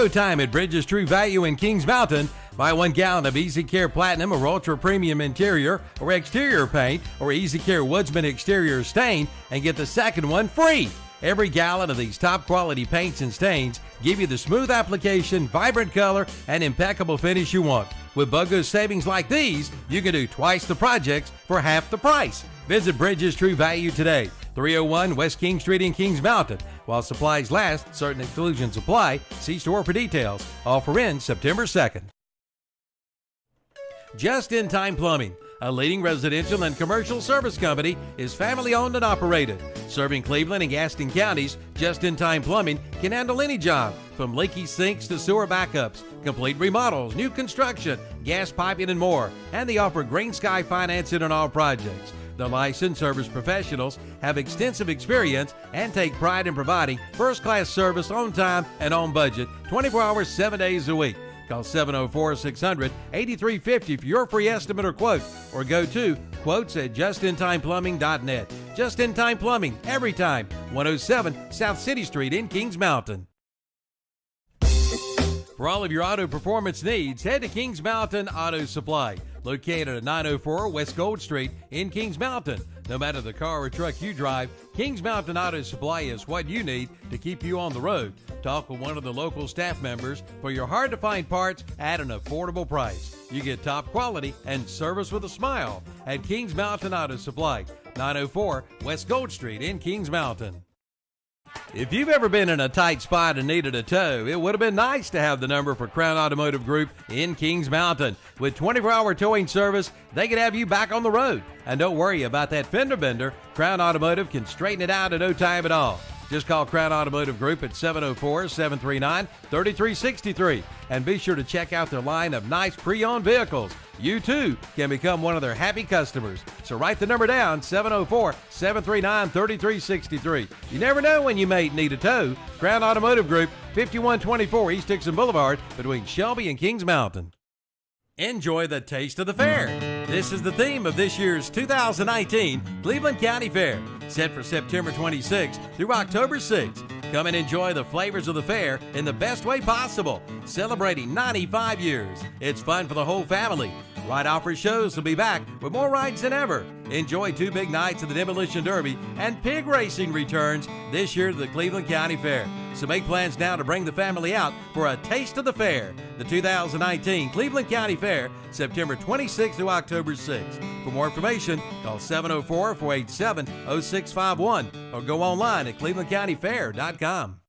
go time at Bridges True Value in Kings Mountain. Buy 1 gallon of Easy Care Platinum or Ultra Premium interior or exterior paint or Easy Care Woodsman exterior stain and get the second one free. Every gallon of these top quality paints and stains give you the smooth application, vibrant color, and impeccable finish you want. With BOGO savings like these, you can do twice the projects for half the price. Visit Bridges True Value today, 301 West King Street in Kings Mountain. While supplies last, certain exclusions apply. See store for details. Offer ends September 2nd. Just in Time Plumbing, a leading residential and commercial service company, is family owned and operated. Serving Cleveland and Gaston counties, Just in Time Plumbing can handle any job, from leaky sinks to sewer backups, complete remodels, new construction, gas piping, and more. And they offer Green Sky financing on all projects. The licensed service professionals have extensive experience and take pride in providing first-class service on time and on budget, 24 hours, 7 days a week. Call 704-600-8350 for your free estimate or quote, or go to quotes@justintimeplumbing.net. Just in Time Plumbing, every time. 107 South City Street in Kings Mountain. For all of your auto performance needs, head to Kings Mountain Auto Supply, located at 904 West Gold Street in Kings Mountain. No matter the car or truck you drive, Kings Mountain Auto Supply is what you need to keep you on the road. Talk with one of the local staff members for your hard-to-find parts at an affordable price. You get top quality and service with a smile at Kings Mountain Auto Supply, 904 West Gold Street in Kings Mountain. If you've ever been in a tight spot and needed a tow, it would have been nice to have the number for Crown Automotive Group in Kings Mountain. With 24-hour towing service, they can have you back on the road. And don't worry about that fender bender. Crown Automotive can straighten it out in no time at all. Just call Crown Automotive Group at 704-739-3363. And be sure to check out their line of nice pre-owned vehicles. You too can become one of their happy customers. So write the number down, 704-739-3363. You never know when you may need a tow. Crown Automotive Group, 5124 East Dixon Boulevard between Shelby and Kings Mountain. Enjoy the taste of the fair. This is the theme of this year's 2019 Cleveland County Fair, set for September 26th through October 6th. Come and enjoy the flavors of the fair in the best way possible, celebrating 95 years. It's fun for the whole family. Ride Offer shows will be back with more rides than ever. Enjoy 2 big nights of the Demolition Derby, and pig racing returns this year to the Cleveland County Fair. So make plans now to bring the family out for a taste of the fair. The 2019 Cleveland County Fair, September 26th through October 6th. For more information, call 704-487-0651 or go online at clevelandcountyfair.com.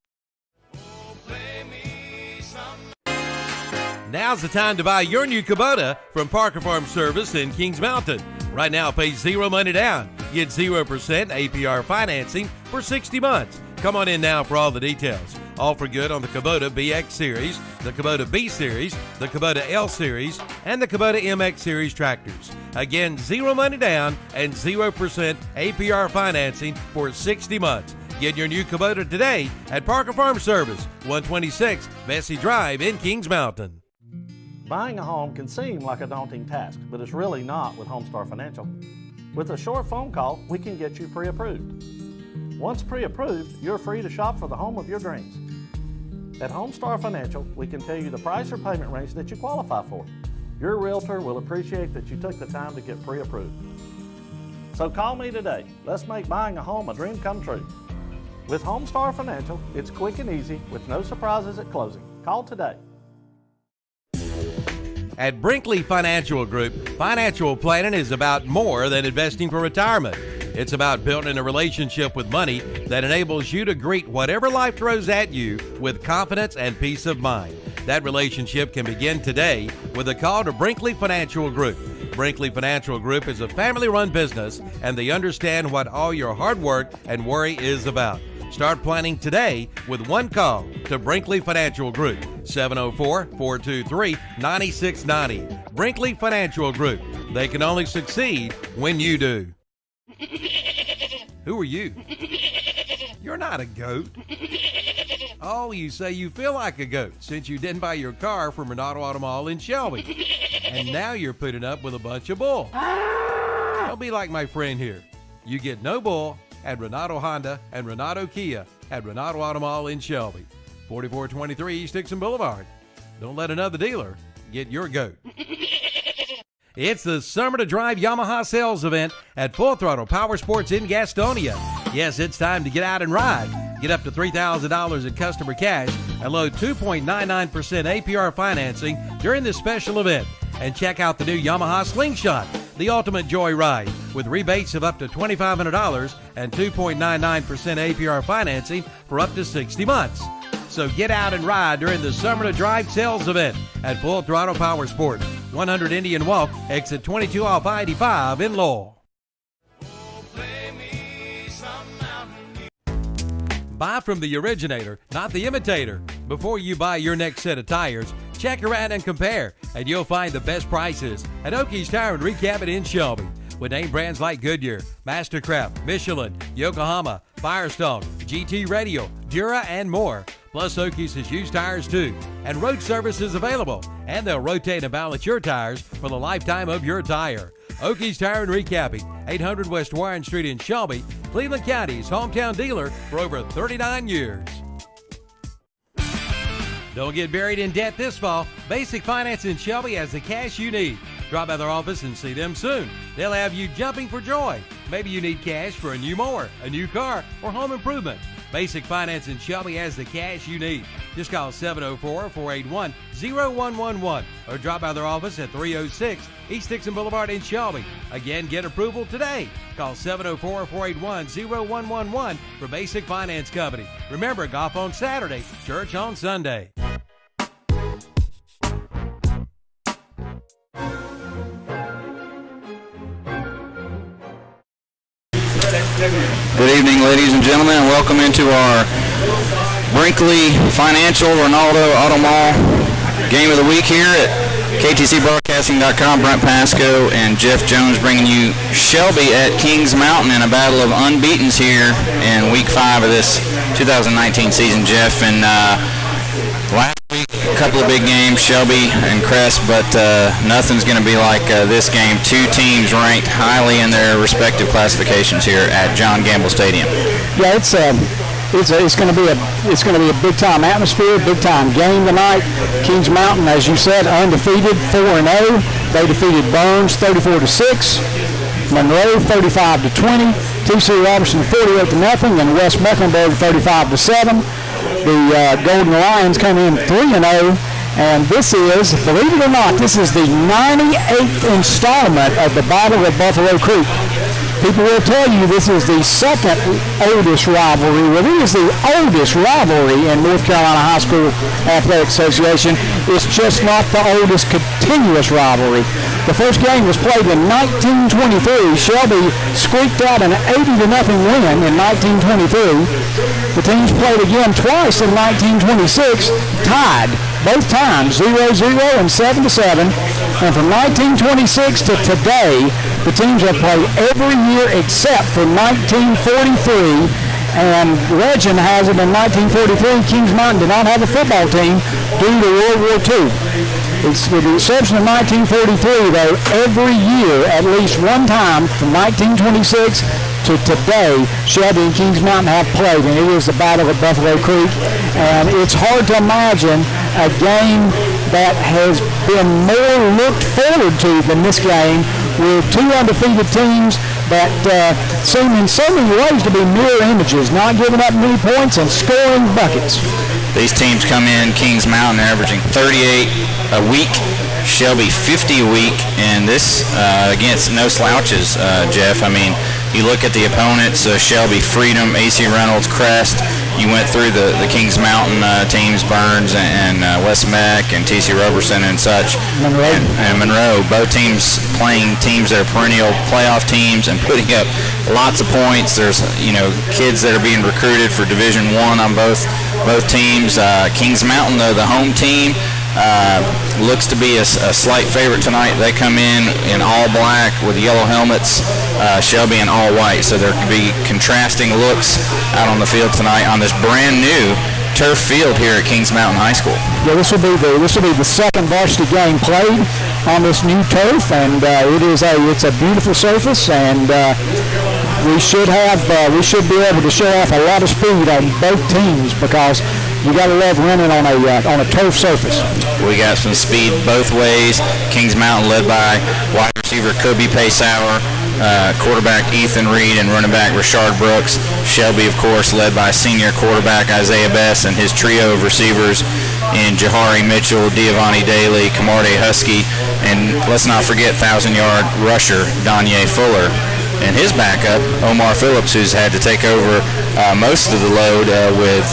Now's the time to buy your new Kubota from Parker Farm Service in Kings Mountain. Right now, pay zero money down. Get 0% APR financing for 60 months. Come on in now for all the details. All for good on the Kubota BX Series, the Kubota B Series, the Kubota L Series, and the Kubota MX Series tractors. Again, 0 money down and 0% APR financing for 60 months. Get your new Kubota today at Parker Farm Service, 126 Bessie Drive in Kings Mountain. Buying a home can seem like a daunting task, but it's really not with Homestar Financial. With a short phone call, we can get you pre-approved. Once pre-approved, you're free to shop for the home of your dreams. At Homestar Financial, we can tell you the price or payment range that you qualify for. Your realtor will appreciate that you took the time to get pre-approved. So call me today. Let's make buying a home a dream come true. With Homestar Financial, it's quick and easy with no surprises at closing. Call today. At Brinkley Financial Group, financial planning is about more than investing for retirement. It's about building a relationship with money that enables you to greet whatever life throws at you with confidence and peace of mind. That relationship can begin today with a call to Brinkley Financial Group. Brinkley Financial Group is a family-run business, and they understand what all your hard work and worry is about. Start planning today with one call to Brinkley Financial Group, 704-423-9690. Brinkley Financial Group. They can only succeed when you do. Who are you? You're not a goat. Oh, you say you feel like a goat since you didn't buy your car from Renato Auto Mall in Shelby. And now you're putting up with a bunch of bull. Don't be like my friend here. You get no bull at Renato Honda and Renato Kia at Renato Auto Mall in Shelby. 4423 East Dixon Boulevard. Don't let another dealer get your goat. It's the Summer to Drive Yamaha sales event at Full Throttle Power Sports in Gastonia. Yes, it's time to get out and ride. Get up to $3,000 in customer cash and load 2.99% APR financing during this special event. And check out the new Yamaha Slingshot, the ultimate joy ride, with rebates of up to $2,500 and 2.99% APR financing for up to 60 months. So get out and ride during the Summer to Drive sales event at Full Throttle Power Sports, 100 Indian Walk, exit 22 off I-85 in Lowell. Buy from the originator, not the imitator. Before you buy your next set of tires, check around and compare, and you'll find the best prices at Oakey's Tire and Recap in Shelby. With name brands like Goodyear, Mastercraft, Michelin, Yokohama, Firestone, GT Radio, Dura, and more. Plus, Oakey's has used tires too, and road service is available, and they'll rotate and balance your tires for the lifetime of your tire. Oakey's Tire and Recapping, 800 West Warren Street in Shelby, Cleveland County's hometown dealer for over 39 years. Don't get buried in debt this fall. Basic Finance in Shelby has the cash you need. Drop by their office and see them soon. They'll have you jumping for joy. Maybe you need cash for a new mower, a new car, or home improvement. Basic Finance in Shelby has the cash you need. Just call 704-481-0111 or drop by their office at 306 East Dixon Boulevard in Shelby. Again, get approval today. Call 704-481-0111 for Basic Finance Company. Remember, golf on Saturday, church on Sunday. Good evening, ladies and gentlemen, and welcome into our Brinkley Financial Ronaldo Auto Mall game of the week here at KTCBroadcasting.com. Brent Pasco and Jeff Jones bringing you Shelby at Kings Mountain in a battle of unbeatens here in Week 5 of this 2019 season, Jeff. And last week, a couple of big games, Shelby and Crest, but nothing's going to be like this game. Two teams ranked highly in their respective classifications here at John Gamble Stadium. Yeah, it's going to be a big time atmosphere, big time game tonight. Kings Mountain, as you said, undefeated, 4-0. They defeated Burns 34-6, Monroe 35-20, T.C. Robertson 48-0, and West Mecklenburg 35-7. The Golden Lions come in 3-0, and this is, believe it or not, this is the 98th installment of the Battle of Buffalo Creek. People will tell you this is the second oldest rivalry. Well, it is the oldest rivalry in North Carolina High School Athletic Association. It's just not the oldest continuous rivalry. The first game was played in 1923. Shelby squeaked out an 80-0 win in 1923. The teams played again twice in 1926, tied both times 0-0 and 7-7. And from 1926 to today, the teams have played every year except for 1943. And legend has it in 1943, Kings Mountain did not have a football team due to World War II. It's with the exception of 1943, though, every year, at least one time from 1926 to today, Shelby and Kings Mountain have played, and it is the Battle of Buffalo Creek. And it's hard to imagine a game that has been more looked forward to than this game, with two undefeated teams that seem in so many ways to be mirror images, not giving up many points and scoring buckets. These teams come in, Kings Mountain averaging 38 a week, Shelby 50 a week, and this against no slouches, Jeff. I mean, you look at the opponents, Shelby, Freedom, AC Reynolds, Crest. You went through the Kings Mountain teams, Burns and West Meck and T.C. Robertson and such. Monroe. And Monroe, both teams playing teams that are perennial playoff teams and putting up lots of points. There's, kids that are being recruited for Division I on both teams. Kings Mountain, though, the home team, looks to be a slight favorite tonight. They come in all black with yellow helmets, Shelby in all white. So there could be contrasting looks out on the field tonight on this brand new turf field here at Kings Mountain High School. Yeah, this will be the second varsity game played on this new turf, and it's a beautiful surface, and we should be able to show off a lot of speed on both teams, because you got to love running on a turf surface. We got some speed both ways. Kings Mountain led by wide receiver Kobe Paysauer, quarterback Ethan Reed, and running back Rashard Brooks. Shelby, of course, led by senior quarterback Isaiah Bess and his trio of receivers in Jahari Mitchell, Giovanni Daly, Camarde Husky, and let's not forget 1,000-yard rusher Danye Fuller. And his backup, Omar Phillips, who's had to take over most of the load with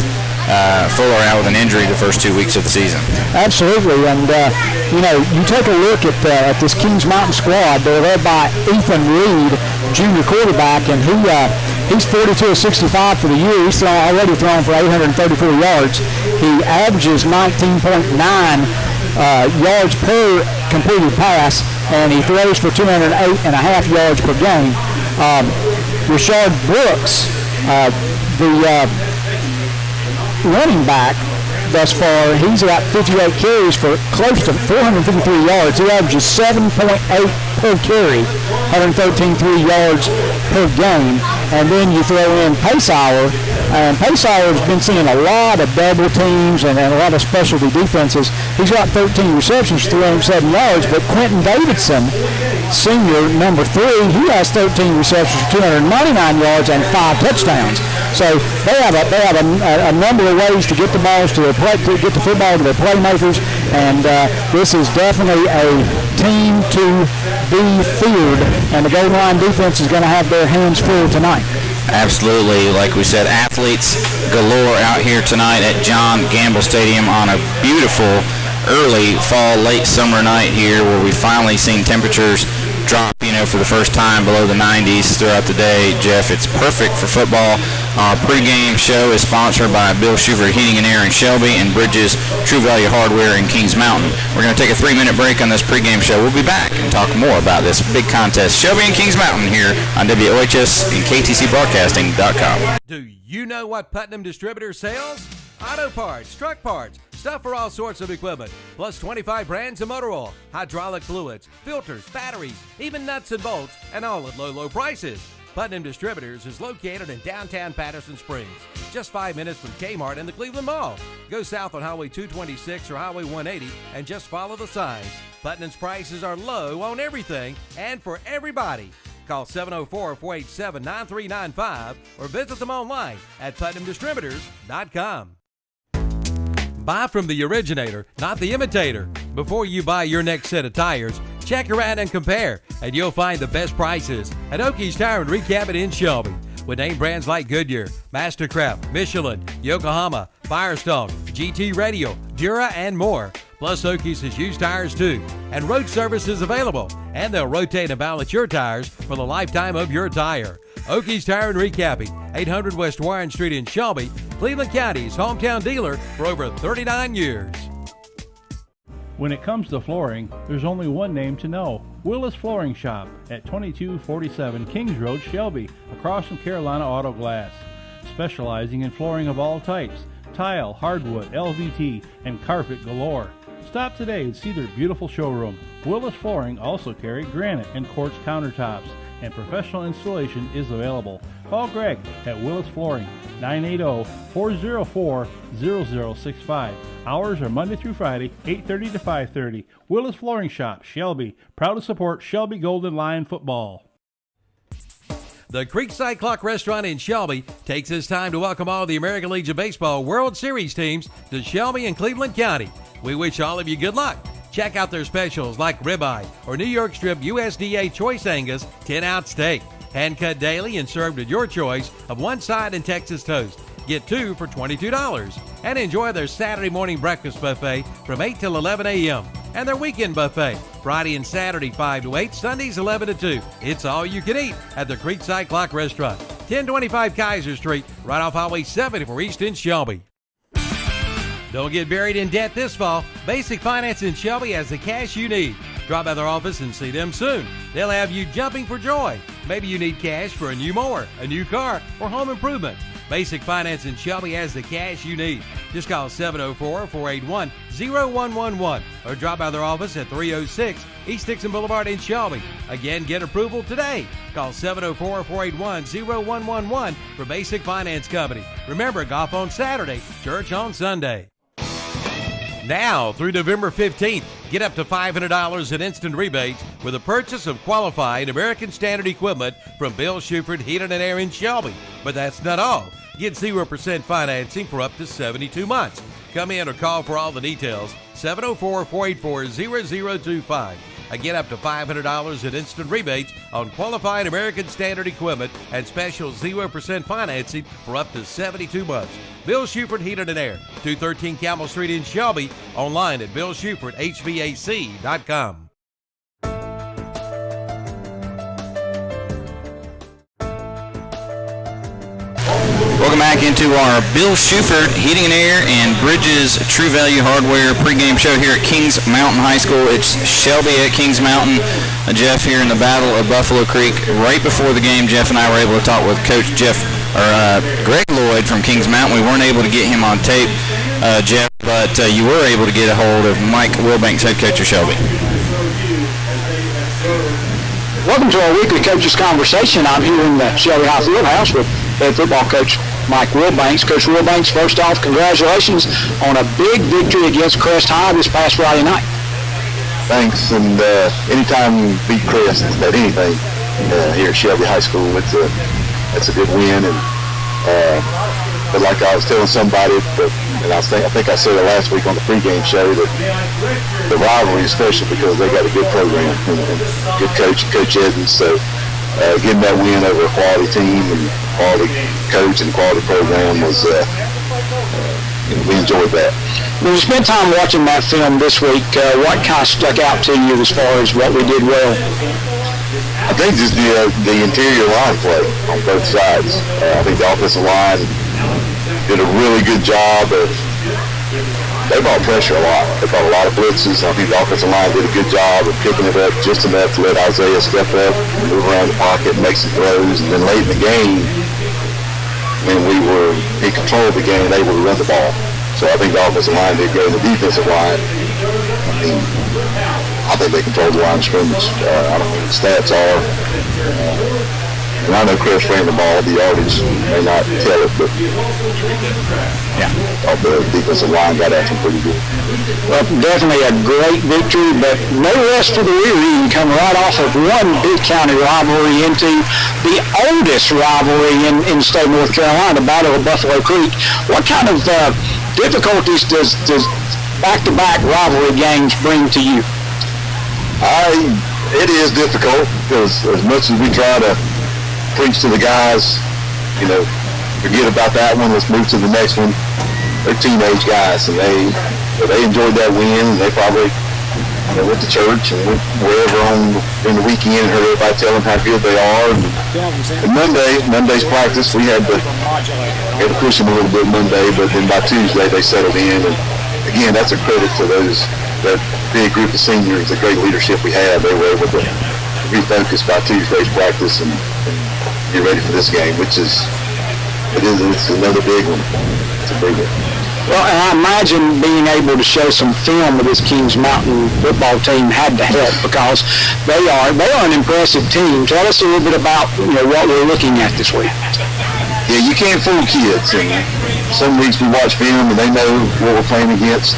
Fuller out with an injury the first 2 weeks of the season. Absolutely, and you take a look at this Kings Mountain squad. They're led by Ethan Reed, junior quarterback, and he's 42 of 65 for the year. He's already thrown for 834 yards. He averages 19.9 yards per completed pass, and he throws for 208.5 yards per game. Rashard Brooks, the running back thus far, he's got 58 carries for close to 453 yards. He averages 7.8 per carry, 113.3 yards per game. And then you throw in Paysauer, and Paysauer's been seeing a lot of double teams and a lot of specialty defenses. He's got 13 receptions, 307 yards, but Quentin Davidson, senior, number 3, he has 13 receptions, 299 yards, and 5 touchdowns. So they have a number of ways to get the balls to get the football to their playmakers, and this is definitely a team to be feared, and the Golden Line defense is going to have their hands full tonight. Absolutely. Like we said, athletes galore out here tonight at John Gamble Stadium on a beautiful early fall, late summer night here, where we've finally seen temperatures drop, for the first time below the 90s throughout the day. Jeff, it's perfect for football. Our pregame show is sponsored by Bill Schuver Heating and Air in Shelby and Bridges True Value Hardware in Kings Mountain. We're going to take a 3-minute break on this pregame show. We'll be back and talk more about this big contest, Shelby and Kings Mountain, here on WOHS and KTCBroadcasting.com. Do you know what Putnam Distributors sells? Auto parts, truck parts, stuff for all sorts of equipment, plus 25 brands of motor oil, hydraulic fluids, filters, batteries, even nuts and bolts, and all at low, low prices. Putnam Distributors is located in downtown Patterson Springs, just 5 minutes from Kmart and the Cleveland Mall. Go south on Highway 226 or Highway 180 and just follow the signs. Putnam's prices are low on everything and for everybody. Call 704-487-9395 or visit them online at PutnamDistributors.com. Buy from the originator, not the imitator. Before you buy your next set of tires, check around and compare, and you'll find the best prices at Oakey's Tire and Recap in Shelby. With name brands like Goodyear, Mastercraft, Michelin, Yokohama, Firestone, GT Radio, Dura, and more. Plus, Oakey's has used tires too, and road service is available, and they'll rotate and balance your tires for the lifetime of your tire. Oakey's Tire and Recapping, 800 West Warren Street in Shelby, Cleveland County's hometown dealer for over 39 years. When it comes to flooring, there's only one name to know. Willis Flooring Shop at 2247 Kings Road, Shelby, across from Carolina Auto Glass. Specializing in flooring of all types, tile, hardwood, LVT, and carpet galore. Stop today and see their beautiful showroom. Willis Flooring also carry granite and quartz countertops, and professional installation is available. Call Greg at Willis Flooring, 980-404-0065. Hours are Monday through Friday, 8:30 to 5:30. Willis Flooring Shop, Shelby, proud to support Shelby Golden Lion football. The Creekside Clock Restaurant in Shelby takes its time to welcome all the American Legion Baseball World Series teams to Shelby and Cleveland County. We wish all of you good luck. Check out their specials like ribeye or New York Strip USDA Choice Angus 10-ounce steak. Hand cut daily and served at your choice of one side and Texas toast. Get 2 for $22. And enjoy their Saturday morning breakfast buffet from 8 till 11 a.m. And their weekend buffet, Friday and Saturday 5 to 8, Sundays 11 to 2. It's all you can eat at the Creekside Clock Restaurant, 1025 Kaiser Street, right off Highway 74 East in Shelby. Don't get buried in debt this fall. Basic Finance in Shelby has the cash you need. Drop by their office and see them soon. They'll have you jumping for joy. Maybe you need cash for a new mower, a new car, or home improvement. Basic Finance in Shelby has the cash you need. Just call 704-481-0111 or drop by their office at 306 East Dixon Boulevard in Shelby. Again, get approval today. Call 704-481-0111 for Basic Finance Company. Remember, golf on Saturday, church on Sunday. Now through November 15th, get up to $500 in instant rebates with the purchase of qualified American Standard equipment from Bill Shuford Heating and Air in Shelby. But that's not all. Get 0% financing for up to 72 months. Come in or call for all the details, 704-484-0025. Again, up to $500 in instant rebates on qualified American Standard equipment and special 0% financing for up to 72 months. Bill Shuford Heating and Air, 213 Camel Street in Shelby. Online at BillShufordHVAC.com. Welcome back into our Bill Shuford Heating and Air and Bridges True Value Hardware pregame show here at Kings Mountain High School. It's Shelby at Kings Mountain. Jeff here in the Battle of Buffalo Creek. Right before the game, Jeff and I were able to talk with Coach Greg Lloyd from Kings Mountain. We weren't able to get him on tape, Jeff, but you were able to get a hold of Mike Wilbanks, head coach of Shelby. Welcome to our weekly coaches conversation. I'm here in the Shelby High Fieldhouse with head football coach Mike Wilbanks. Coach Wilbanks, first off, congratulations on a big victory against Crest High this past Friday night. Thanks, and anytime you beat Crest at anything here at Shelby High School, it's a good win. And but like I was telling somebody, and I think I said it last week on the pregame show, that the rivalry is special because they got a good program and good coach, Coach Edmonds. So getting that win over a quality team and quality coach and quality program was, we enjoyed that. When you spent time watching that film this week, what kind of stuck out to you as far as what we did well? I think just the interior line play on both sides. I think the offensive line did a really good job of, they brought pressure a lot. They brought a lot of blitzes. I think the offensive line did a good job of picking it up just enough to let Isaiah step up, move around the pocket, make some throws. And then late in the game, when we were in control of the game, they would run the ball. So I think the offensive line did good. The defensive line, I think they controlled the line of scrimmage. I don't know what the stats are. And I know Chris ran the ball. The yardage may not tell it, but the defensive line got at him pretty good. Well, definitely a great victory, but no rest for the weary. You come right off of one big county rivalry into the oldest rivalry in the state of North Carolina, the Battle of Buffalo Creek. What kind of difficulties does back-to-back rivalry games bring to you? It is difficult because as much as we try to preach to the guys, forget about that one, let's move to the next one. They're teenage guys, and they enjoyed that win, and they probably went to church and went wherever in the weekend and heard everybody tell them how good they are. And Monday's practice, we had to push them a little bit Monday, but then by Tuesday they settled in. And again, that's a credit to that big group of seniors, the great leadership we had. They were able to refocus by Tuesday's practice and get ready for this game, it's another big one. It's a big one. Well, and I imagine being able to show some film of this Kings Mountain football team had to help because they are an impressive team. Tell us a little bit about what we're looking at this week. Yeah, you can't fool kids. And some weeks we watch film and they know what we're playing against.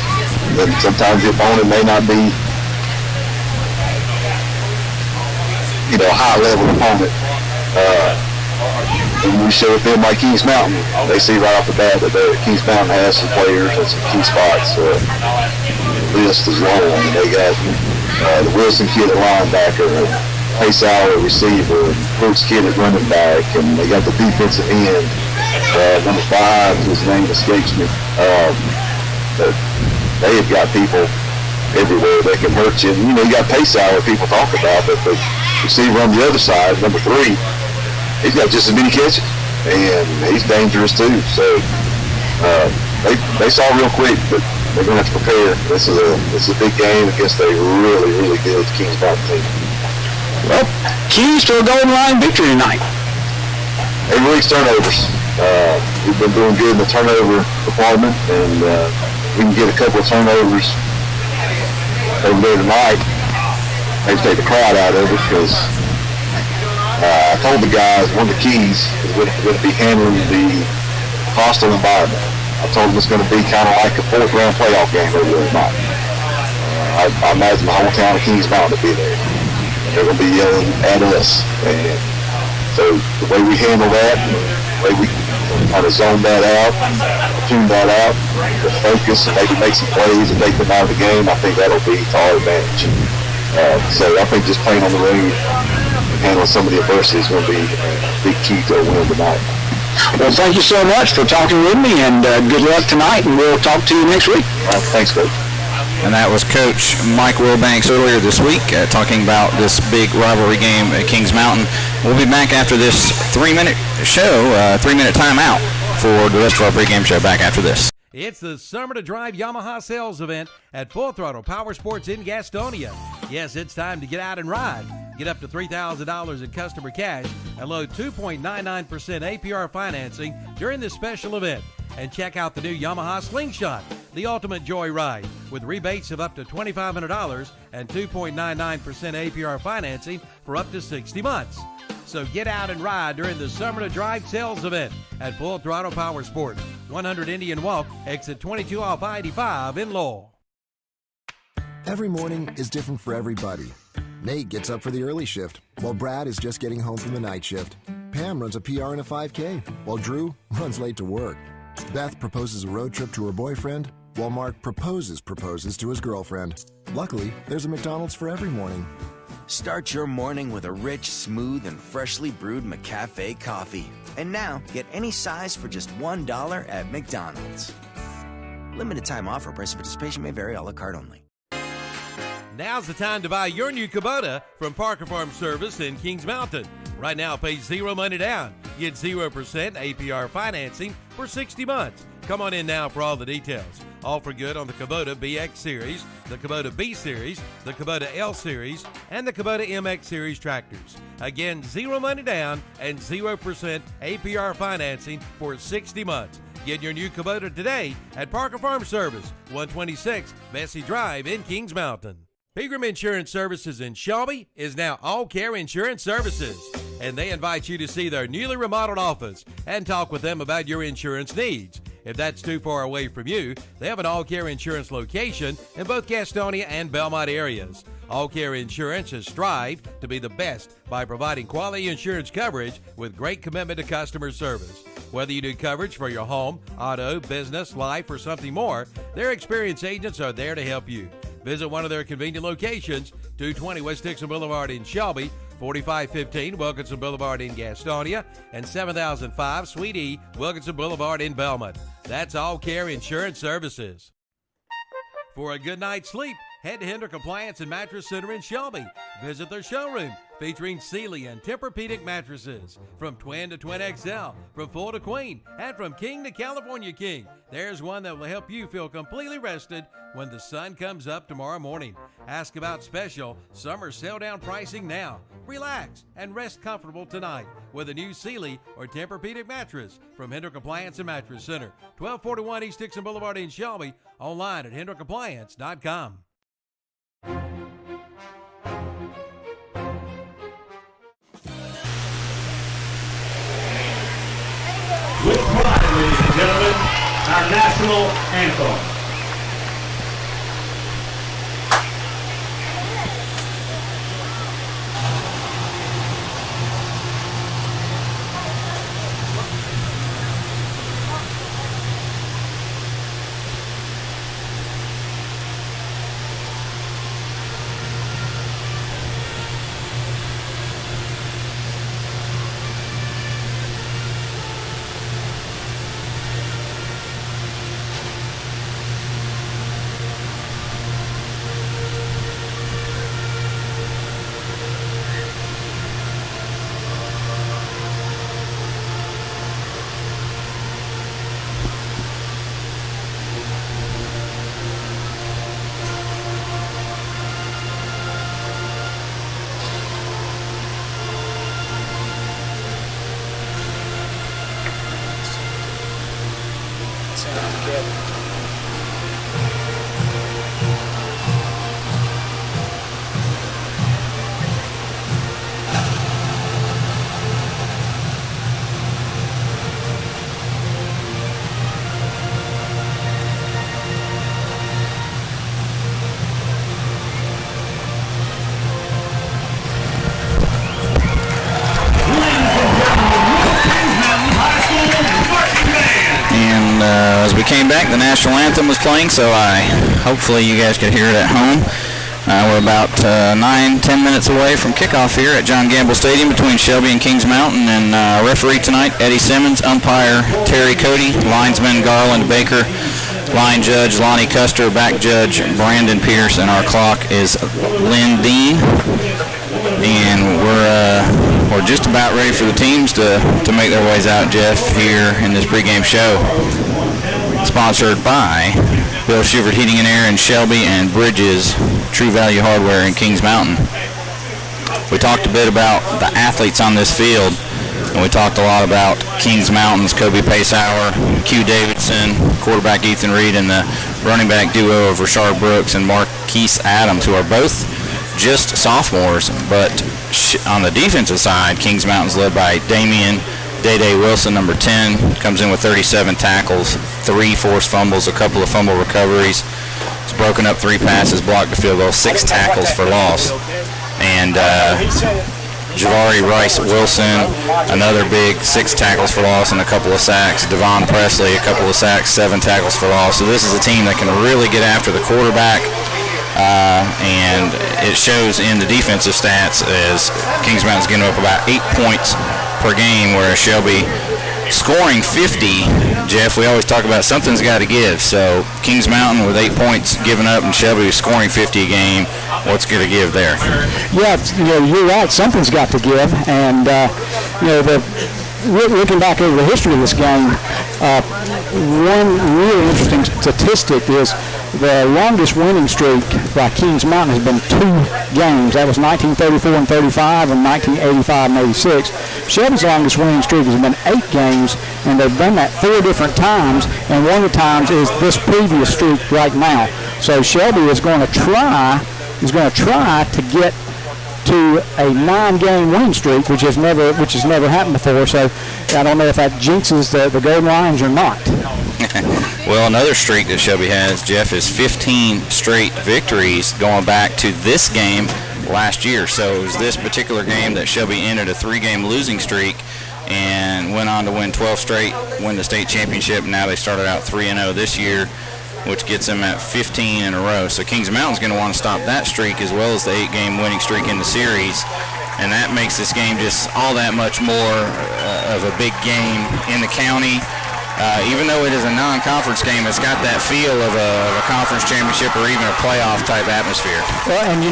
And sometimes the opponent may not be, a high-level opponent. And we show a film like Kings Mountain, they see right off the bat that Kings Mountain has some players and some key spots. The list is long. They got the Wilson kid at linebacker, Pace Hour at receiver, Brooks kid at running back, and they got the defensive end, number 5, his name escapes me. But they have got people everywhere that can hurt you. And, you got Pace Hour people talk about, but the receiver on the other side, number 3, he's got just as many catches, and he's dangerous too. So they saw real quick, but they're going to have to prepare. This is a big game against a really, really good Kings Mountain team. Well, keys to a golden line victory tonight. Every week's turnovers. We've been doing good in the turnover department, and we can get a couple of turnovers over there tonight. Maybe take the crowd out of it, because I told the guys one of the keys is going to be handling the hostile environment. I told them it's going to be kind of like a fourth round playoff game over there tonight. I imagine the whole town of Kings Mountain to be there. They're going to be yelling at us. And so the way we handle that, the way we kind of zone that out, tune that out, the focus, and maybe make some plays and take them out of the game, I think that'll be to our advantage. So I think just playing on the road, handling some of the adversity is going to be a big key to a win tonight. Well, thank you so much for talking with me, and good luck tonight, and we'll talk to you next week. Thanks, Coach. And that was Coach Mike Wilbanks earlier this week talking about this big rivalry game at Kings Mountain. We'll be back after this 3-minute show, 3-minute timeout for the rest of our pregame show. Back after this. It's the Summer to Drive Yamaha sales event at Full Throttle Power Sports in Gastonia. Yes, it's time to get out and ride. Get up to $3,000 in customer cash and load 2.99% APR financing during this special event. And check out the new Yamaha Slingshot, the ultimate joy ride, with rebates of up to $2,500 and 2.99% APR financing for up to 60 months. So get out and ride during the Summer to Drive sales event at Full Throttle Power Sports, 100 Indian Walk, exit 22 off I-85 in Lowell. Every morning is different for everybody. Nate gets up for the early shift, while Brad is just getting home from the night shift. Pam runs a PR and a 5K, while Drew runs late to work. Beth proposes a road trip to her boyfriend, while Mark proposes to his girlfriend. Luckily, there's a McDonald's for every morning. Start your morning with a rich, smooth, and freshly brewed McCafe coffee. And now, get any size for just $1 at McDonald's. Limited time offer. Price of participation may vary. A la carte only. Now's the time to buy your new Kubota from Parker Farm Service in Kings Mountain. Right now, pay zero money down. Get 0% APR financing for 60 months. Come on in now for all the details. Offer good on the Kubota BX Series, the Kubota B Series, the Kubota L Series, and the Kubota MX Series tractors. Again, 0 money down and 0% APR financing for 60 months. Get your new Kubota today at Parker Farm Service, 126 Bessie Drive in Kings Mountain. Pegram Insurance Services in Shelby is now All Care Insurance Services, and they invite you to see their newly remodeled office and talk with them about your insurance needs. If that's too far away from you, they have an All Care Insurance location in both Gastonia and Belmont areas. All Care Insurance has strived to be the best by providing quality insurance coverage with great commitment to customer service. Whether you do coverage for your home, auto, business, life, or something more, their experienced agents are there to help you. Visit one of their convenient locations, 220 West Dixon Boulevard in Shelby, 4515 Wilkinson Boulevard in Gastonia, and 7005 Suite E Wilkinson Boulevard in Belmont. That's All Care Insurance Services. For a good night's sleep, head to Hendrick Appliance and Mattress Center in Shelby. Visit their showroom featuring Sealy and Tempur-Pedic mattresses. From twin to twin XL, from full to queen, and from king to California king. There's one that will help you feel completely rested when the sun comes up tomorrow morning. Ask about special summer sale-down pricing now. Relax and rest comfortable tonight with a new Sealy or Tempur-Pedic mattress from Hendrick Appliance and Mattress Center, 1241 East Dixon Boulevard in Shelby, online at hendrickappliance.com. With pride, ladies and gentlemen, our national anthem. came back, the national anthem was playing, so hopefully you guys could hear it at home. We're about 9-10 minutes away from kickoff here at John Gamble Stadium between Shelby and Kings Mountain. And referee tonight, Eddie Simmons, umpire Terry Cody, linesman Garland Baker, line judge Lonnie Custer, back judge Brandon Pierce, and our clock is Lynn Dean. And we're just about ready for the teams to make their ways out, Jeff, here in this pregame show. Sponsored by Bill Shivert Heating and Air in Shelby and Bridges True Value Hardware in Kings Mountain. We talked a bit about the athletes on this field, and we talked a lot about Kings Mountain's Kobe Pacehour, Q Davidson, quarterback Ethan Reed, and the running back duo of Rashard Brooks and Marquise Adams, who are both just sophomores. But on the defensive side, Kings Mountain's led by Damian Day-Day Wilson, number 10, comes in with 37 tackles, 3 forced fumbles, a couple of fumble recoveries. He's broken up 3 passes, blocked a field goal, 6 tackles for loss. And Javari Rice Wilson, another big 6 tackles for loss and a couple of sacks. Devon Presley, a couple of sacks, 7 tackles for loss. So this is a team that can really get after the quarterback. And it shows in the defensive stats as Kings Mountain's getting up about 8 points per game, whereas Shelby scoring 50. Jeff, we always talk about something's got to give. So Kings Mountain with 8 points given up and Shelby scoring 50 a game. What's going to give there? Yeah, you're right. Something's got to give. And, looking back over the history of this game, one really interesting statistic is the longest winning streak by Kings Mountain has been 2 games. That was 1934 and 35 and 1985 and 86. Shelby's longest winning streak has been 8 games, and they've done that 4 different times, and one of the times is this previous streak right now. So Shelby is going to try to get to a 9-game winning streak, which has never happened before. So I don't know if that jinxes the Golden Lions or not. Well, another streak that Shelby has, Jeff, is 15 straight victories going back to this game last year. So it was this particular game that Shelby ended a 3-game losing streak and went on to win 12 straight, win the state championship. Now they started out 3-0 this year, which gets them at 15 in a row. So Kings Mountain's going to want to stop that streak as well as the 8-game winning streak in the series. And that makes this game just all that much more of a big game in the county. Even though it is a non-conference game, it's got that feel of a conference championship or even a playoff type atmosphere. Well, and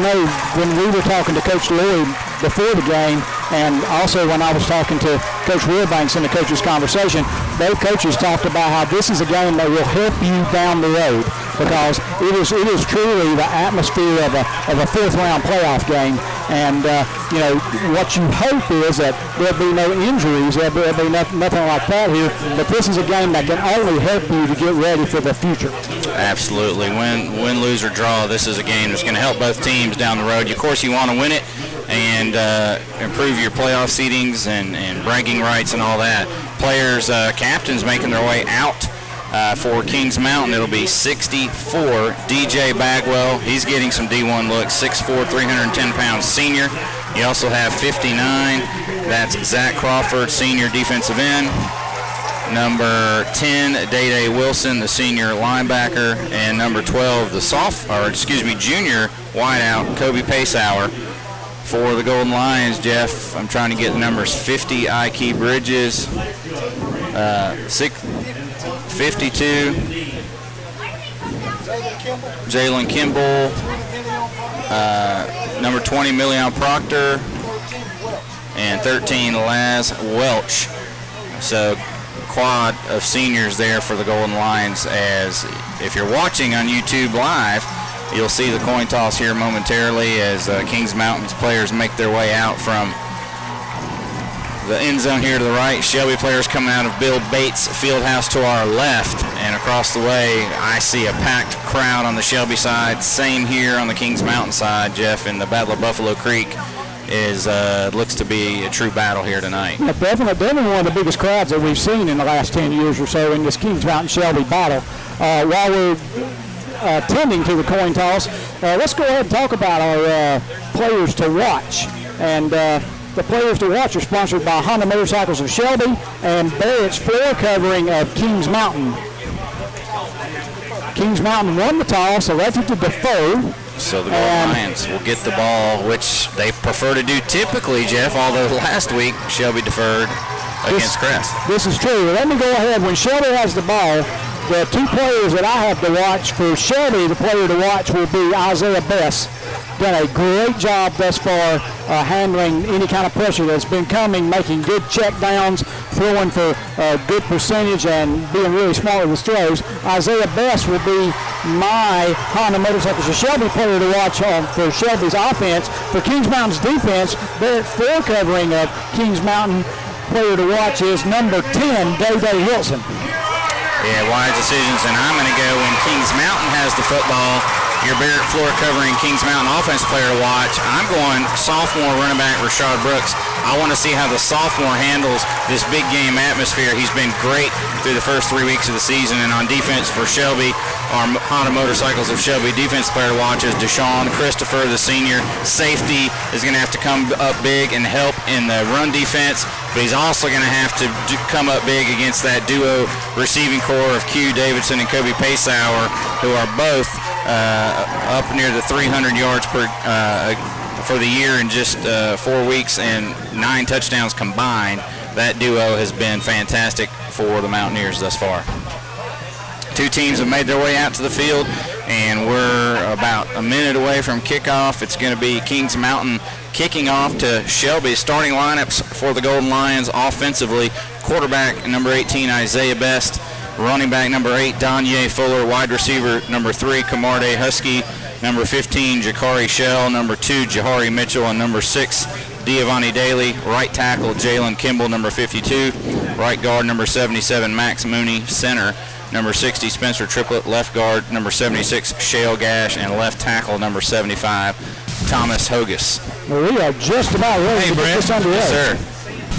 when we were talking to Coach Lloyd before the game, and also when I was talking to Coach Wilbanks in the coaches' conversation, both coaches talked about how this is a game that will help you down the road, because it is truly the atmosphere of a 4th-round playoff game. And what you hope is that there'll be no injuries, there'll be nothing like that here. But this is a game that can only help you to get ready for the future. Absolutely. Win, lose, or draw, this is a game that's going to help both teams down the road. Of course, you want to win it and improve your playoff seedings and bragging rights and all that. Players, captains making their way out. For Kings Mountain, it'll be 64, DJ Bagwell. He's getting some D1 looks, 6'4", 310-pound senior. You also have 59. That's Zach Crawford, senior defensive end. Number 10, Day-Day Wilson, the senior linebacker. And number 12, junior wideout, Kobe Pacehour. For the Golden Lions, Jeff, I'm trying to get the numbers. 50, Ike Bridges. 52, Jalen Kimball, number 20, Million Proctor, and 13, Laz Welch. So quad of seniors there for the Golden Lions. As if you're watching on YouTube Live, you'll see the coin toss here momentarily as Kings Mountain's players make their way out from the end zone here to the right. Shelby players coming out of Bill Bates Fieldhouse to our left, and across the way I see a packed crowd on the Shelby side. Same here on the Kings Mountain side, Jeff, and the Battle of Buffalo Creek looks to be a true battle here tonight. Yeah, definitely one of the biggest crowds that we've seen in the last 10 years or so in this Kings Mountain Shelby battle. While we're tending to the coin toss, let's go ahead and talk about our players to watch. And the players to watch are sponsored by Honda Motorcycles of Shelby and Barrett's floor covering of Kings Mountain. Kings Mountain won the toss, elected to defer. So the Golden Lions will get the ball, which they prefer to do typically, Jeff, although last week Shelby deferred against Crest. This is true. Let me go ahead. When Shelby has the ball, the two players that I have to watch for Shelby, the player to watch will be Isaiah Best. Done a great job thus far handling any kind of pressure that's been coming, making good check downs, throwing for a good percentage, and being really smart with his throws. Isaiah Best will be my Honda Motorcycles of Shelby player to watch for Shelby's offense. For Kings Mountain's defense, the full covering of Kings Mountain player to watch is number 10, Day Wilson. Yeah, wise decisions, and I'm going to go when Kings Mountain has the football. Your Barrett floor covering Kings Mountain offense player to watch. I'm going sophomore running back Rashad Brooks. I want to see how the sophomore handles this big game atmosphere. He's been great through the first 3 weeks of the season. And on defense for Shelby, our Honda Motorcycles of Shelby defense player to watch is Deshaun Christopher, the senior safety, is going to have to come up big and help in the run defense. But he's also going to have to come up big against that duo receiving core of Q Davidson and Kobe Pacehour, who are both up near the 300 yards for the year in just 4 weeks and 9 touchdowns combined. That duo has been fantastic for the Mountaineers thus far. Two teams have made their way out to the field, and we're about a minute away from kickoff. It's going to be Kings Mountain kicking off to Shelby. Starting lineups for the Golden Lions offensively: quarterback number 18, Isaiah Best; running back number 8, Donye Fuller; wide receiver number 3, Camarde Husky; number 15, Jakari Shell; number 2, Jahari Mitchell; and number 6, Diavani Daly; right tackle, Jalen Kimball; number 52, right guard, number 77, Max Mooney; center, number 60, Spencer Triplett; left guard, number 76, Shale Gash; and left tackle, number 75, Thomas Hogus. Well, we are just about ready to get this underway. Yes, sir.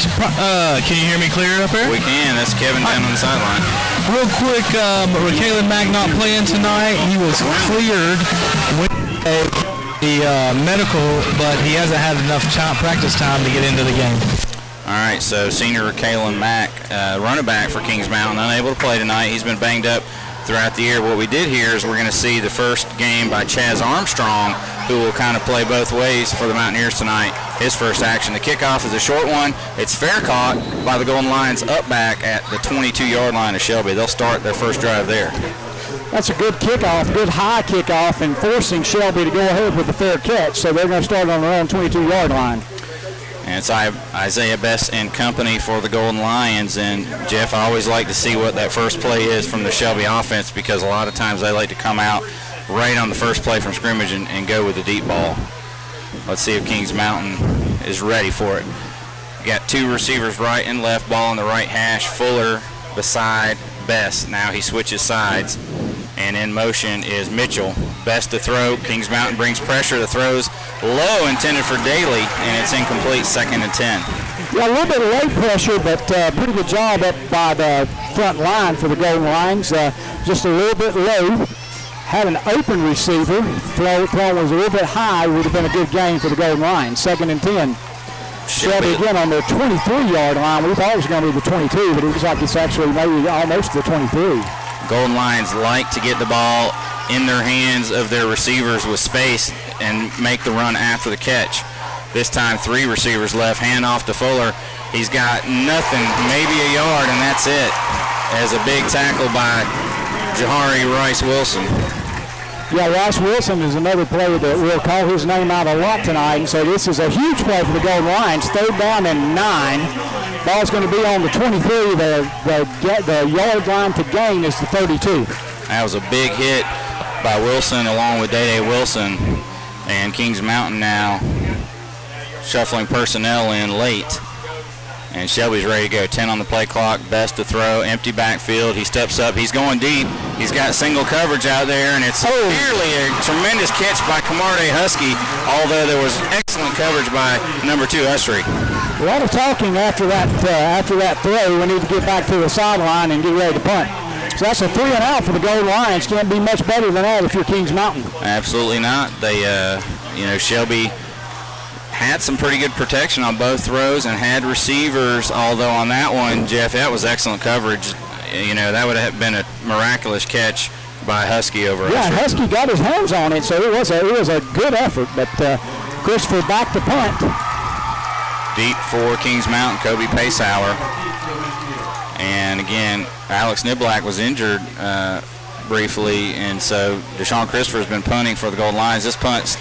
Can you hear me clear up here? We can. That's Kevin down on the sideline. Real quick, Raycalen Mack not playing tonight. He was cleared with the medical, but he hasn't had enough practice time to get into the game. All right, so senior Raycalen Mack, running back for Kings Mountain, unable to play tonight. He's been banged up throughout the year. What we did here is we're going to see the first game by Chaz Armstrong, who will kind of play both ways for the Mountaineers tonight. His first action. The kickoff is a short one. It's fair caught by the Golden Lions up back at the 22-yard line of Shelby. They'll start their first drive there. That's a good kickoff, good high kickoff, and forcing Shelby to go ahead with the fair catch. So they're going to start on their own 22-yard line. And it's Isaiah Best and company for the Golden Lions. And, Jeff, I always like to see what that first play is from the Shelby offense, because a lot of times they like to come out right on the first play from scrimmage and go with the deep ball. Let's see if Kings Mountain is ready for it. We got two receivers right and left, ball on the right hash. Fuller beside Best. Now he switches sides, and in motion is Mitchell. Best to throw. Kings Mountain brings pressure. The throw's low, intended for Daly, and it's incomplete. 2nd and 10. Yeah, a little bit of late pressure, but pretty good job up by the front line for the Golden Lions. Just a little bit low. Had an open receiver. Throw was a little bit high. Would have been a good game for the Golden Lions. 2nd and 10. Shelby again on their 23-yard line. We thought it was going to be the 22, but it looks like it's actually maybe almost the 23. Golden Lions like to get the ball in their hands of their receivers with space and make the run after the catch. This time 3 receivers left. Hand off to Fuller. He's got nothing, maybe a yard, and that's it. As a big tackle by Jahari Rice Wilson. Yeah, Rice Wilson is another player that we'll call his name out a lot tonight. And so this is a huge play for the Golden Lions. 3rd down and 9. Ball's going to be on the 23. The yard line to gain is the 32. That was a big hit by Wilson along with Day Wilson. And Kings Mountain now shuffling personnel in late. And Shelby's ready to go. 10 on the play clock. Best to throw. Empty backfield. He steps up. He's going deep. He's got single coverage out there, and it's nearly a tremendous catch by Camarde Husky, although there was excellent coverage by number 2, Usry. A lot of talking after that throw. We need to get back to the sideline and get ready to punt. So that's a 3 and out for the Golden Lions. Can't be much better than that if you're Kings Mountain. Absolutely not. They, Shelby had some pretty good protection on both throws and had receivers, although on that one, Jeff, that was excellent coverage. That would have been a miraculous catch by Husky over Yeah, Usher. Husky got his hands on it, so it was a good effort. But Christopher back to punt. Deep for Kings Mountain, Kobe Pacehour. And again, Alex Niblack was injured briefly, and so Deshaun Christopher has been punting for the Golden Lions. This punt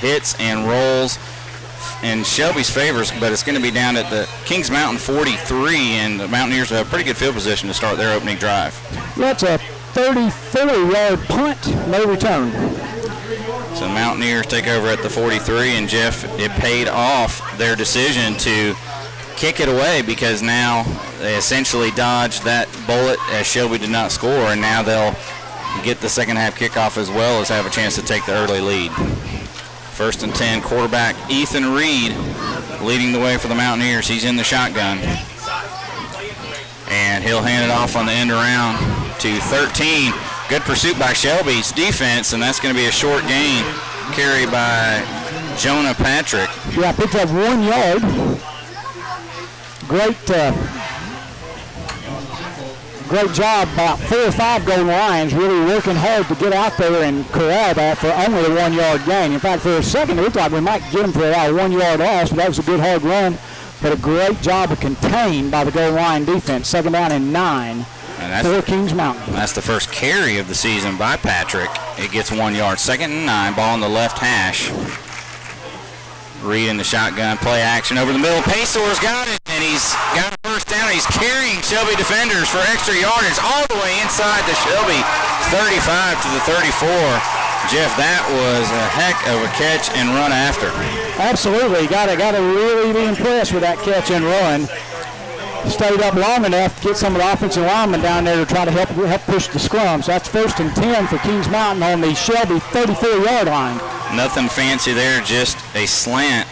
hits and rolls in Shelby's favors, but it's going to be down at the Kings Mountain 43, and the Mountaineers have a pretty good field position to start their opening drive. That's a 34-yard punt, no return. So the Mountaineers take over at the 43, and Jeff, it paid off their decision to kick it away because now they essentially dodged that bullet as Shelby did not score, and now they'll get the second half kickoff as well as have a chance to take the early lead. 1st and 10, quarterback Ethan Reed leading the way for the Mountaineers. He's in the shotgun. And he'll hand it off on the end around to 13. Good pursuit by Shelby's defense, and that's going to be a short gain. Carry by Jonah Patrick. Yeah, picked up 1 yard. Great job. About 4 or 5 Golden Lions really working hard to get out there and corral that for only a 1 yard gain. In fact, for a second, it looked like we might get them for about a 1 yard loss, but that was a good hard run. But a great job of contained by the Golden Lion defense. 2nd down and 9 for Kings Mountain. That's the first carry of the season by Patrick. It gets 1 yard. 2nd and 9, ball on the left hash. Reed in the shotgun, play action over the middle. Paceor's got it, and he's got a first down. He's carrying Shelby defenders for extra yardage all the way inside the Shelby 35 to the 34. Jeff, that was a heck of a catch and run after. Absolutely. Got to really be impressed with that catch and run. Stayed up long enough to get some of the offensive linemen down there to try to help push the scrum. So that's 1st and 10 for Kings Mountain on the Shelby 34-yard line. Nothing fancy there, just a slant.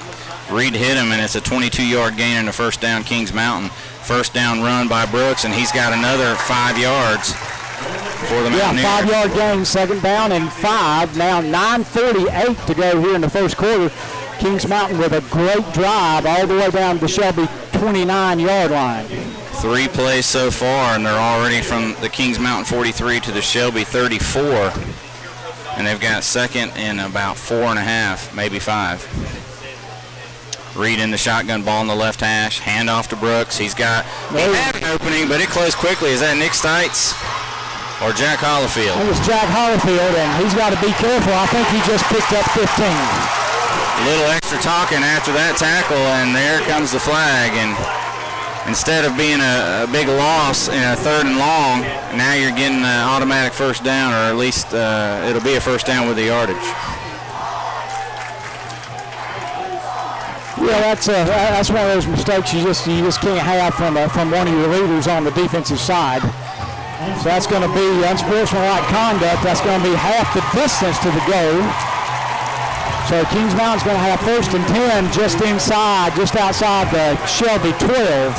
Reed hit him, and it's a 22-yard gain and a 1st down Kings Mountain. 1st down run by Brooks, and he's got another 5 yards for the Mountaineers. Yeah, 5-yard gain, 2nd down and 5. Now 9:48 to go here in the first quarter. Kings Mountain with a great drive all the way down to the Shelby 29-yard line. 3 plays so far, and they're already from the Kings Mountain 43 to the Shelby 34. And they've got 2nd and about 4.5, maybe 5. Reed in the shotgun, ball in the left hash, hand off to Brooks. He had an opening, but it closed quickly. Is that Nick Stites or Jack Hollifield? It was Jack Hollifield, and he's got to be careful. I think he just picked up 15. A little extra talking after that tackle, and there comes the flag. And instead of being a big loss in a 3rd and long, now you're getting an automatic 1st down, or at least it'll be a 1st down with the yardage. Yeah, that's one of those mistakes you just can't have from one of your leaders on the defensive side. So that's going to be unsportsmanlike conduct. That's going to be half the distance to the goal. So Kings Mountain's going to have 1st and 10 just outside the Shelby 12.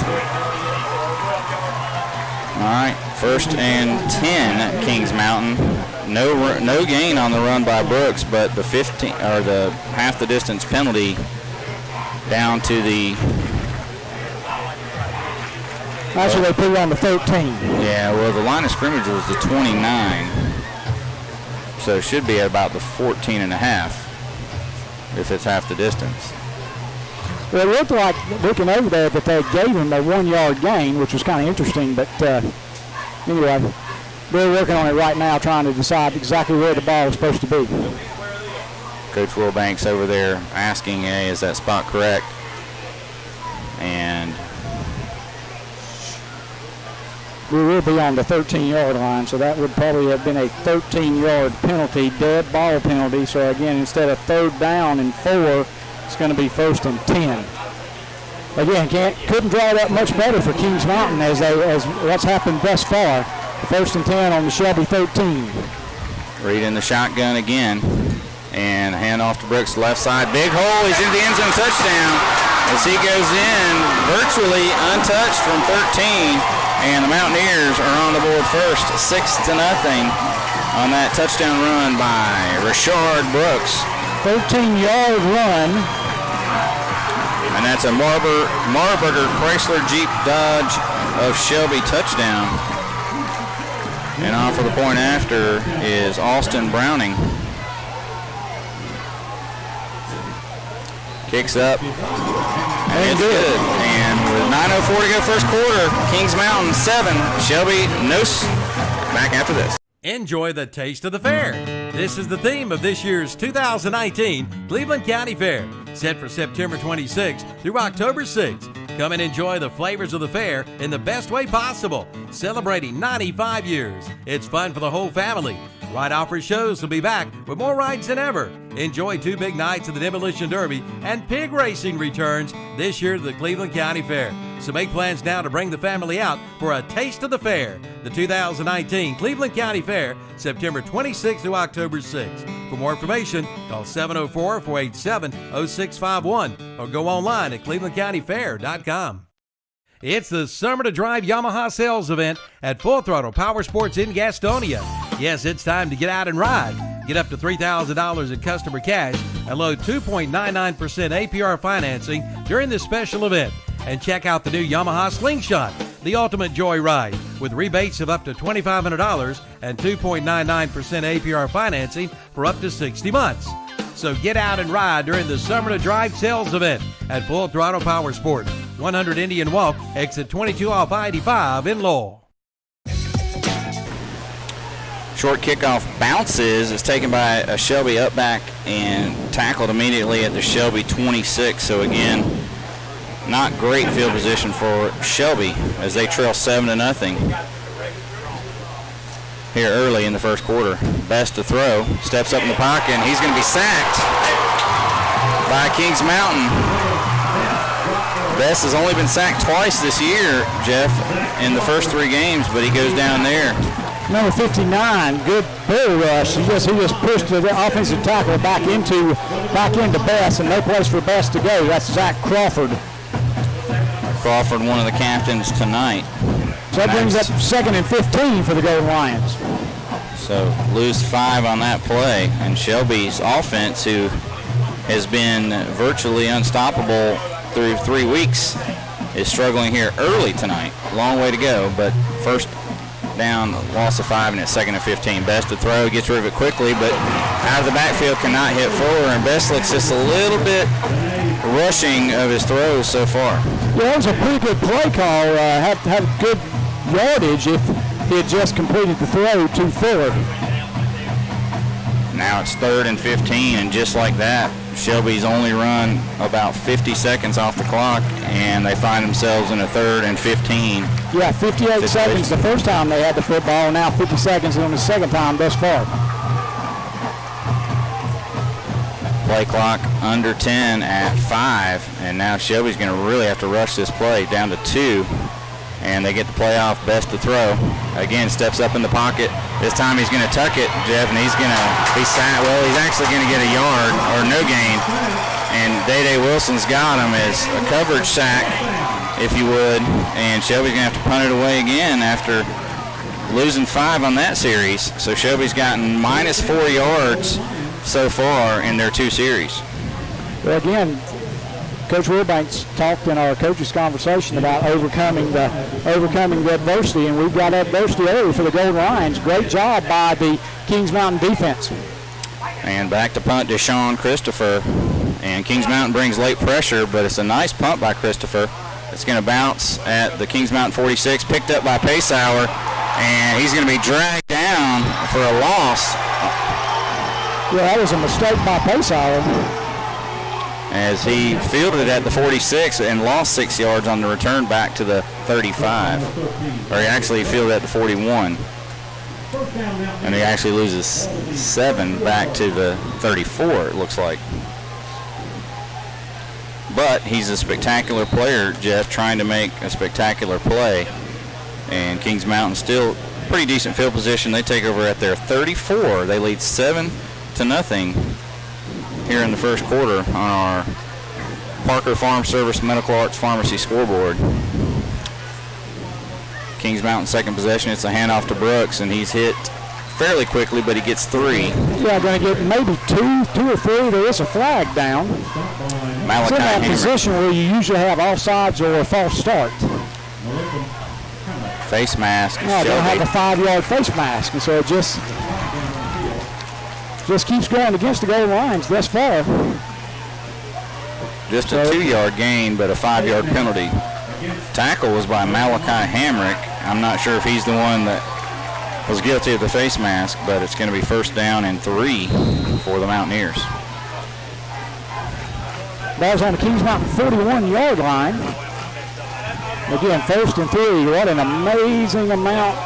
All right, 1st and 10 at Kings Mountain. No gain on the run by Brooks, but the 15 or the half the distance penalty down to the. Actually, they put it on the 13. Yeah, well, the line of scrimmage was the 29, so it should be at about the 14 and a half if it's half the distance. Well, it looked like, looking over there, that they gave him a 1 yard gain, which was kind of interesting. But anyway, they're working on it right now, trying to decide exactly where the ball is supposed to be. Coach Wilbanks over there asking, hey, is that spot correct? And we will be on the 13-yard line, so that would probably have been a 13-yard penalty, dead ball penalty. So again, instead of 3rd down and 4, it's going to be 1st and 10. Again, couldn't draw it up much better for Kings Mountain as what's happened thus far. 1st and 10 on the Shelby 13. Reed in the shotgun again, and hand off to Brooks, left side, big hole. He's in the end zone, touchdown as he goes in virtually untouched from 13. And the Mountaineers are on the board first, 6-0 on that touchdown run by Rashard Brooks. 13-yard run. And that's a Marburger Chrysler Jeep Dodge of Shelby touchdown. And on for the point after is Austin Browning. Kicks up. And it's good. And with 9:04 to go first quarter, Kings Mountain 7, Shelby Nos. Back after this. Enjoy the taste of the fair. This is the theme of this year's 2019 Cleveland County Fair, set for September 26th through October 6th. Come and enjoy the flavors of the fair in the best way possible, celebrating 95 years. It's fun for the whole family. Ride Offers shows will be back with more rides than ever. Enjoy 2 big nights of the Demolition Derby, and pig racing returns this year to the Cleveland County Fair. So make plans now to bring the family out for a taste of the fair. The 2019 Cleveland County Fair, September 26th through October 6th. For more information, call 704-487-0651 or go online at clevelandcountyfair.com. It's the Summer to Drive Yamaha sales event at Full Throttle Power Sports in Gastonia. Yes, it's time to get out and ride. Get up to $3,000 in customer cash and load 2.99% APR financing during this special event. And check out the new Yamaha Slingshot, the ultimate joy ride, with rebates of up to $2,500 and 2.99% APR financing for up to 60 months. So get out and ride during the Summer to Drive sales event at Full Throttle Power Sports, 100 Indian Walk, exit 22 off I-85 in Lowell. Short kickoff bounces. It's taken by a Shelby up back and tackled immediately at the Shelby 26. So again, not great field position for Shelby as they trail 7-0 here early in the first quarter. Best to throw, steps up in the pocket, and he's going to be sacked by Kings Mountain. Best has only been sacked twice this year, Jeff, in the first 3 games, but he goes down there. Number 59, good bull rush. He just pushed the offensive tackle back into Best, and no place for Best to go. That's Zach Crawford. Crawford, one of the captains tonight. So that brings up 2nd and 15 for the Golden Lions. So lose 5 on that play, and Shelby's offense, who has been virtually unstoppable through 3 weeks, is struggling here early tonight. Long way to go, but first down, loss of 5, and it's 2nd and 15. Best to throw, gets rid of it quickly, but out of the backfield cannot hit forward, and Best looks just a little bit rushing of his throws so far. Yeah, that was a pretty good play call. Had good yardage if he had just completed the throw to forward. Now it's 3rd and 15, and just like that, Shelby's only run about 50 seconds off the clock, and they find themselves in a 3rd and 15. Yeah, 58 seconds the first time they had the football, and now 50 seconds on the second time thus far. Play clock under 10 at 5, and now Shelby's going to really have to rush this play down to 2, and they get the play off. Best to throw. Again, steps up in the pocket. This time he's going to tuck it, Jeff, and he's going to be sacked. Well, he's actually going to get a yard or no gain, and Day-Day Wilson's got him as a coverage sack, if you would, and Shelby's going to have to punt it away again after losing 5 on that series. So Shelby's gotten -4 yards so far in their 2 series. Well, again, Coach Wilbanks talked in our coaches' conversation about overcoming the adversity, and we've got adversity early for the Golden Lions. Great job by the Kings Mountain defense. And back to punt, Deshaun Christopher. And Kings Mountain brings late pressure, but it's a nice punt by Christopher. It's going to bounce at the Kings Mountain 46, picked up by Pacehour, and he's going to be dragged down for a loss. Yeah, that was a mistake by Pacehour. As he fielded it at the 46 and lost 6 yards on the return back to the 35. Or he actually fielded at the 41. And he actually loses 7 back to the 34, it looks like. But he's a spectacular player, Jeff, trying to make a spectacular play. And Kings Mountain still pretty decent field position. They take over at their 34. They lead 7-0 here in the first quarter on our Parker Farm Service Medical Arts Pharmacy scoreboard. Kings Mountain second possession. It's a handoff to Brooks, and he's hit fairly quickly, but he gets 3. Yeah, going to get maybe 2 or 3. There is a flag down. It's in that position where you usually have offsides or a false start. face mask. No, they don't have a 5-yard face mask, and so it just keeps going against the goal lines thus far. Just a 2-yard gain, but a 5-yard penalty. Tackle was by Malachi Hamrick. I'm not sure if he's the one that was guilty of the face mask, but it's going to be first down and 3 for the Mountaineers. Ball's on the Kings Mountain 41-yard line. Again, first and 3. What an amazing amount.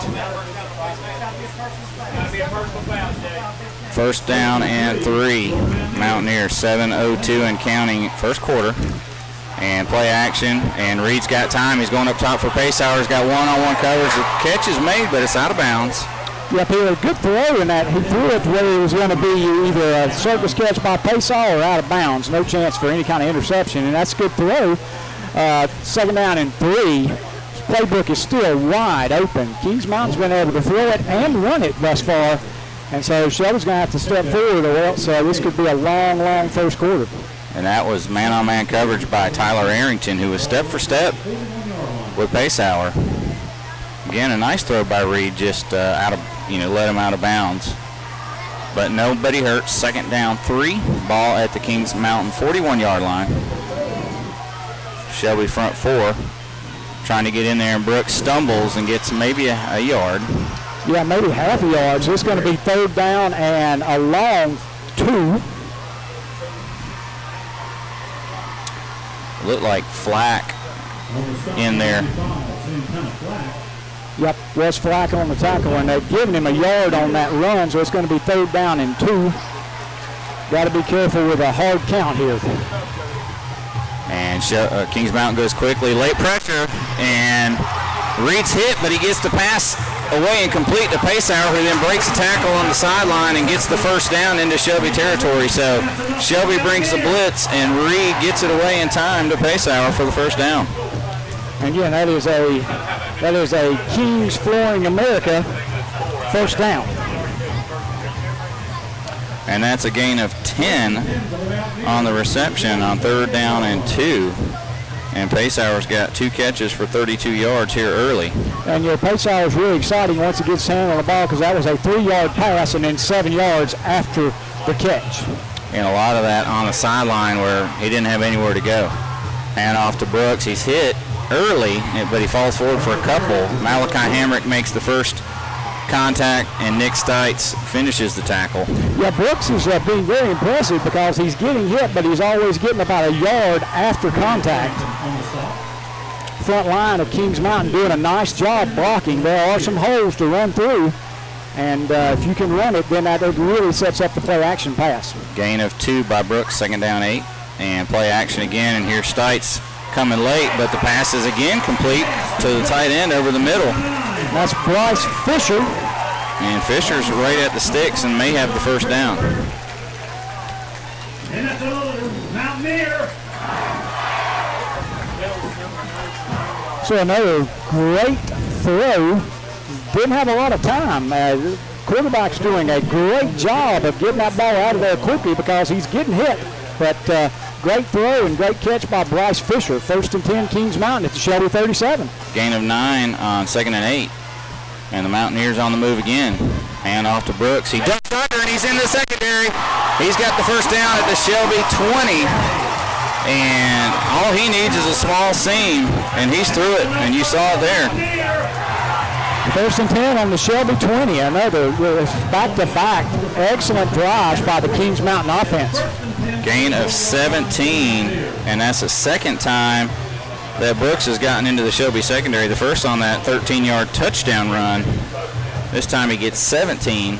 First down and 3. Mountaineers 7:02 and counting first quarter. And play action, and Reed's got time. He's going up top for Pacehour. He's got one-on-one coverage. The catch is made, but it's out of bounds. Yep, he had a good throw in that. He threw it where it was going to be either a circus catch by Pacehour or out of bounds. No chance for any kind of interception, and that's a good throw. Second down and 3. His playbook is still wide open. Kings Mountain's been able to throw it and run it thus far, and so Shelby's going to have to step forward, or else this could be a long, long first quarter. And that was man-on-man coverage by Tyler Arrington, who was step for step with Pacehour. Again, a nice throw by Reed, just let him out of bounds. But nobody hurt. Second down 3. Ball at the Kings Mountain 41-yard line. Shelby front 4, trying to get in there, and Brooks stumbles and gets maybe a yard. Yeah, maybe half a yard. So it's going to be third down and a long 2. Looked like Flack in there. Yep, Wes Flack on the tackle, and they've given him a yard on that run, so it's going to be third down and 2. Got to be careful with a hard count here. And Kings Mountain goes quickly. Late pressure, and Reed's hit, but he gets the pass away and complete to Pacehour, who then breaks the tackle on the sideline and gets the first down into Shelby territory. So Shelby brings the blitz, and Reed gets it away in time to Pacehour for the first down. And again, that is a Kings Flooring America first down. And that's a gain of 10 on the reception on third down and 2. And Pacehour's got 2 catches for 32 yards here early. And Pacehour's really exciting once he gets his hand on the ball, because that was a 3-yard pass and then 7 yards after the catch. And a lot of that on the sideline where he didn't have anywhere to go. Hand off to Brooks. He's hit early, but he falls forward for a couple. Malachi Hamrick makes the first contact, and Nick Stites finishes the tackle. Yeah, Brooks is being very impressive because he's getting hit, but he's always getting about a yard after contact. Front line of Kings Mountain doing a nice job blocking. There are some holes to run through, and if you can run it, then that really sets up the play action pass. Gain of 2 by Brooks, second down 8, and play action again, and here's Stites coming late, but the pass is again complete to the tight end over the middle. That's Bryce Fisher. And Fisher's right at the sticks and may have the first down. And that's another Mountaineer. So another great throw. Didn't have a lot of time. Quarterback's doing a great job of getting that ball out of there quickly because he's getting hit. But great throw and great catch by Bryce Fisher. First and 10, Kings Mountain at the Shelby 37. Gain of 9 on second and 8. And the Mountaineers on the move again. Hand off to Brooks. He ducks under and he's in the secondary. He's got the first down at the Shelby 20. And all he needs is a small seam, and he's through it, and you saw it there. First and 10 on the Shelby 20. Another back-to-back excellent drives by the Kings Mountain offense. Gain of 17, and that's the second time that Brooks has gotten into the Shelby secondary. The first on that 13-yard touchdown run. This time he gets 17.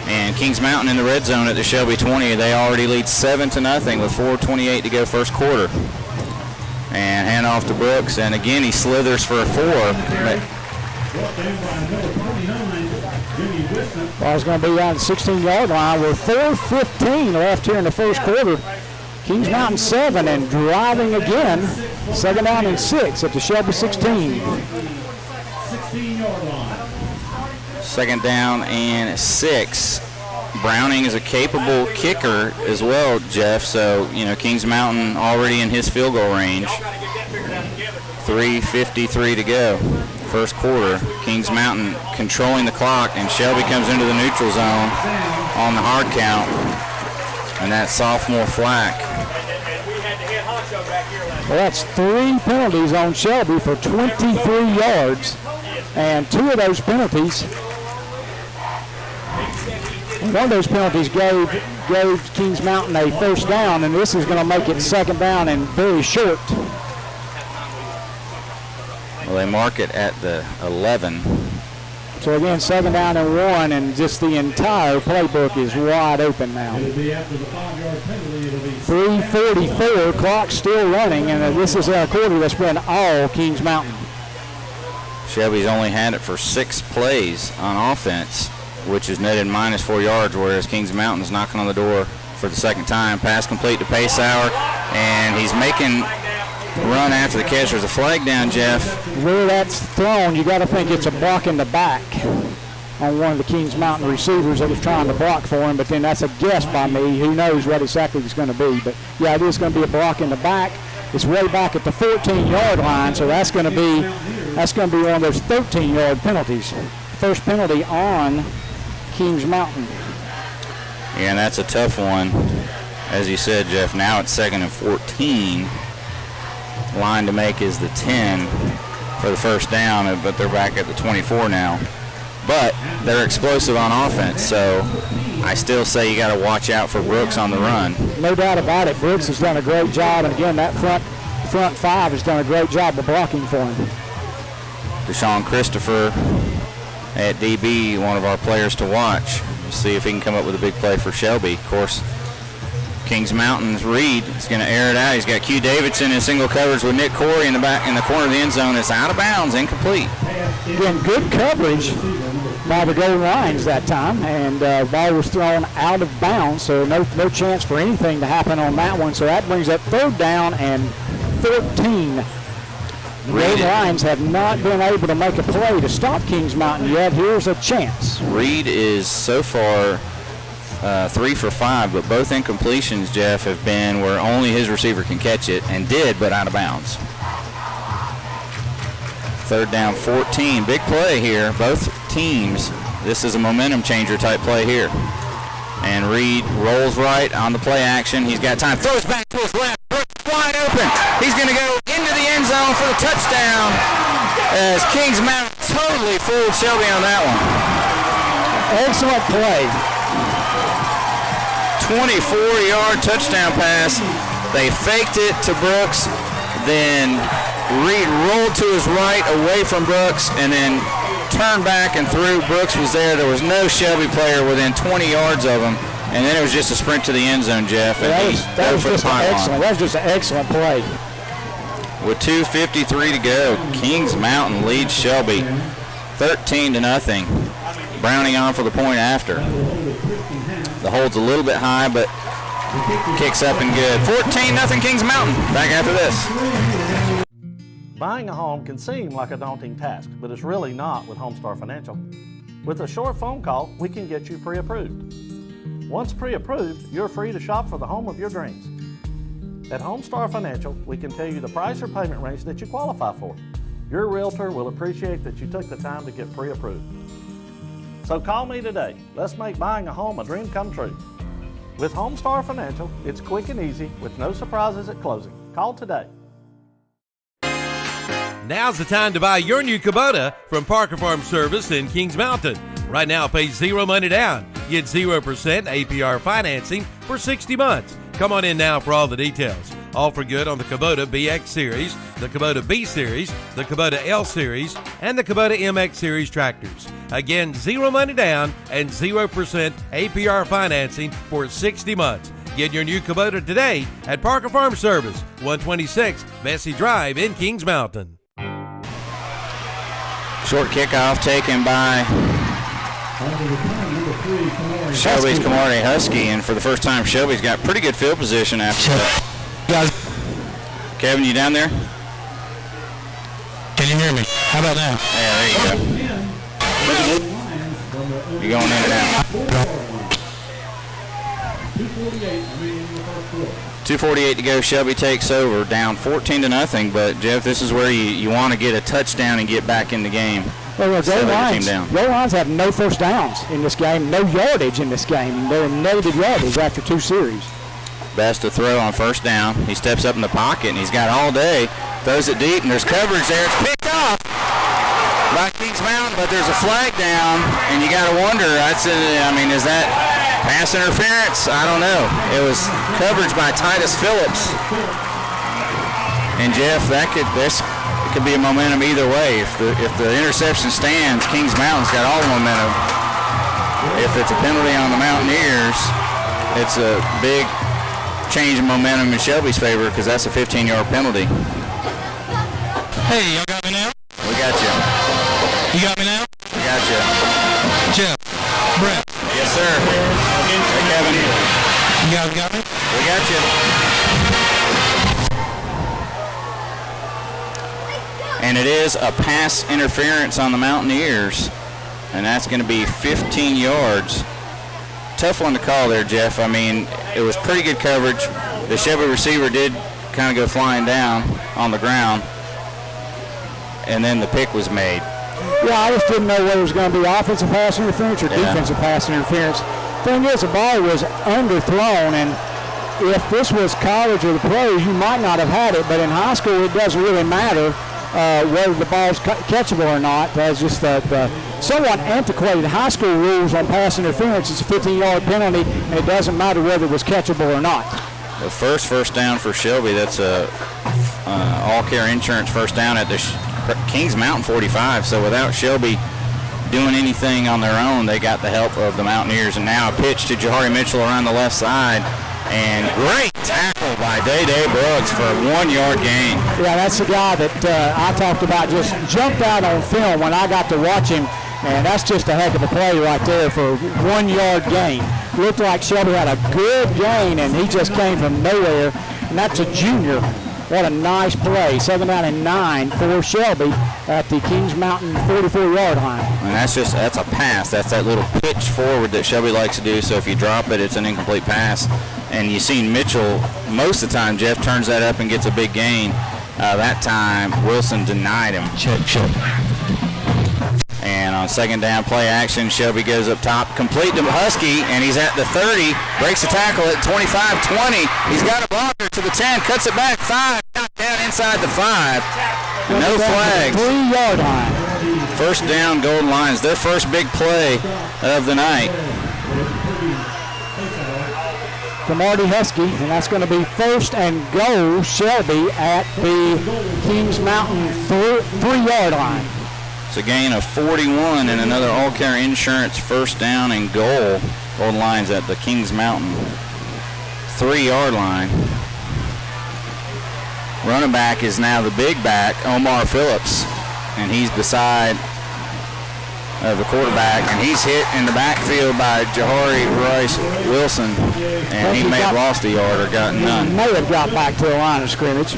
And Kings Mountain in the red zone at the Shelby 20. They already lead 7-0 with 4:28 to go first quarter. And hand off to Brooks, and again he slithers for a 4. Well, it's going to be on the 16-yard line with 4:15 left here in the first quarter. Kings Mountain 7 and driving again. Second down and 6 at the Shelby 16. Second down and 6. Browning is a capable kicker as well, Jeff. So, Kings Mountain already in his field goal range. 3:53 to go. first quarter. Kings Mountain controlling the clock, and Shelby comes into the neutral zone on the hard count, and that sophomore flag. Well, that's 3 penalties on Shelby for 23 yards, and 2 of those penalties, one of those penalties gave Kings Mountain a first down, and this is going to make it second down and very short. Well, they mark it at the 11. So again, 7 down and 1, and just the entire playbook is wide open now. 3:44, clock still running, and this is a quarter that's been all Kings Mountain. Shelby's only had it for 6 plays on offense, which is netted -4 yards, whereas Kings Mountain's knocking on the door for the second time. Pass complete to Pacehour, and he's making run after the catch. There's a flag down, Jeff. Where that's thrown, you got to think it's a block in the back on one of the Kings Mountain receivers that was trying to block for him, but then that's a guess by me. Who knows what exactly it's going to be. But, yeah, it is going to be a block in the back. It's way back at the 14-yard line, so that's going to be one of those 13-yard penalties. First penalty on Kings Mountain. Yeah, and that's a tough one. As you said, Jeff, now it's 2nd and 14. Line to make is the 10 for the first down, but they're back at the 24 now. But they're explosive on offense, so I still say you got to watch out for Brooks on the run. No doubt about it. Brooks has done a great job, and again, that front 5 has done a great job of blocking for him. Deshaun Christopher at DB, one of our players to watch. We'll see if he can come up with a big play for Shelby. Of course, Kings Mountain's Reed is going to air it out. He's got Q Davidson in single coverage with Nick Corey in the back in the corner of the end zone. It's out of bounds, incomplete. Again, good coverage by the goal lines that time, and ball was thrown out of bounds, so no chance for anything to happen on that one. So that brings up 3rd down and 14. The goal lines have not been able to make a play to stop Kings Mountain yet. Here's a chance. Reed is so far 3 for 5, but both incompletions, Jeff, have been where only his receiver can catch it, and did, but out of bounds. 3rd down, 14. Big play here, both teams. This is a momentum changer type play here. And Reed rolls right on the play action. He's got time, throws back to his left, wide open. He's going to go into the end zone for the touchdown, as Kings Mountain totally fooled Shelby on that one. Excellent play. 24-yard touchdown pass. They faked it to Brooks, then Reed rolled to his right away from Brooks, and then turned back and threw. Brooks was there. There was no Shelby player within 20 yards of him, and then it was just a sprint to the end zone, Jeff. That was just an excellent play. With 2:53 to go, Kings Mountain leads Shelby 13-0. Browning on for the point after. The hold's a little bit high, but kicks up and good. 14-0 Kings Mountain. Back after this. Buying a home can seem like a daunting task, but it's really not with Homestar Financial. With a short phone call, we can get you pre-approved. Once pre-approved, you're free to shop for the home of your dreams. At Homestar Financial, we can tell you the price or payment range that you qualify for. Your realtor will appreciate that you took the time to get pre-approved. So call me today. Let's make buying a home a dream come true. With Homestar Financial, it's quick and easy with no surprises at closing. Call today. Now's the time to buy your new Kubota from Parker Farm Service in Kings Mountain. Right now, pay 0 money down. Get 0% APR financing for 60 months. Come on in now for all the details. All for good on the Kubota BX Series, the Kubota B Series, the Kubota L Series, and the Kubota MX Series tractors. Again, 0 money down and 0% APR financing for 60 months. Get your new Kubota today at Parker Farm Service, 126 Bessie Drive in Kings Mountain. Short kickoff taken by Shelby's Kamari Husky, and for the first time, Shelby's got pretty good field position after that. Kevin, you down there? Can you hear me? How about now? Yeah, there you go. You're going in and out. 2:48 to go. Shelby takes over, down 14-0. But Jeff, this is where you want to get a touchdown and get back in the game. Well, Gold Lions have no first downs in this game, no yardage in this game. They're in negative yardage after 2 series. Best to throw on first down. He steps up in the pocket, and he's got all day. Throws it deep, and there's coverage there. It's picked off by Kings Mountain, but there's a flag down, and you got to wonder, is that pass interference? I don't know. It was coverage by Titus Phillips. And Jeff, it could be a momentum either way. If the interception stands, Kings Mountain's got all the momentum. If it's a penalty on the Mountaineers, it's a big change in momentum in Shelby's favor because that's a 15-yard penalty. Hey, y'all got me now? We got you. You got me now? We got you. Jeff, Brett. Yes, sir. Hey, Kevin. You guys got me? We got you. And it is a pass interference on the Mountaineers, and that's going to be 15 yards. Tough one to call there, Jeff. I mean, it was pretty good coverage. The Shelby receiver did kind of go flying down on the ground, and then the pick was made. Yeah, I just didn't know whether it was going to be offensive pass interference or defensive pass interference. Thing is, the ball was underthrown, and if this was college or the pros, you might not have had it, but in high school, it doesn't really matter whether the ball's catchable or not. That's just the somewhat antiquated high school rules on pass interference. It's a 15-yard penalty, and it doesn't matter whether it was catchable or not. The first down for Shelby, that's a all-care insurance first down at the Kings Mountain 45. So without Shelby doing anything on their own, they got the help of the Mountaineers. And now a pitch to Jahari Mitchell around the left side. And great tackle by Day-Day Brooks for a 1-yard gain. Yeah, that's the guy that I talked about, just jumped out on film when I got to watch him, and that's just a heck of a play right there for a 1-yard gain. Looked like Shelby had a good gain, and he just came from nowhere, and that's a junior. What a nice play. 2nd down and 9 for Shelby at the Kings Mountain 44-yard line. And that's a pass. That's that little pitch forward that Shelby likes to do, so if you drop it, it's an incomplete pass. And you've seen Mitchell, most of the time, Jeff turns that up and gets a big gain. That time, Wilson denied him. Check. And on 2nd down, play action, Shelby goes up top, complete to Husky, and he's at the 30, breaks the tackle at 25-20. He's got a blocker to the 10, cuts it back, 5, down inside the 5. No flags. 3-yard line. First down, Golden Lions, their first big play of the night. To Marty Husky, and that's going to be 1st and goal, Shelby at the Kings Mountain 3-yard line. It's a gain of 41 and another all-care insurance first down and goal. Golden Lions at the Kings Mountain 3-yard line. Running back is now the big back, Omar Phillips, and he's beside the quarterback, and he's hit in the backfield by Jahari Rice Wilson, and he may have lost a yard or gotten none. He may have got back to the line of scrimmage.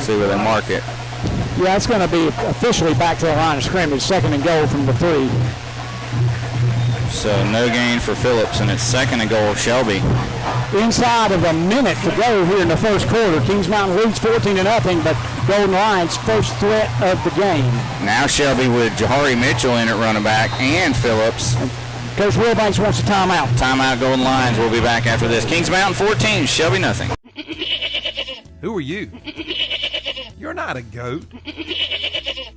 See where they mark it. Yeah, it's going to be officially back to the line of scrimmage, 2nd and goal from the 3. So no gain for Phillips, and it's 2nd and goal, Shelby. Inside of a minute to go here in the first quarter. Kings Mountain leads 14-0, but Golden Lions first threat of the game. Now Shelby with Jahari Mitchell in at running back and Phillips. Coach Wilbanks wants a timeout. Timeout, Golden Lions. We'll be back after this. Kings Mountain 14, Shelby nothing. Who are you? You're not a goat.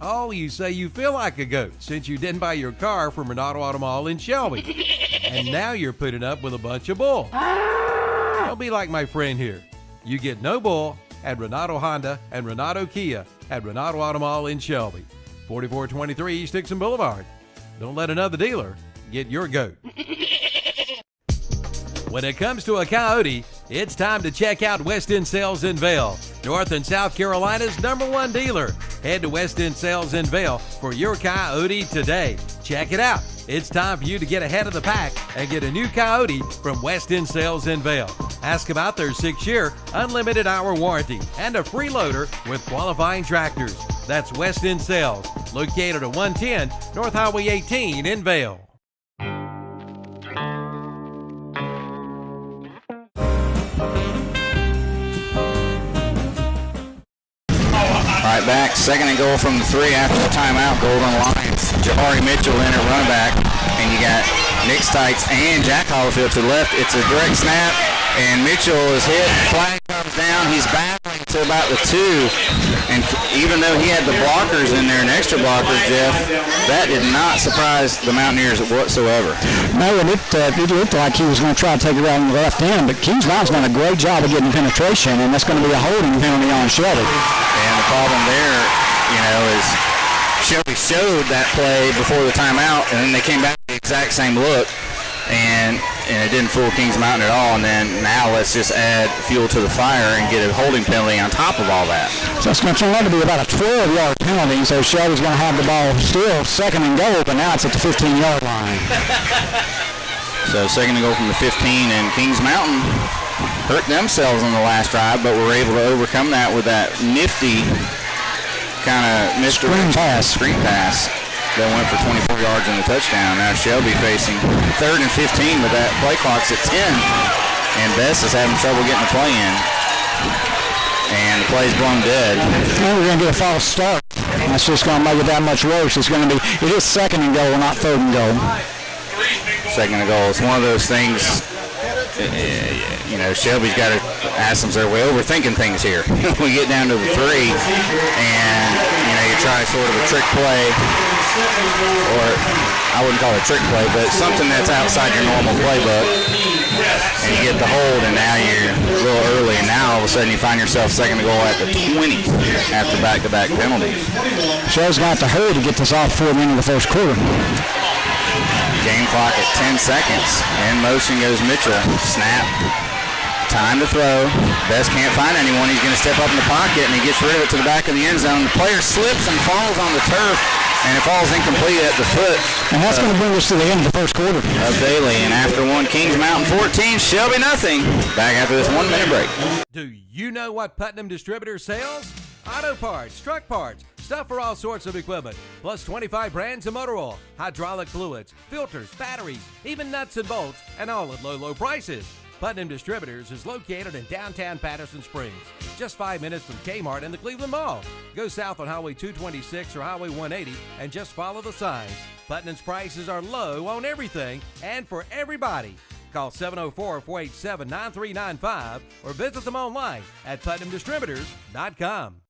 Oh, you say you feel like a goat since you didn't buy your car from Renato Auto Mall in Shelby. And now you're putting up with a bunch of bull. Don't be like my friend here. You get no bull at Renato Honda and Renato Kia at Renato Auto Mall in Shelby. 4423 East Dixon Boulevard. Don't let another dealer get your goat. When it comes to a coyote, it's time to check out West End Sales in Vail, North and South Carolina's #1 dealer. Head to West End Sales in Vail for your coyote today. Check it out. It's time for you to get ahead of the pack and get a new coyote from West End Sales in Vail. Ask about their 6-year unlimited hour warranty and a free loader with qualifying tractors. That's West End Sales, located at 110 North Highway 18 in Vail. back. Second and goal from the 3 after the timeout. Golden Lions. Jahari Mitchell in at running back. And you got Nick Stites and Jack Hollifield to the left. It's a direct snap, and Mitchell is hit. Flag comes down. He's battling to about the 2. And even though he had the blockers in there, and extra blockers, Jeff, that did not surprise the Mountaineers whatsoever. No, and it looked like he was going to try to take it right on the left end, but Kings Mountain's done a great job of getting penetration, and that's going to be a holding penalty on Shelby. And the problem there, is Shelby showed that play before the timeout, and then they came back with the exact same look, and it didn't fool Kings Mountain at all. And then now let's just add fuel to the fire and get a holding penalty on top of all that. So it's going to turn out to be about a 12-yard penalty, so Shelby's going to have the ball still second and goal, but now it's at the 15-yard line. So second and goal from the 15, and Kings Mountain hurt themselves on the last drive, but were able to overcome that with that nifty kind of screen pass that went for 24 yards in the touchdown. Now Shelby facing third and 15, but that play clock's at 10, and Bess is having trouble getting the play in, and the play's blown dead. Now we're going to get a false start. That's just going to make it that much worse. It is second and goal, not third and goal. Second and goal. It's one of those things. Shelby's got to ask themselves, we're overthinking things here. We get down to the 3, and, you try sort of a trick play, or I wouldn't call it a trick play, but something that's outside your normal playbook, and you get the hold, and now you're a little early, and now all of a sudden you find yourself second to goal at the 20 after back-to-back penalties. Shelby's going to have to hurry to get this off before the end of the first quarter. Game clock at 10 seconds. In motion goes Mitchell. Snap. Time to throw. Best can't find anyone. He's going to step up in the pocket, and he gets rid of it to the back of the end zone. The player slips and falls on the turf, and it falls incomplete at the foot. And that's going to bring us to the end of the first quarter. Of Daly. And after one, Kings Mountain 14, Shelby nothing. Back after this 1-minute break. Do you know what Putnam Distributor sells? Auto parts, truck parts, stuff for all sorts of equipment, plus 25 brands of motor oil, hydraulic fluids, filters, batteries, even nuts and bolts, and all at low prices. Putnam Distributors is located in downtown Patterson Springs, just 5 minutes from Kmart and the Cleveland Mall. Go south on Highway 226 or Highway 180 and just follow the signs. Putnam's prices are low on everything and for everybody. Call 704-487-9395 or visit them online at PutnamDistributors.com.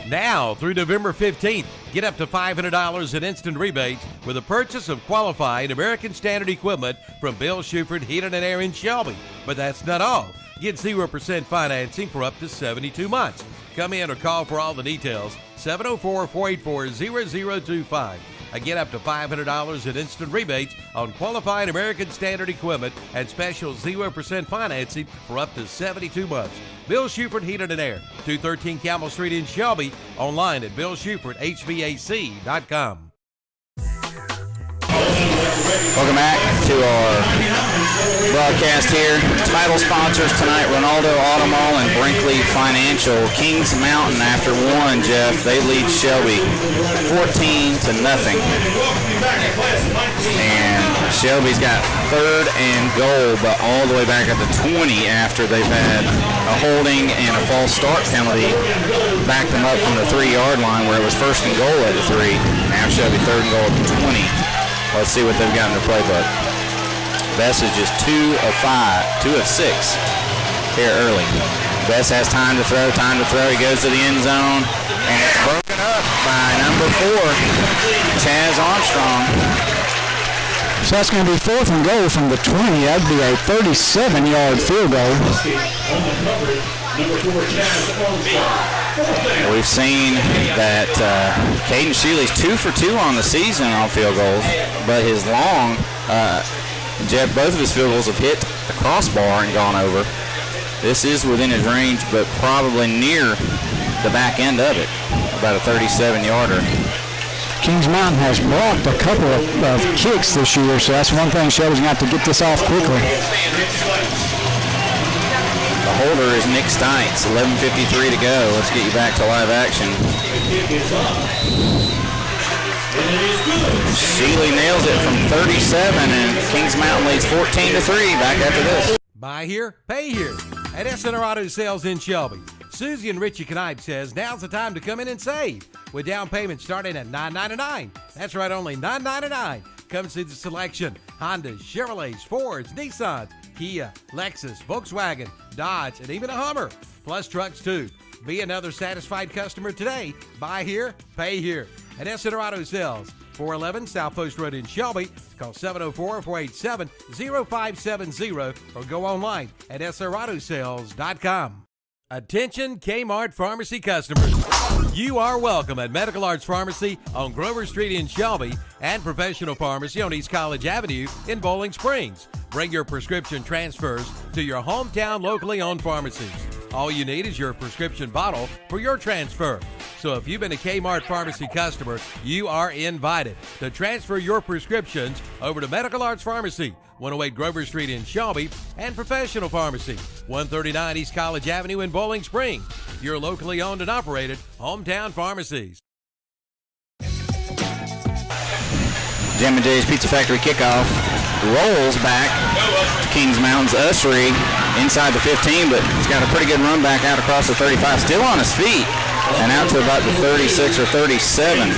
Now through November 15th, get up to $500 in instant rebates with a purchase of qualified American Standard equipment from Bill Shuford Heating and Air in Shelby. But that's not all. Get 0% financing for up to 72 months. Come in or call for all the details. 704-484-0025. Get up to $500 in instant rebates on qualified American Standard equipment and special 0% financing for up to 72 months. Bill Shuford Heating and Air, 213 Camel Street in Shelby. Online at BillShufordHVAC.com. Welcome back to our broadcast here. Title sponsors tonight, Ronaldo Auto Mall and Brinkley Financial. Kings Mountain after one, Jeff. They lead Shelby 14-0. And Shelby's got third and goal, but all the way back at the 20 after they've had a holding and a false start penalty. Backed them up from the 3-yard line where it was first and goal at the 3. Now Shelby third and goal at the 20. Let's see what they've got in their playbook. Bess is just 2 of 6 here early. Bess has time to throw. He goes to the end zone, and it's broken up by number 4, Chaz Armstrong. So that's going to be fourth and goal from the 20. That'd be a 37-yard field goal. We've seen that Caden Shealy's 2 for 2 on the season on field goals, but his long, Jeff, both of his field goals have hit the crossbar and gone over. This is within his range, but probably near the back end of it, about a 37-yarder. Kings Mountain has blocked a couple of kicks this year, so that's one thing Shelby's going to have to get this off quickly. The holder is Nick Stites, 11:53 to go. Let's get you back to live action. Shealy nails it from 37, and Kings Mountain leads 14-3. Back after this. Buy here, pay here at SNR Auto Sales in Shelby. Susie and Richie Knipe says now's the time to come in and save, with down payment starting at $9.99. That's right, only $9.99. Come see the selection: Hondas, Chevrolets, Fords, Nissans, Kia, Lexus, Volkswagen, Dodge, and even a Hummer, plus trucks too. Be another satisfied customer today. Buy here, pay here. At Esseter Auto Sales, 411 South Post Road in Shelby. Call 704-487-0570 or go online at esseroautosales.com. Attention Kmart Pharmacy customers. You are welcome at Medical Arts Pharmacy on Grover Street in Shelby and Professional Pharmacy on East College Avenue in Bowling Springs. Bring your prescription transfers to your hometown locally owned pharmacies. All you need is your prescription bottle for your transfer. So if you've been a Kmart Pharmacy customer, you are invited to transfer your prescriptions over to Medical Arts Pharmacy, 108 Grover Street in Shelby, and Professional Pharmacy, 139 East College Avenue in Bowling Springs. Your locally owned and operated hometown pharmacies. Jim and Jay's Pizza Factory kickoff rolls back to Kings Mountain's Ussery inside the 15, but he's got a pretty good run back out across the 35, still on his feet, and out to about the 36 or 37.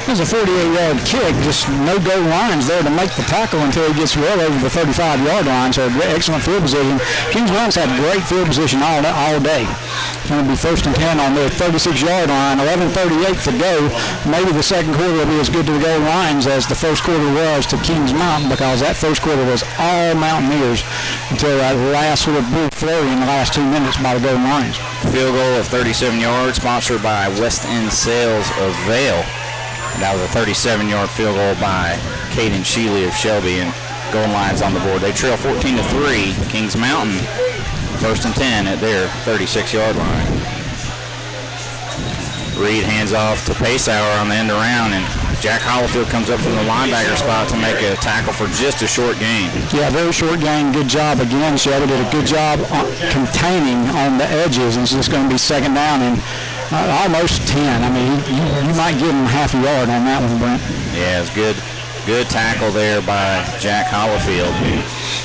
There's a 48-yard kick, just no-go lines there to make the tackle until he gets well over the 35-yard line, so excellent field position. Kings Mountain's had great field position all day. It's going to be 1st and 10 on their 36-yard line, 11:38 to go. Maybe the second quarter will be as good to the goal lines as the first quarter was to Kings Mountain, because that first quarter was all Mountaineers until that last little brief flurry in the last 2 minutes by the goal lines. Field goal of 37 yards, sponsored by West End Sales of Vail. That was a 37-yard field goal by Caden Sheely of Shelby, and goal lines on the board. They trail 14-3. Kings Mountain, 1st and 10 at their 36-yard line. Reed hands off to Pacehour on the end around, and Jack Hollifield comes up from the linebacker spot to make a tackle for just a short gain. Yeah, very short gain. Good job again. Shelby did a good job containing on the edges, and it's just going to be 2nd down and almost 10. I mean, you might give him half a yard on that one, Brent. Yeah, it's good tackle there by Jack Hollifield.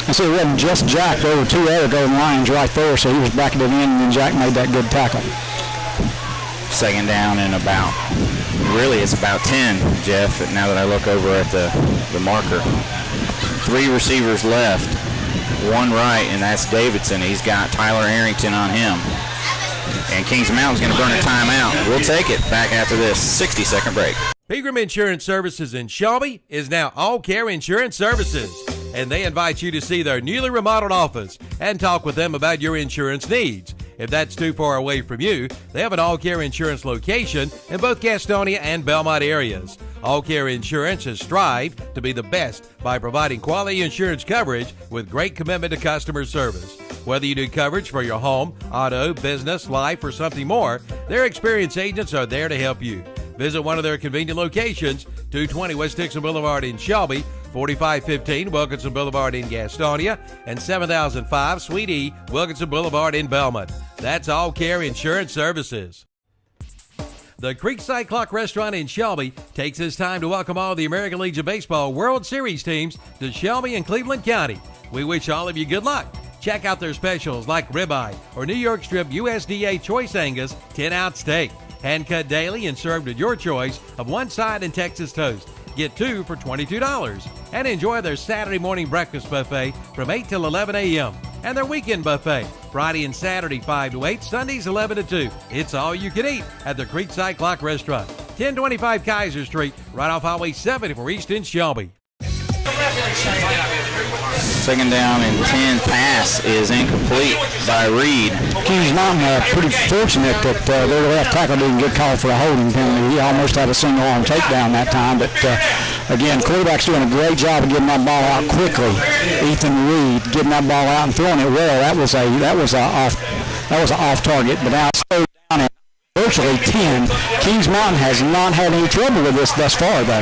I see it wasn't just Jack. There were 2 other goal lines right there, so he was backing it in, and then Jack made that good tackle. 2nd down and about, really it's about 10, Jeff, now that I look over at the marker. 3 receivers left, 1 right, and that's Davidson. He's got Tyler Harrington on him. And Kings Mountain's going to burn a timeout. We'll take it back after this 60-second break. Pegram Insurance Services in Shelby is now All Care Insurance Services, and they invite you to see their newly remodeled office and talk with them about your insurance needs. If that's too far away from you, they have an All Care Insurance location in both Gastonia and Belmont areas. All Care Insurance has strived to be the best by providing quality insurance coverage with great commitment to customer service. Whether you need coverage for your home, auto, business, life, or something more, their experienced agents are there to help you. Visit one of their convenient locations, 220 West Dixon Boulevard in Shelby, 4515 Wilkinson Boulevard in Gastonia, and 7005 Suite E Wilkinson Boulevard in Belmont. That's All Care Insurance Services. The Creekside Clock Restaurant in Shelby takes this time to welcome all the American Legion Baseball World Series teams to Shelby and Cleveland County. We wish all of you good luck. Check out their specials like ribeye or New York Strip USDA Choice Angus 10-ounce steak. Hand cut daily and served at your choice of one side and Texas toast. Get 2 for $22. And enjoy their Saturday morning breakfast buffet from 8 till 11 a.m. And their weekend buffet, Friday and Saturday 5 to 8, Sundays 11 to 2. It's all you can eat at the Creekside Clock Restaurant, 1025 Kaiser Street, right off Highway 74 East in Shelby. 2nd down and 10. Pass is incomplete by Reed. Kings Mountain pretty fortunate that their left tackle didn't get called for a holding penalty. He almost had a single-arm takedown that time, but again, quarterback's doing a great job of getting that ball out quickly. Ethan Reed getting that ball out and throwing it well. That was a off target, but now it's slowed down at virtually 10. Kings Mountain has not had any trouble with this thus far, though.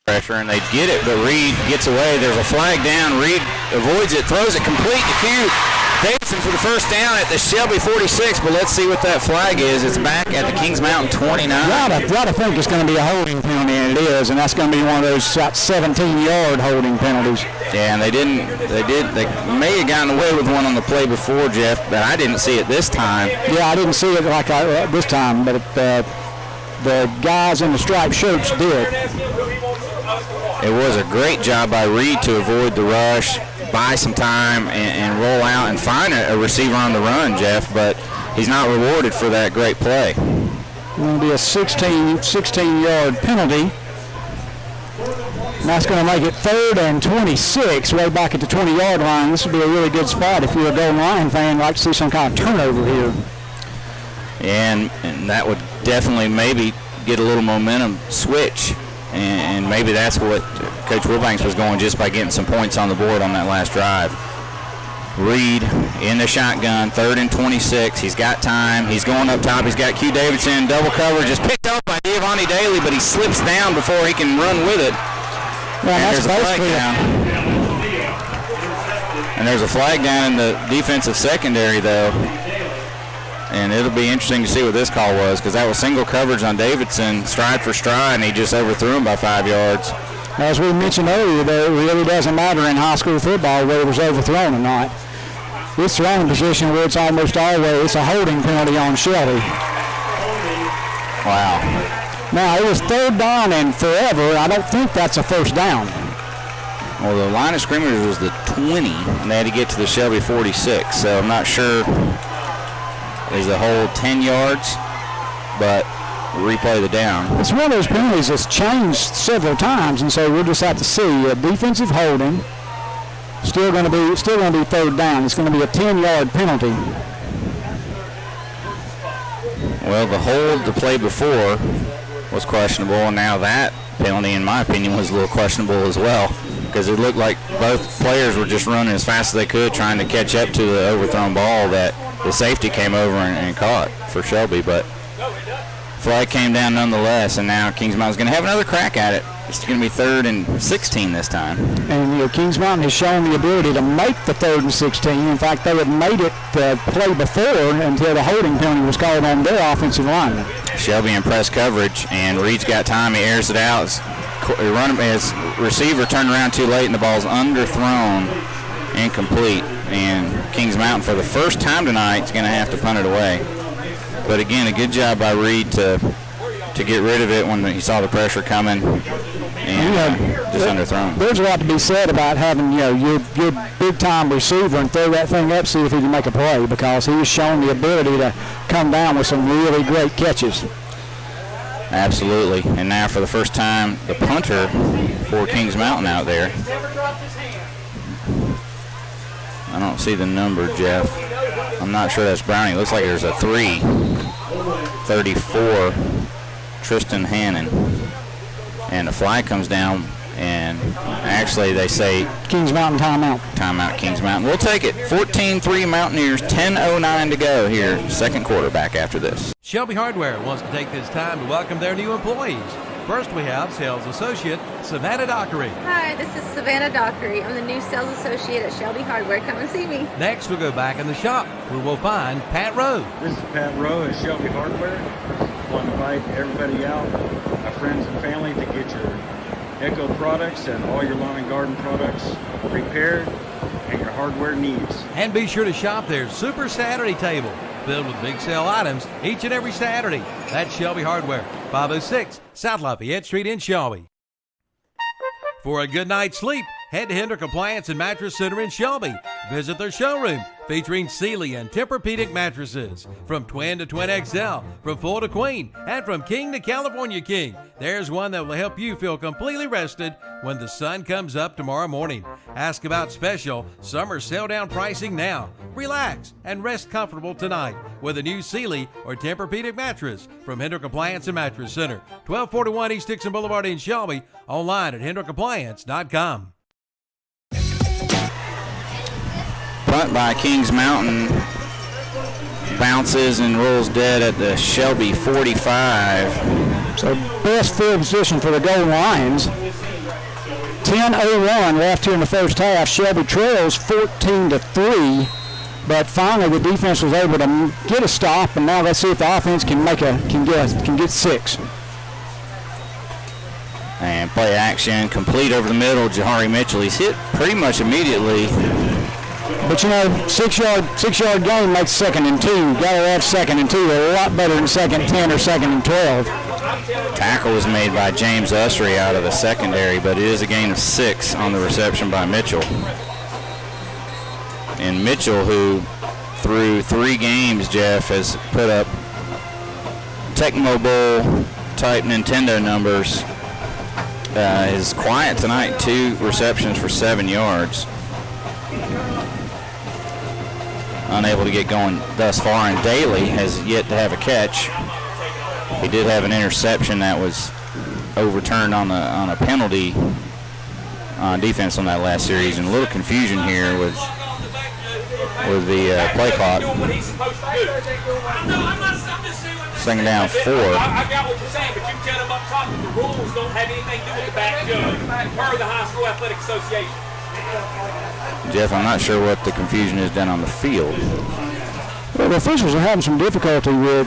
Pressure, and they get it, but Reed gets away. There's a flag down. Reed avoids it, throws it complete to Q. Davidson for the first down at the Shelby 46, but let's see what that flag is. It's back at the Kings Mountain 29. I think it's going to be a holding penalty, and it is, and that's going to be one of those 17-yard holding penalties. Yeah, and they may have gotten away with one on the play before, Jeff, but I didn't see it this time. Yeah, I didn't see it this time, but the guys in the striped shirts did. It was a great job by Reed to avoid the rush, buy some time, and roll out and find a receiver on the run, Jeff, but he's not rewarded for that great play. It's going to be a 16-yard penalty. And that's going to make it 3rd and 26, way back at the 20-yard line. This would be a really good spot if you're a Golden Lion fan. You'd like to see some kind of turnover here. And that would definitely maybe get a little momentum switch. And maybe that's what Coach Wilbanks was going, just by getting some points on the board on that last drive. Reed in the shotgun, 3rd and 26. He's got time. He's going up top. He's got Q Davidson, double cover, just picked up by Giovanni Daly, but he slips down before he can run with it. Well, and there's a flag down. And there's a flag down in the defensive secondary, though. And it'll be interesting to see what this call was, because that was single coverage on Davidson, stride for stride, and he just overthrew him by 5 yards. As we mentioned earlier, though, it really doesn't matter in high school football whether it was overthrown or not. It's throwing position where it's almost always a holding penalty on Shelby. Wow. Now, it was 3rd down and forever. I don't think that's a first down. Well, the line of scrimmage was the 20, and they had to get to the Shelby 46, so I'm not sure. Is the whole 10 yards, but replay the down. It's one of those penalties that's changed several times, and so we'll just have to see. A defensive holding, still going to be 3rd down. It's going to be a 10-yard penalty. Well, the hold the play before was questionable, and now that penalty, in my opinion, was a little questionable as well, because it looked like both players were just running as fast as they could, trying to catch up to the overthrown ball that the safety came over and caught for Shelby, but flag came down nonetheless, and now Kings Mountain's going to have another crack at it. It's going to be 3rd and 16 this time. And Kings Mountain has shown the ability to make the 3rd and 16. In fact, they had made it the play before until the holding penalty was called on their offensive lineman. Shelby in press coverage, and Reed's got time. He airs it out. His receiver turned around too late, and the ball's underthrown, incomplete. And Kings Mountain, for the first time tonight, is going to have to punt it away. But again, a good job by Reed to get rid of it when he saw the pressure coming, and just underthrown. There's a lot to be said about having your big-time receiver and throw that thing up, see if he can make a play, because he has shown the ability to come down with some really great catches. Absolutely. And now for the first time, the punter for Kings Mountain out there. I don't see the number, Jeff. I'm not sure that's Browning. It looks like there's a 3-34, Tristan Hannon. And the flag comes down, and actually they say Kings Mountain timeout. Timeout, Kings Mountain. We'll take it. 14-3 Mountaineers, 10:09 to go here, 2nd quarter back after this. Shelby Hardware wants to take this time to welcome their new employees. First, we have sales associate Savannah Dockery. Hi, this is Savannah Dockery. I'm the new sales associate at Shelby Hardware. Come and see me. Next, we'll go back in the shop where we'll find Pat Rowe. This is Pat Rowe at Shelby Hardware. I want to invite everybody out, my friends and family, to get your Echo products and all your lawn and garden products repaired and your hardware needs. And be sure to shop their Super Saturday table, filled with big sale items each and every Saturday. That's Shelby Hardware, 506 South Lafayette Street in Shelby. For a good night's sleep, head to Hendrick Appliance and Mattress Center in Shelby. Visit their showroom featuring Sealy and Tempur-Pedic mattresses. From twin to twin XL, from full to queen, and from king to California king. There's one that will help you feel completely rested when the sun comes up tomorrow morning. Ask about special summer sale-down pricing now. Relax and rest comfortable tonight with a new Sealy or Tempur-Pedic mattress from Hendrick Appliance and Mattress Center, 1241 East Dixon Boulevard in Shelby. Online at hendrickappliance.com. Punt by Kings Mountain, bounces and rolls dead at the Shelby 45. So best field position for the Golden Lions. 10:01 left here in the first half. Shelby trails 14-3. But finally, the defense was able to get a stop, and now let's see if the offense can get 6. And play action, complete over the middle. Jahari Mitchell, he's hit pretty much immediately. But, 6-yard gain makes 2nd and 2. Got to have 2nd and 2 a lot better than 2nd 10 or 2nd and 12. Tackle was made by James Usry out of the secondary, but it is a gain of 6 on the reception by Mitchell. And Mitchell, who through 3 games, Jeff, has put up Tecmo Bowl type Nintendo numbers, is quiet tonight. 2 receptions for 7 yards. Unable to get going thus far, and Daly has yet to have a catch. He did have an interception that was overturned on a penalty on defense on that last series, and a little confusion here with the play clock. Second down 4. I got what you're saying, but you tell them up top that the rules don't have anything to do with the back judge per the High School Athletic Association. Jeff, I'm not sure what the confusion is down on the field. Well, the officials are having some difficulty with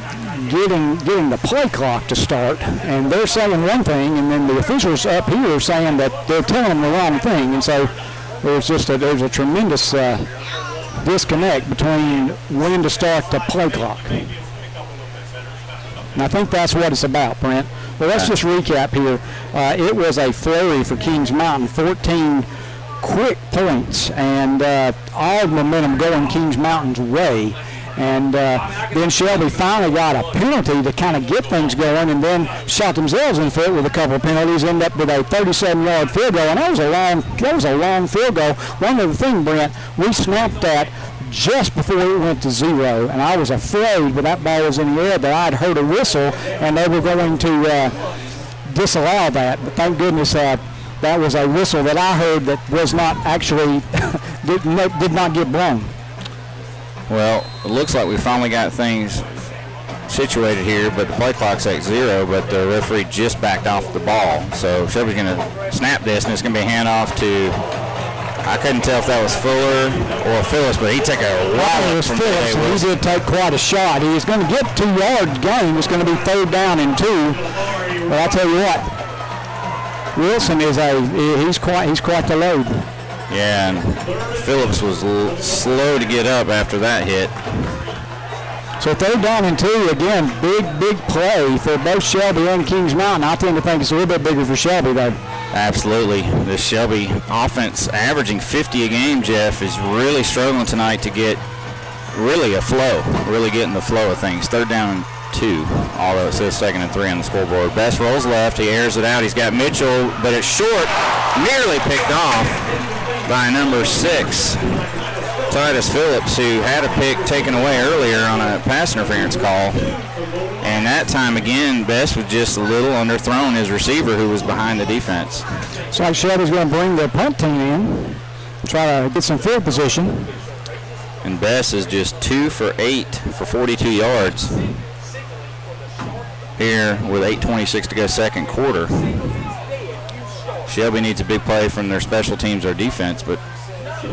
getting the play clock to start, and they're saying one thing, and then the officials up here are saying that they're telling them the wrong thing, and so there's a tremendous disconnect between when to start the play clock. And I think that's what it's about, Brent. Well, let's just recap here. It was a flurry for Kings Mountain, 14 quick points, and all momentum going Kings Mountain's way. And then Shelby finally got a penalty to kind of get things going, and then shot themselves in the foot with a couple of penalties, ended up with a 37-yard field goal, and that was a long field goal. One other thing, Brent, we snapped that just before it went to 0, and I was afraid when that ball was in the air that I'd heard a whistle and they were going to disallow that. But thank goodness that was a whistle that I heard that was not actually did not get blown. Well, it looks like we finally got things situated here, but the play clock's at 0, but the referee just backed off the ball. So Shelby's going to snap this, and it's going to be a handoff to, I couldn't tell if that was Fuller or Phillips, but he took a wallop from Phillips, and he did take quite a shot. He was going to get 2 yards gain. It's going to be 3rd down and 2. But I tell you what, Wilson he's quite the load. Yeah, and Phillips was slow to get up after that hit. So 3rd down and 2, again, big play for both Shelby and Kings Mountain. I tend to think it's a little bit bigger for Shelby, though. Absolutely. The Shelby offense, averaging 50 a game, Jeff, is really struggling tonight to get really getting the flow of things. 3rd down and 2, although it says 2nd and 3 on the scoreboard. Best rolls left. He airs it out. He's got Mitchell, but it's short, nearly picked off by number 6, Titus Phillips, who had a pick taken away earlier on a pass interference call. And that time again, Best was just a little underthrown his receiver who was behind the defense. So Shelby's going to bring the punt team in, try to get some field position. And Best is just 2 for 8 for 42 yards here with 8:26 to go second quarter. Shelby needs a big play from their special teams or defense, but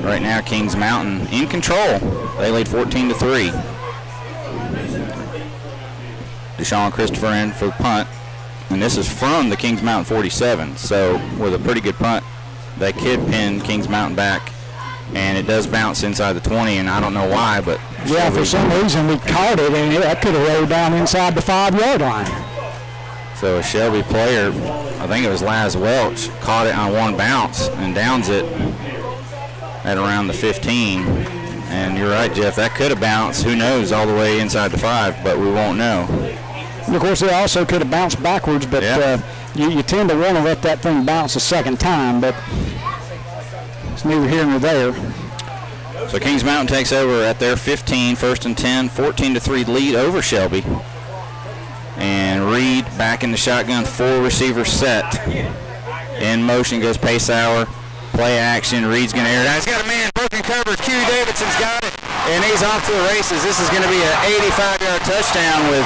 right now Kings Mountain in control. They lead 14-3. Deshaun Christopher in for the punt, and this is from the Kings Mountain 47. So with a pretty good punt, they could pin Kings Mountain back, and it does bounce inside the 20, and I don't know why, but yeah, for some reason we caught it, and that could have rolled down inside the 5-yard line. So a Shelby player, I think it was Laz Welch, caught it on one bounce and downs it at around the 15. And you're right, Jeff, that could have bounced, who knows, all the way inside the 5, but we won't know. And of course, it also could have bounced backwards, but you tend to want to let that thing bounce a second time, but it's neither here nor there. So Kings Mountain takes over at their 15, 1st and 10, 14-3 lead over Shelby. And Reed back in the shotgun, 4 receiver set. In motion goes Pacehour. Play action. Reed's going to air it out. He's got a man broken cover. Q Davidson's got it. And he's off to the races. This is going to be an 85-yard touchdown with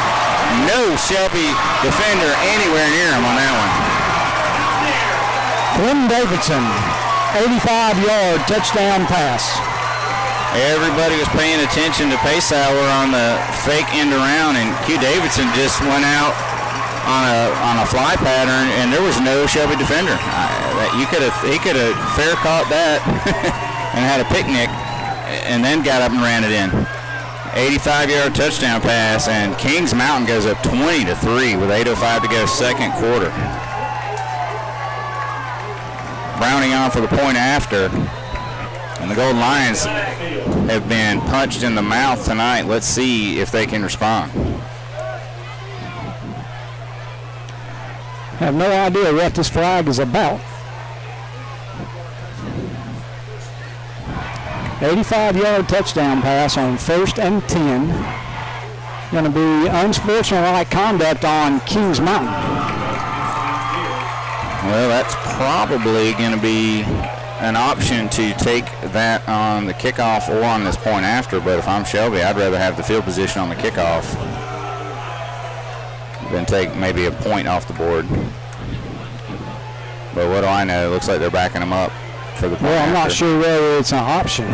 no Shelby defender anywhere near him on that one. Quinn Davidson, 85-yard touchdown pass. Everybody was paying attention to Paysauer on the fake end around, and Q Davidson just went out on a fly pattern, and there was no Shelby defender. He could have fair caught that and had a picnic, and then got up and ran it in. 85-yard touchdown pass, and Kings Mountain goes up 20-3 with 8:05 to go, second quarter. Browning on for the point after. And the Golden Lions have been punched in the mouth tonight. Let's see if they can respond. I have no idea what this flag is about. 85-yard touchdown pass on 1st and 10. Going to be unsportsmanlike conduct on Kings Mountain. Well, that's probably going to be an option to take that on the kickoff or on this point after, but if I'm Shelby, I'd rather have the field position on the kickoff than take maybe a point off the board. But what do I know? It looks like they're backing them up for the point Well, I'm after. not sure whether it's an option.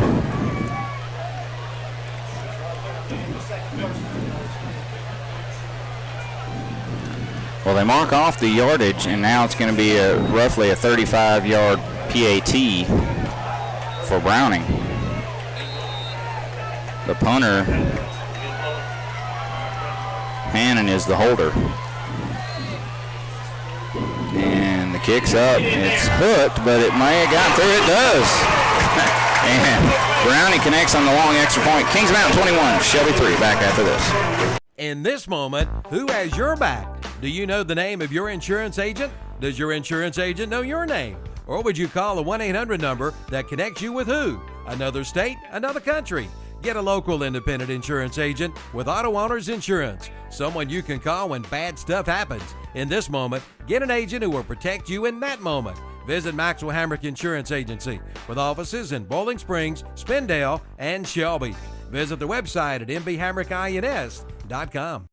Well, they mark off the yardage, and now it's going to be roughly a 35-yard PAT for Browning. The punter, Hannon, is the holder. And the kick's up. It's hooked, but it may have gotten through. It does. And Browning connects on the long extra point. Kings Mountain 21, Shelby 3. Back after this. In this moment, who has your back? Do you know the name of your insurance agent? Does your insurance agent know your name? Or would you call the 1-800 number that connects you with who? Another state, another country. Get a local independent insurance agent with Auto Owners Insurance. Someone you can call when bad stuff happens. In this moment, get an agent who will protect you in that moment. Visit Maxwell Hamrick Insurance Agency with offices in Bowling Springs, Spindale, and Shelby. Visit the website at mbhamrickins.com.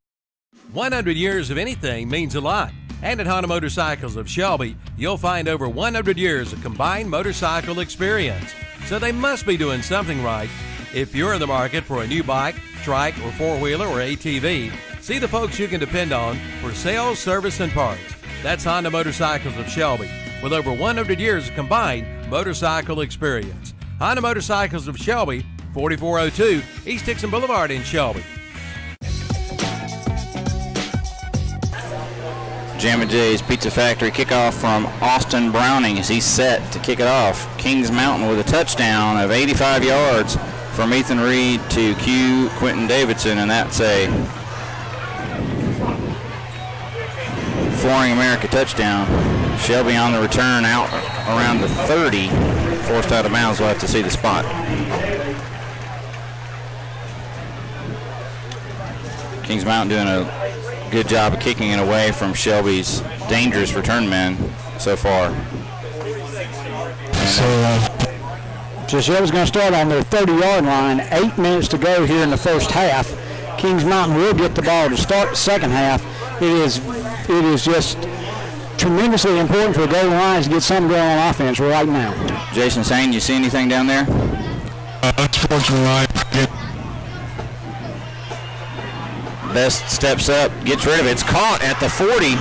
100 years of anything means a lot. And at Honda Motorcycles of Shelby, you'll find over 100 years of combined motorcycle experience. So they must be doing something right. If you're in the market for a new bike, trike, or four-wheeler or ATV, see the folks you can depend on for sales, service, and parts. That's Honda Motorcycles of Shelby, with over 100 years of combined motorcycle experience. Honda Motorcycles of Shelby, 4402 East Dixon Boulevard in Shelby. Jammin' Jay's Pizza Factory kickoff from Austin Browning as he's set to kick it off. Kings Mountain with a touchdown of 85 yards from Ethan Reed to Q Quentin Davidson, and that's a Flooring America touchdown. Shelby on the return out around the 30, forced out of bounds. We'll have to see the spot. Kings Mountain doing a good job of kicking it away from Shelby's dangerous return men so far. So Shelby's going to start on their 30-yard line. 8 minutes to go here in the first half. Kings Mountain will get the ball to start the second half. It is just tremendously important for the Golden Lions to get something going on offense right now. Jason Sane, you see anything down there? Unfortunately, Best steps up, gets rid of it. It's caught at the 40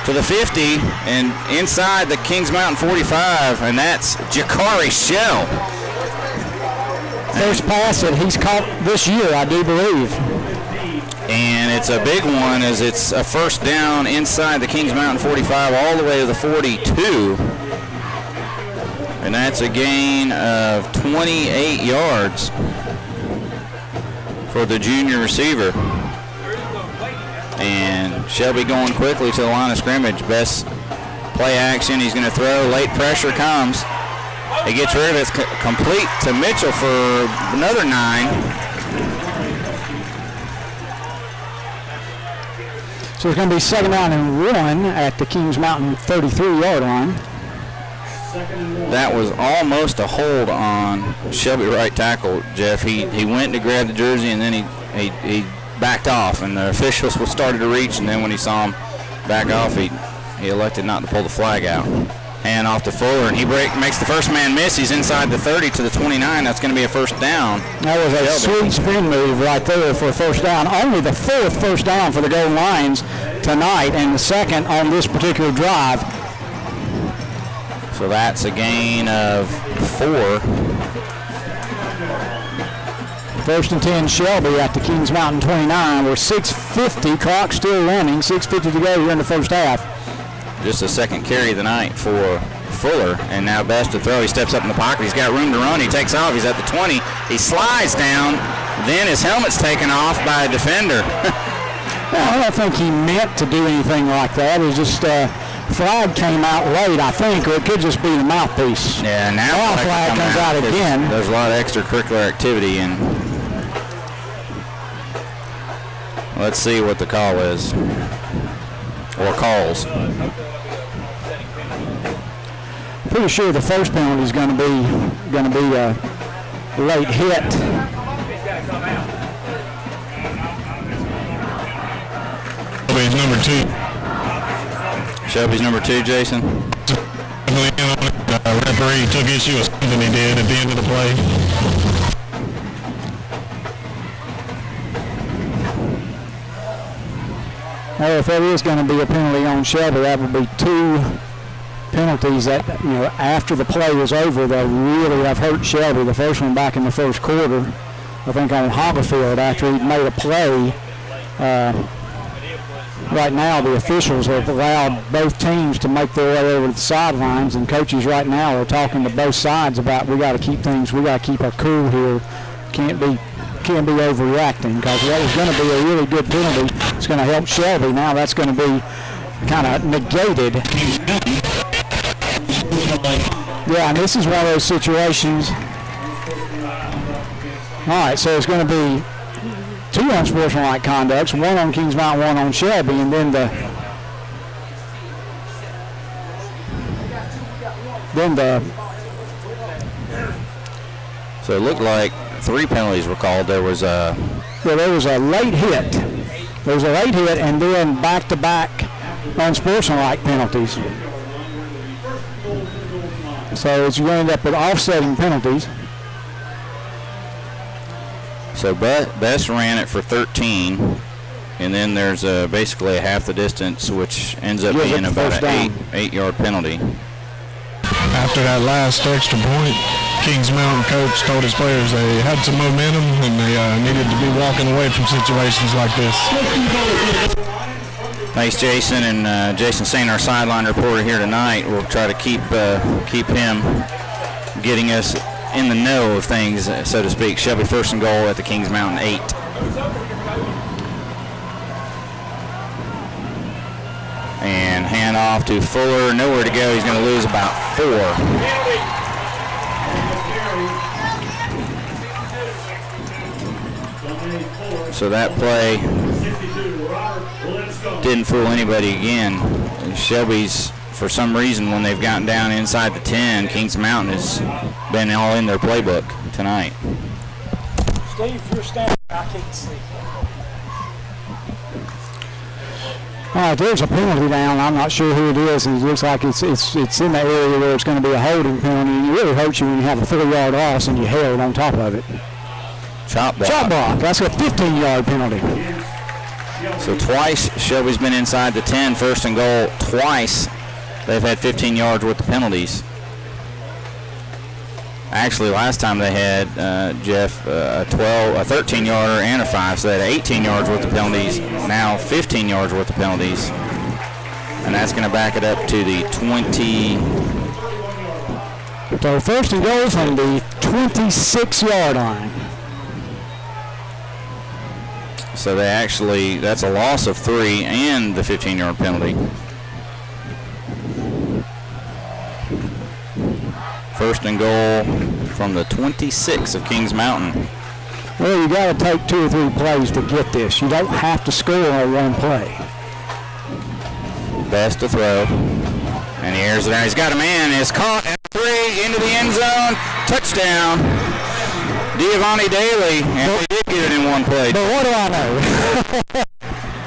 to the 50 and inside the Kings Mountain 45, and that's Jakari Shell. First pass that he's caught this year, I do believe. And it's a big one as it's a first down inside the Kings Mountain 45 all the way to the 42. And that's a gain of 28 yards for the junior receiver. And Shelby going quickly to the line of scrimmage. Best play action. He's going to throw. Late pressure comes. He gets rid of it. It's complete to Mitchell for another 9. So it's going to be 2nd down and 1 at the Kings Mountain 33-yard line. That was almost a hold on Shelby right tackle, Jeff. He went to grab the jersey and then he backed off, and the officials started to reach, and then when he saw him back off, he elected not to pull the flag out. Hand off to Fuller, and he makes the first man miss. He's inside the 30 to the 29. That's going to be a first down. That was a sweet spin move right there for a first down. Only the 4th first down for the Golden Lions tonight, and the 2nd on this particular drive. So that's a gain of 4. 1st and 10 Shelby at the Kings Mountain 29. We're 6:50, clock still running, 6:50 to go here in the first half. Just a second carry of the night for Fuller, and now Best to throw. He steps up in the pocket. He's got room to run. He takes off. He's at the 20. He slides down. Then his helmet's taken off by a defender. I don't think he meant to do anything like that. It was just flag came out late, I think, or it could just be the mouthpiece. Yeah, now flag comes out again. There's a lot of extracurricular activity, and let's see what the call is, or calls. Pretty sure the first penalty is going to be a late hit. Shelby's number 2. Shelby's number 2, Jason. Referee took issue with something he did at the end of the play. Well, if that is going to be a penalty on Shelby, that would be 2 penalties that, after the play was over, that really have hurt Shelby. The first one back in the first quarter, I think on Hobberfield, after he'd made a play. Right now, the officials have allowed both teams to make their way over to the sidelines, and coaches right now are talking to both sides about we got to keep our cool here. Can't be overreacting, because that was going to be a really good penalty. It's going to help Shelby. Now that's going to be kind of negated. Yeah, and this is one of those situations. All right, so it's going to be 2 unsportsmanlike conducts, 1 on Kings Mountain, 1 on Shelby, and then So it looked like 3 penalties were called. There was a late hit. There was a late hit, and then back-to-back unsportsmanlike penalties. So it's going to end up with offsetting penalties. So Best ran it for 13, and then there's basically a half the distance, which ends up being about an 8-yard penalty. After that last extra point, Kings Mountain coach told his players they had some momentum and they needed to be walking away from situations like this. Thanks, Jason. And Jason Saint, our sideline reporter here tonight, we'll try to keep him getting us in the know of things, so to speak. Shelby 1st and goal at the Kings Mountain 8. And hand off to Fuller. Nowhere to go. He's going to lose about 4. So that play didn't fool anybody again. Shelby's, for some reason, when they've gotten down inside the 10, Kings Mountain has been all in their playbook tonight. Steve, you're standing. I can't see. All right, there's a penalty down. I'm not sure who it is. It looks like it's in the area where it's going to be a holding penalty. And it really hurts you when you have a 3-yard loss and you held on top of it. Chop block. Chop block. That's a 15-yard penalty. So twice Shelby's been inside the 10, 1st and goal. Twice they've had 15 yards worth of penalties. Actually, last time they had, Jeff, a 13-yarder and a 5, so they had 18 yards worth of penalties. Now 15 yards worth of penalties. And that's going to back it up to the 20. So 1st and goal from the 26-yard line. So that's a loss of 3 and the 15-yard penalty. 1st and goal from the 26 of Kings Mountain. Well, you got to take 2 or 3 plays to get this. You don't have to score on 1 play. Best to throw. And he airs it out. He's got a man. It's caught at 3 into the end zone. Touchdown. Giovanni Daly. And they did get it in 1 play. But what do I know?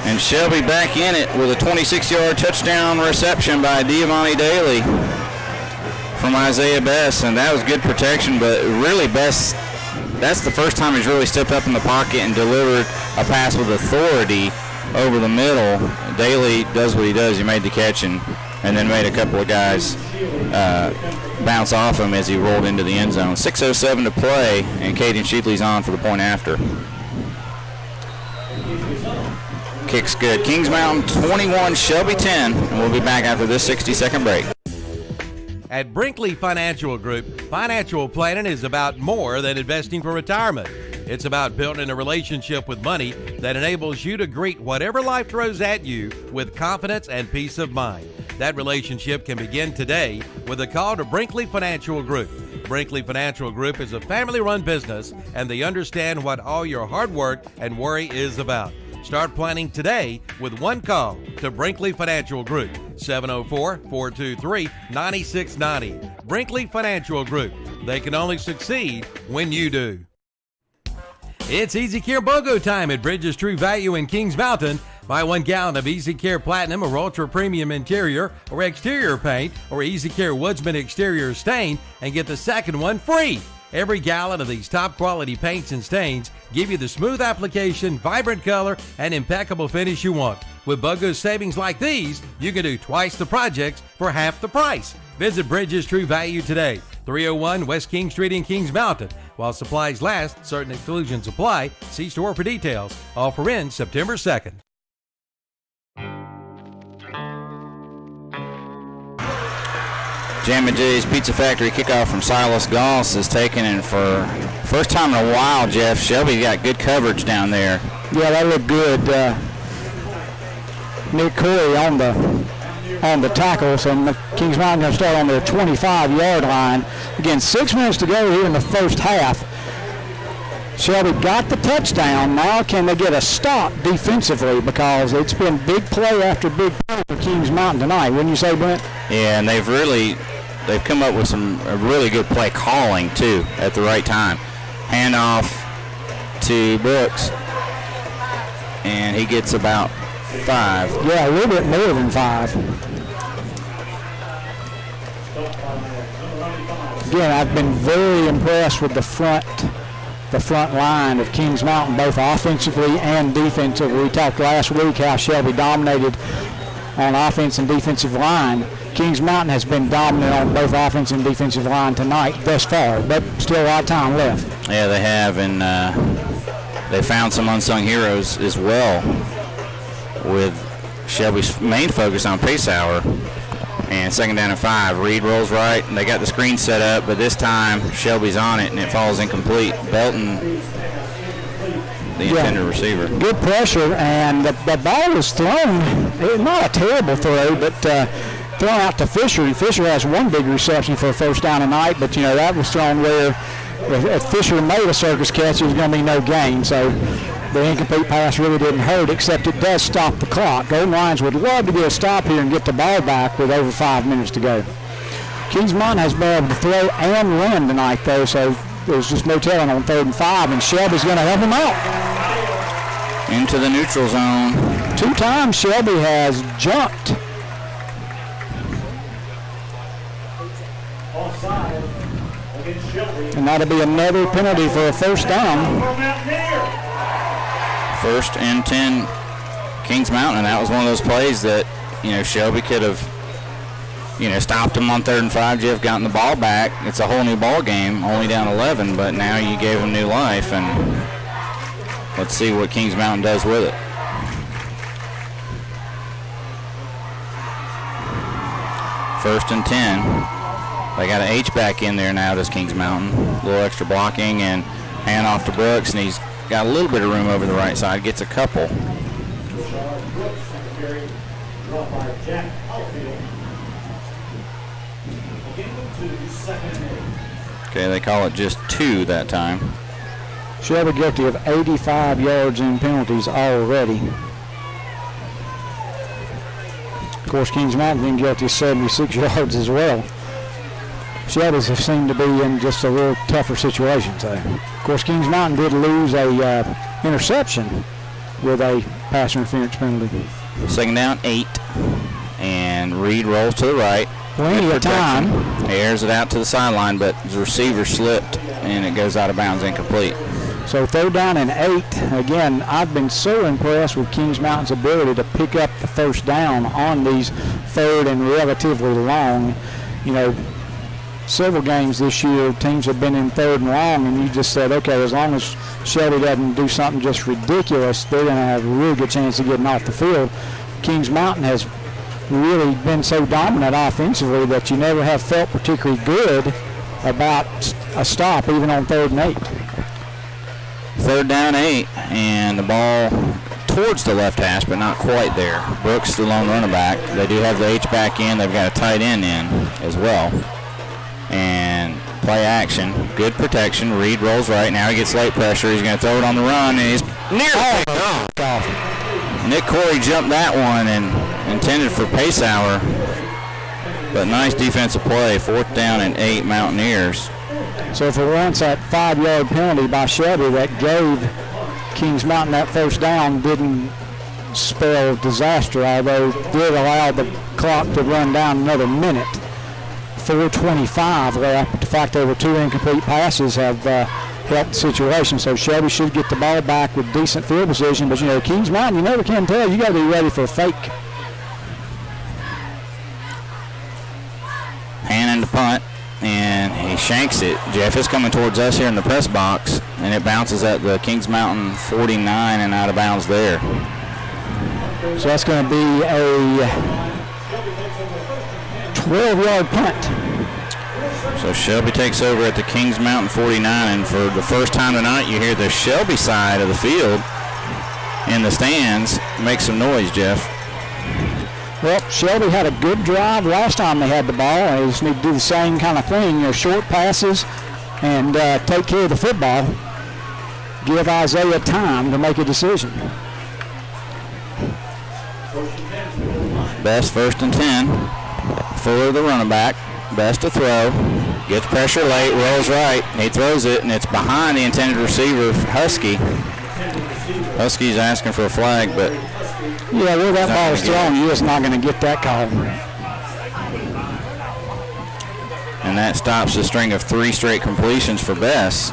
And Shelby back in it with a 26-yard touchdown reception by Giovanni Daly. from Isaiah Best, and that was good protection, but really Best, that's the first time he's really stepped up in the pocket and delivered a pass with authority over the middle. Daly does what he does. He made the catch and then made a couple of guys bounce off him as he rolled into the end zone. 6:07 to play, and Caden Sheatley's on for the point after. Kick's good. Kings Mountain 21, Shelby 10, and we'll be back after this 60-second break. At Brinkley Financial Group, financial planning is about more than investing for retirement. It's about building a relationship with money that enables you to greet whatever life throws at you with confidence and peace of mind. That relationship can begin today with a call to Brinkley Financial Group. Brinkley Financial Group is a family-run business, and they understand what all your hard work and worry is about. Start planning today with one call to Brinkley Financial Group, 704-423-9690. Brinkley Financial Group. They can only succeed when you do. It's Easy Care BOGO time at Bridges True Value in Kings Mountain. Buy 1 gallon of Easy Care Platinum or Ultra Premium interior or exterior paint or Easy Care Woodsman exterior stain and get the second one free. Every gallon of these top quality paints and stains give you the smooth application, vibrant color, and impeccable finish you want. With BOGO savings like these, you can do twice the projects for half the price. Visit Bridges True Value today, 301 West King Street in Kings Mountain. While supplies last, certain exclusions apply. See store for details. Offer ends September 2nd. Jammin' Jay's Pizza Factory kickoff from Silas Goss is taken, and for first time in a while, Jeff, Shelby got good coverage down there. Yeah, that looked good. Nick Corey on the tackle, so Kings Mountain going to start on their 25-yard line. Again, 6 minutes to go here in the first half. Shelby got the touchdown. Now can they get a stop defensively, because it's been big play after big play for Kings Mountain tonight, wouldn't you say, Brent? Yeah, and they've come up with some really good play calling too at the right time. Handoff to Brooks, and he gets about 5. Yeah, a little bit more than 5. Again, I've been very impressed with the front line of Kings Mountain, both offensively and defensively. We talked last week how Shelby dominated on offense and defensive line. Kings Mountain has been dominant on both offense and defensive line tonight thus far, but still a lot of time left. Yeah, they have, and they found some unsung heroes as well with Shelby's main focus on pace hour. And 2nd down and 5. Reed rolls right, and they got the screen set up, but this time Shelby's on it, and it falls incomplete. Belton, the intended receiver. Good pressure, and the ball was thrown. Not a terrible throw, but thrown out to Fisher. And Fisher has one big reception for a first down tonight, but that was thrown where if Fisher made a circus catch, it was going to be no gain. So the incomplete pass really didn't hurt, except it does stop the clock. Golden Lions would love to get a stop here and get the ball back with over 5 minutes to go. Kings Mountain has been able to throw and run tonight, though, so there's just no telling on 3rd and 5, and Shelby's going to help them out. Into the neutral zone. 2 times Shelby has jumped. And that'll be another penalty for a first down. 1st and 10, Kings Mountain. And that was one of those plays that, Shelby could have, stopped him on 3rd and 5. Jeff gotten the ball back. It's a whole new ball game, only down 11, but now you gave him new life, and let's see what Kings Mountain does with it. First and 10. They got an H-back in there now, this Kings Mountain. A little extra blocking, and hand off to Brooks, and he's got a little bit of room over the right side, gets a couple. Okay, they call it just 2 that time. Shelby guilty of 85 yards in penalties already. Of course, Kings Mountain been guilty of 76 yards as well. Shelby's have seemed to be in just a little tougher situation. So, of course, Kings Mountain did lose a interception with a pass interference penalty. 2nd down, 8, and Reed rolls to the right, Plenty of time. He airs it out to the sideline, but the receiver slipped, and it goes out of bounds, incomplete. So 3rd down and 8. Again, I've been so impressed with Kings Mountain's ability to pick up the first down on these 3rd and relatively long. You know, several games this year, teams have been in 3rd and long, and you just said, okay, as long as Shelby doesn't do something just ridiculous, they're going to have a really good chance of getting off the field. Kings Mountain has really been so dominant offensively that you never have felt particularly good about a stop, even on 3rd and 8. 3rd down 8, and the ball towards the left hash, but not quite there. Brooks, the lone running back. They do have the H-back in. They've got a tight end in as well. And play action. Good protection. Reed rolls right. Now he gets late pressure. He's going to throw it on the run, and he's near. Nick Corey jumped that one and intended for Pacehour, but nice defensive play. 4th down and 8 Mountaineers. So for once, that 5-yard penalty by Shelby that gave Kings Mountain that first down didn't spell disaster, although it did allow the clock to run down another minute. 4:25 left. The fact there were 2 incomplete passes have helped the situation. So Shelby should get the ball back with decent field position. But, you know, Kings Mountain, you never can tell. You got to be ready for a fake. Hand to punt, and he shanks it. Jeff is coming towards us here in the press box, and it bounces at the Kings Mountain 49 and out of bounds there. So that's going to be a 12-yard punt. So Shelby takes over at the Kings Mountain 49, and for the first time tonight, you hear the Shelby side of the field in the stands make some noise, Jeff. Well, Shelby had a good drive last time they had the ball. They just need to do the same kind of thing, you know, short passes and take care of the football. Give Isaiah time to make a decision. Best 1st and 10. Fuller, the running back. Best to throw. Gets pressure late, rolls right. He throws it, and it's behind the intended receiver, Husky. Husky's asking for a flag, but yeah, where that ball is thrown, you're just not going to get that call. And that stops the string of 3 straight completions for Bess.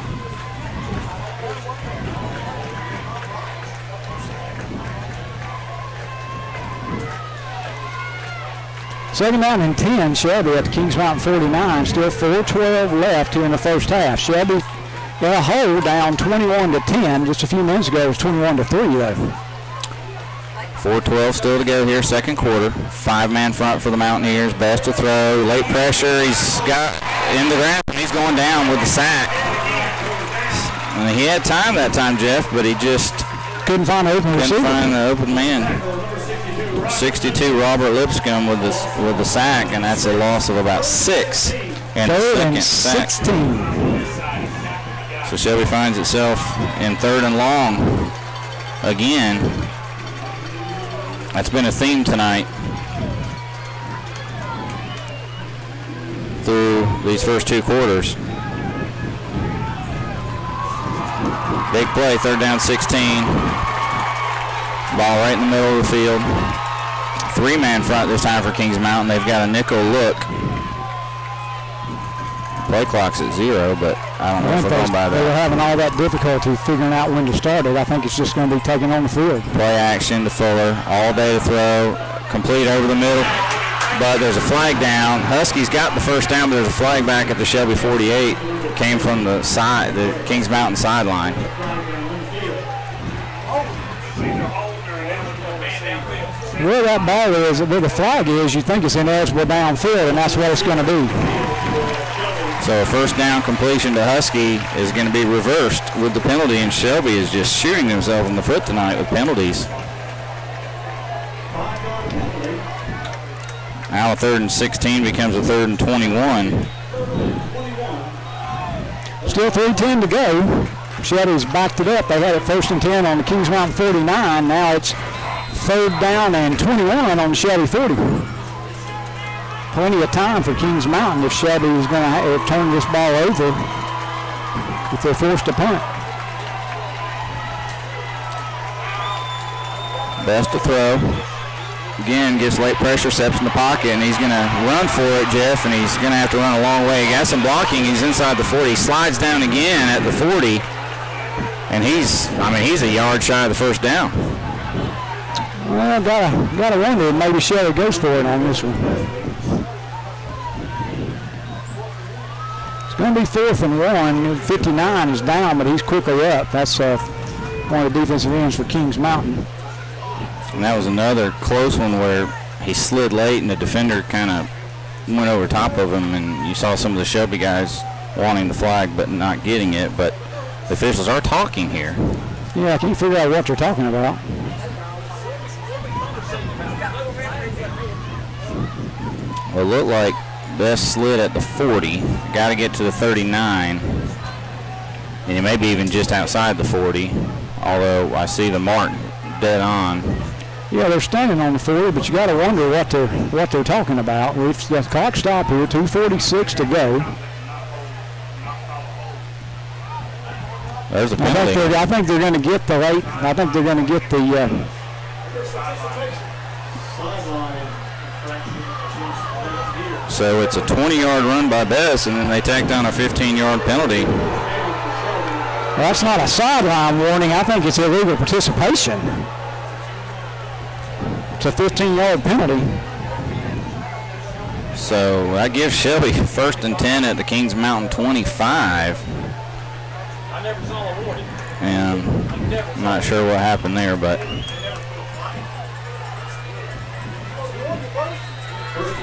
Second down and 10, Shelby at the Kings Mountain 49. Still 4:12 left here in the first half. Shelby in a hole down 21-10. Just a few minutes ago, it was 21-3 though. 4:12 still to go here, second quarter. 5-man front for the Mountaineers. Best to throw. Late pressure. He's got in the ground, and he's going down with the sack. And he had time that time, Jeff, but he just couldn't find an open receiver. Couldn't find the open man. 62 Robert Lipscomb with the sack, and that's a loss of about 6. And 3rd and 16. So Shelby finds itself in 3rd and long again. That's been a theme tonight through these first 2 quarters. Big play, 3rd down 16. Ball right in the middle of the field. 3-man front this time for Kings Mountain. They've got a nickel look. Play clock's at 0, but I don't know if we're going by that. They were having all that difficulty figuring out when to start it. I think it's just going to be taken on the field. Play action to Fuller. All day to throw. Complete over the middle. But there's a flag down. Huskies got the first down, but there's a flag back at the Shelby 48. It came from the side, the Kings Mountain sideline. Where that ball is, where the flag is, you think it's ineligible downfield, and that's what it's going to be. So a first down completion to Husky is going to be reversed with the penalty, and Shelby is just shooting himself in the foot tonight with penalties. Now a 3rd and 16 becomes a 3rd and 21. Still 3:10 to go. Shelby's backed it up. They had it 1st and 10 on the Kings Mountain 49. Now it's 3rd down and 21 on the Shelby 40. Plenty of time for Kings Mountain if Shelby is going to turn this ball over if they're forced to punt. Best to throw. again, gets late pressure, steps in the pocket, and he's going to run for it, Jeff, and he's going to have to run a long way. He got some blocking. He's inside the 40. He slides down again at the 40, and he's a yard shy of the first down. Well, gotta wonder if maybe Shelby goes for it on this one. It's going to be 4th and 1. 59 is down, but he's quickly up. That's one of the defensive ends for Kings Mountain. And that was another close one where he slid late and the defender kind of went over top of him, and you saw some of the Shelby guys wanting the flag but not getting it. But the officials are talking here. Yeah, I can't figure out what they're talking about. Well, it looked like Best slid at the 40. Got to get to the 39. And he may be even just outside the 40, although I see the mark dead on. Yeah, they're standing on the 40, but you got to wonder what they're talking about. We've got the clock stop here, 2:46 to go. There's a penalty. I think they're going to get the late. I think they're going to get the. So it's a 20-yard run by Bess, and then they tack down a 15-yard penalty. Well, that's not a sideline warning. I think it's illegal participation. It's a 15-yard penalty. So that gives Shelby 1st and 10 at the Kings Mountain 25. I never saw a warning. And I'm not sure what happened there, but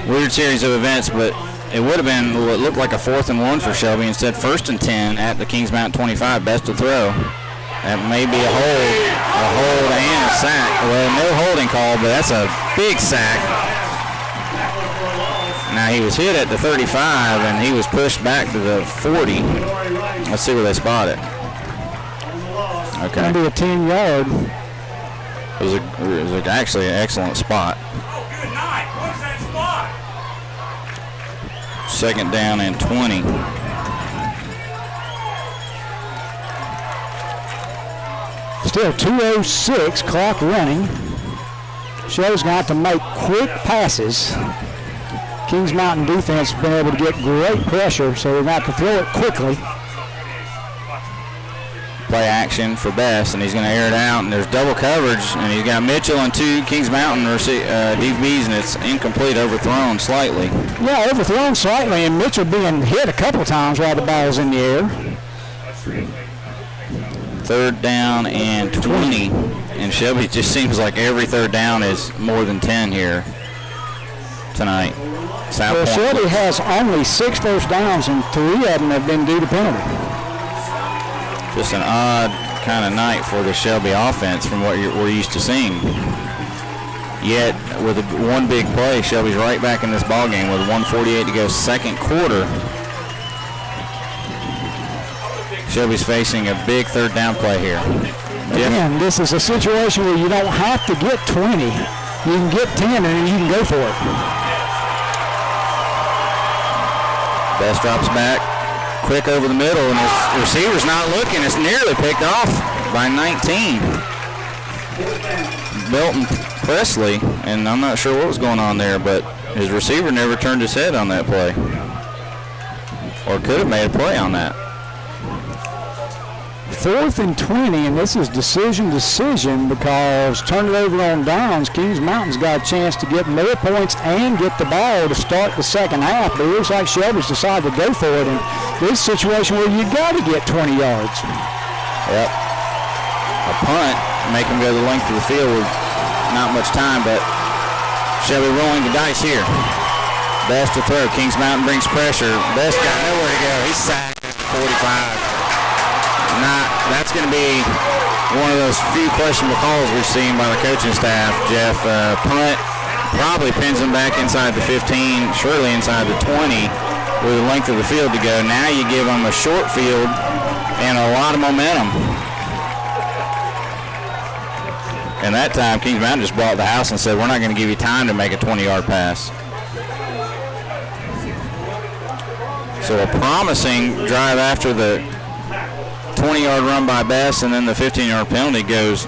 weird series of events, but it would have been what looked like a 4th and 1 for Shelby. Instead, 1st and 10 at the Kings Mountain 25. Best to throw. That may be a hold and a sack. Well, no holding call, but that's a big sack. Now he was hit at the 35, and he was pushed back to the 40. Let's see where they spot it. Okay. Going to be a 10-yard. It was actually an excellent spot. Oh, good night. What's that spot? 2nd down and 20. Still 2:06, clock running. Shelby's going to have to make quick passes. Kings Mountain defense has been able to get great pressure, so they're going to have to throw it quickly. Play action for Best, and he's going to air it out, and there's double coverage, and he's got Mitchell and 2 Kings Mountain DBs, and it's incomplete, overthrown slightly. Yeah, overthrown slightly, and Mitchell being hit a couple of times while the ball's in the air. 3rd down and 20, and Shelby just seems like every 3rd down is more than 10 here tonight. Well, Shelby has only 6 first downs, and 3 of them have been due to penalty. Just an odd kind of night for the Shelby offense from what we're used to seeing. Yet, with one big play, Shelby's right back in this ballgame with 1:48 to go, 2nd quarter. Shelby's facing a big 3rd down play here. Again, this is a situation where you don't have to get 20. You can get 10 and then you can go for it. Best drops back, quick over the middle, and his receiver's not looking. It's nearly picked off by 19. Belton Presley, and I'm not sure what was going on there, but his receiver never turned his head on that play. Or could have made a play on that. 4th and 20, and this is decision because turn it over on downs, Kings Mountain's got a chance to get more points and get the ball to start the second half, but it looks like Shelby's decided to go for it in this situation where you got to get 20 yards. Yep. A punt, make him go the length of the field with not much time, but Shelby rolling the dice here. Best to throw. Kings Mountain brings pressure. Best got nowhere to go. He's sacked at 45. That's going to be one of those few questionable calls we've seen by the coaching staff, Jeff. Punt probably pins him back inside the 15, surely inside the 20 with the length of the field to go. Now you give him a short field and a lot of momentum. And that time, Kings Mountain just bought the house and said, we're not going to give you time to make a 20-yard pass. So a promising drive after the 20-yard run by Best, and then the 15-yard penalty goes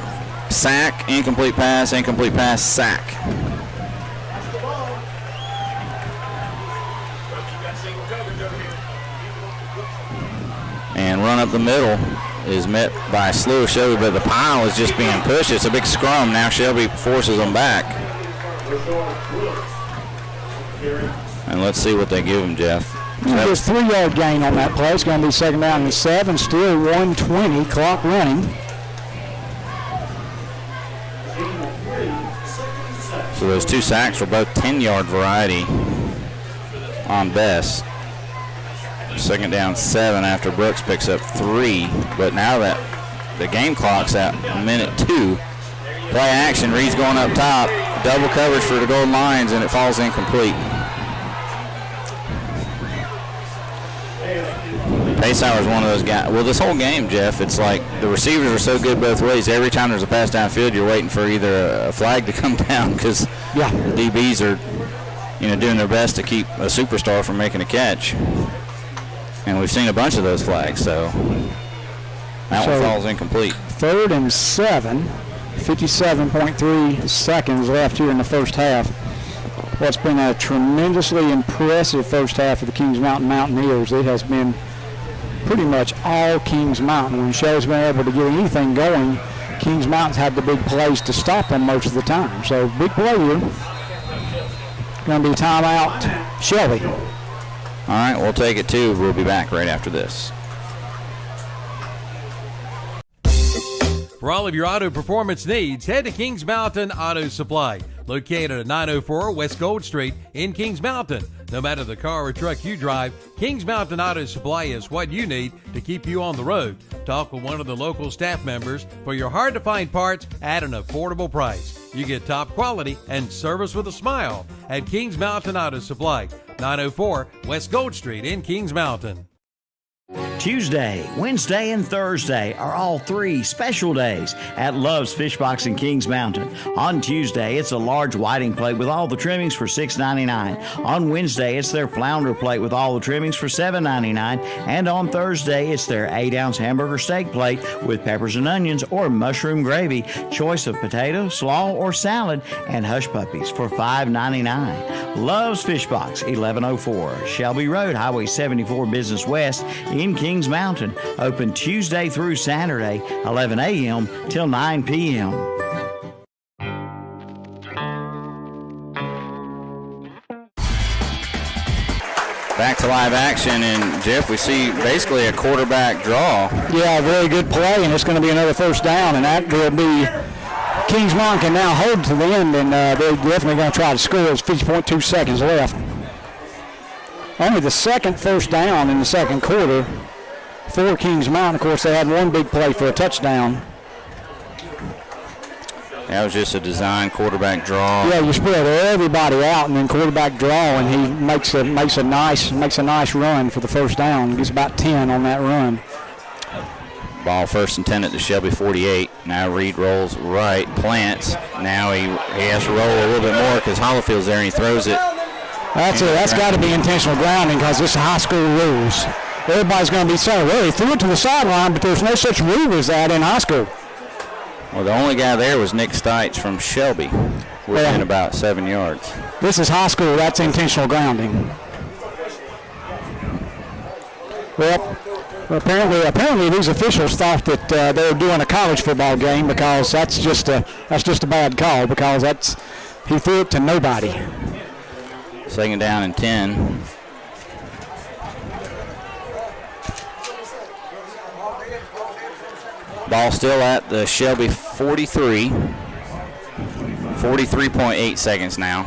sack, incomplete pass, sack. And run up the middle is met by a slew of Shelby, but the pile is just being pushed. It's a big scrum. Now Shelby forces them back. And let's see what they give him, Jeff. There's a 3-yard gain on that play. It's going to be 2nd down and 7, still 1:20, clock running. So those 2 sacks were both 10-yard variety on best. 2nd down 7 after Brooks picks up 3. But now that the game clock's at 1:02, play action, Reed's going up top, double coverage for the Golden Lions, and it falls incomplete. Paysauer is one of those guys. Well, this whole game, Jeff, it's like the receivers are so good both ways. Every time there's a pass downfield, you're waiting for either a flag to come down because the DBs are, doing their best to keep a superstar from making a catch. And we've seen a bunch of those flags, so that one falls incomplete. 3rd and 7, 57.3 seconds left here in the first half. Well, it's been a tremendously impressive first half of the Kings Mountain Mountaineers. It has been pretty much all Kings Mountain. When Shelby's been able to get anything going, Kings Mountain's had the big plays to stop them most of the time. So big play here. Going to be timeout, Shelby. All right, we'll take it too. We'll be back right after this. For all of your auto performance needs, head to Kings Mountain Auto Supply, located at 904 West Gold Street in Kings Mountain. No matter the car or truck you drive, Kings Mountain Auto Supply is what you need to keep you on the road. Talk with one of the local staff members for your hard-to-find parts at an affordable price. You get top quality and service with a smile at Kings Mountain Auto Supply, 904 West Gold Street in Kings Mountain. Tuesday, Wednesday, and Thursday are all 3 special days at Love's Fish Box in Kings Mountain. On Tuesday, it's a large whiting plate with all the trimmings for $6.99. On Wednesday, it's their flounder plate with all the trimmings for $7.99. And on Thursday, it's their 8-ounce hamburger steak plate with peppers and onions or mushroom gravy, choice of potato, slaw, or salad, and hush puppies for $5.99. Love's Fish Box, 1104 Shelby Road, Highway 74 Business West in Kings Mountain. Open Tuesday through Saturday, 11 a.m. till 9 p.m. Back to live action, and Jeff, we see basically a quarterback draw. Yeah, a very good play, and it's going to be another first down, and that will be Kings Mountain can now hold to the end, and they're definitely going to try to score. There's 50.2 seconds left. Only the second first down in the second quarter for Kings Mountain. Of course, they had one big play for a touchdown. That was just a design quarterback draw. Yeah, you spread everybody out and then quarterback draw, and he makes a nice run for the first down. Gets about 10 on that run. Ball 1st and 10 at the Shelby 48. Now Reed rolls right, plants. Now he has to roll a little bit more because Hollowfield's there and he throws it. That's got to be intentional grounding because this is high school rules. Everybody's going to be saying, well, he threw it to the sideline, but there's no such rule as that in high school. Well, the only guy there was Nick Stites from Shelby, within about 7 yards. This is high school. That's intentional grounding. Well, apparently these officials thought that they were doing a college football game because that's just a bad call because he threw it to nobody. 2nd down and 10. Ball still at the Shelby 43. 43.8 seconds now.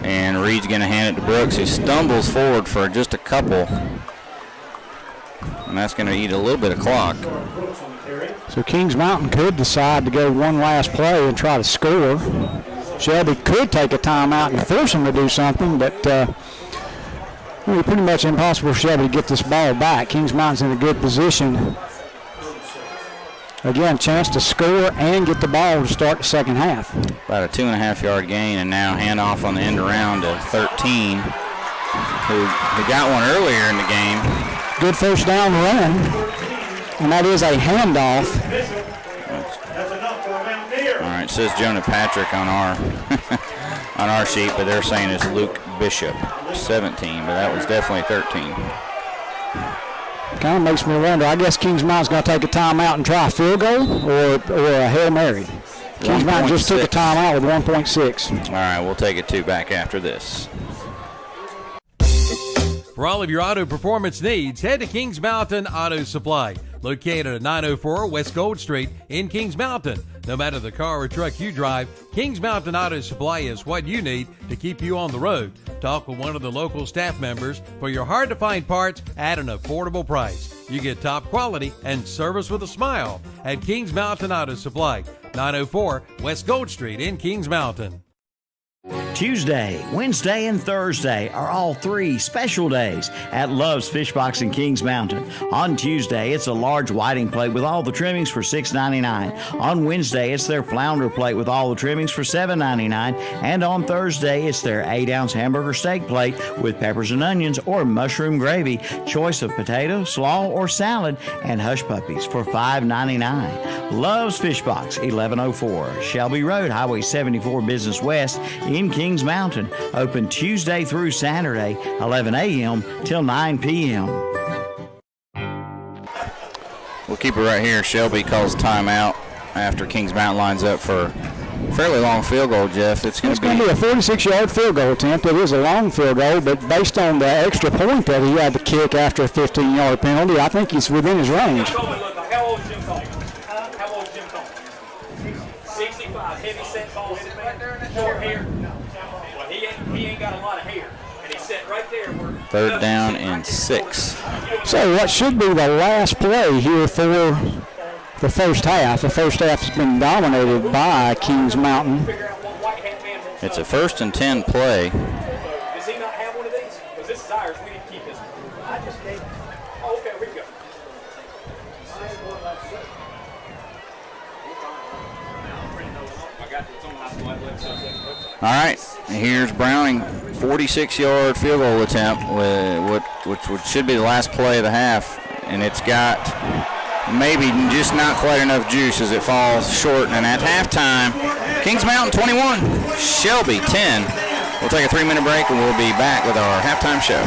And Reed's going to hand it to Brooks, who stumbles forward for just a couple. And that's going to eat a little bit of clock. So Kings Mountain could decide to go one last play and try to score. Shelby could take a timeout and force him to do something, but it would be pretty much impossible for Shelby to get this ball back. Kings Mountain's in a good position. Again, chance to score and get the ball to start the second half. About a 2.5-yard gain, and now handoff on the end around to 13, who got one earlier in the game. Good first down run, and that is a handoff. All right, it says Jonah Patrick on our on our sheet, but they're saying it's Luke Bishop, 17, but that was definitely 13. Kind of makes me wonder. I guess Kings Mountain's going to take a timeout and try a field goal or a Hail Mary. Kings Mountain just took a timeout with 1.6. All right, we'll take it 2 back after this. For all of your auto performance needs, head to Kings Mountain Auto Supply, located at 904 West Gold Street in Kings Mountain. No matter the car or truck you drive, Kings Mountain Auto Supply is what you need to keep you on the road. Talk with one of the local staff members for your hard-to-find parts at an affordable price. You get top quality and service with a smile at Kings Mountain Auto Supply, 904 West Gold Street in Kings Mountain. Tuesday, Wednesday, and Thursday are all 3 special days at Love's Fish Box in Kings Mountain. On Tuesday, it's a large whiting plate with all the trimmings for $6.99. On Wednesday, it's their flounder plate with all the trimmings for $7.99. And on Thursday, it's their 8-ounce hamburger steak plate with peppers and onions or mushroom gravy, choice of potato, slaw, or salad, and hush puppies for $5.99. Love's Fish Box, 1104 Shelby Road, Highway 74 Business West in Kings Mountain. Open Tuesday through Saturday, 11 a.m. till 9 p.m. We'll keep it right here. Shelby calls timeout after Kings Mountain lines up for a fairly long field goal, Jeff. It's going to be a 46-yard field goal attempt. It is a long field goal, but based on the extra point that he had to kick after a 15-yard penalty, I think he's within his range. How old is Jim Cole? How old is Jim Cole? 65. Heavy set ball, short hair. Well, he ain't got a lot of hair. And he's sitting right there. Third down and 6. So what should be the last play here for the first half? The first half has been dominated by Kings Mountain. It's a 1st and 10 play. Does he not have one of these? Because this is ours. We didn't keep this one. I just gave. Oh, okay, here we go. All right, here's Browning, 46-yard field goal attempt, which should be the last play of the half, and it's got maybe just not quite enough juice as it falls short. And at halftime, Kings Mountain 21, Shelby 10. We'll take a 3-minute break, and we'll be back with our halftime show.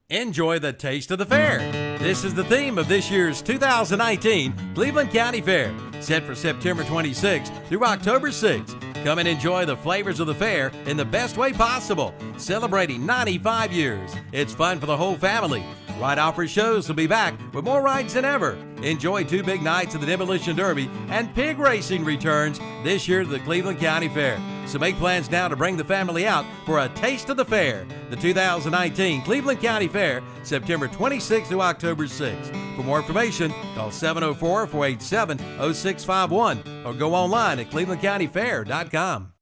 Enjoy the taste of the fair. This is the theme of this year's 2019 Cleveland County Fair, set for September 26th through October 6th. Come and enjoy the flavors of the fair in the best way possible, celebrating 95 years. It's fun for the whole family. Ride Offer Shows will be back with more rides than ever. Enjoy 2 big nights of the Demolition Derby, and pig racing returns this year to the Cleveland County Fair. So make plans now to bring the family out for a taste of the fair. The 2019 Cleveland County Fair, September 26th through October 6th. For more information, call 704-487-0651 or go online at clevelandcountyfair.com.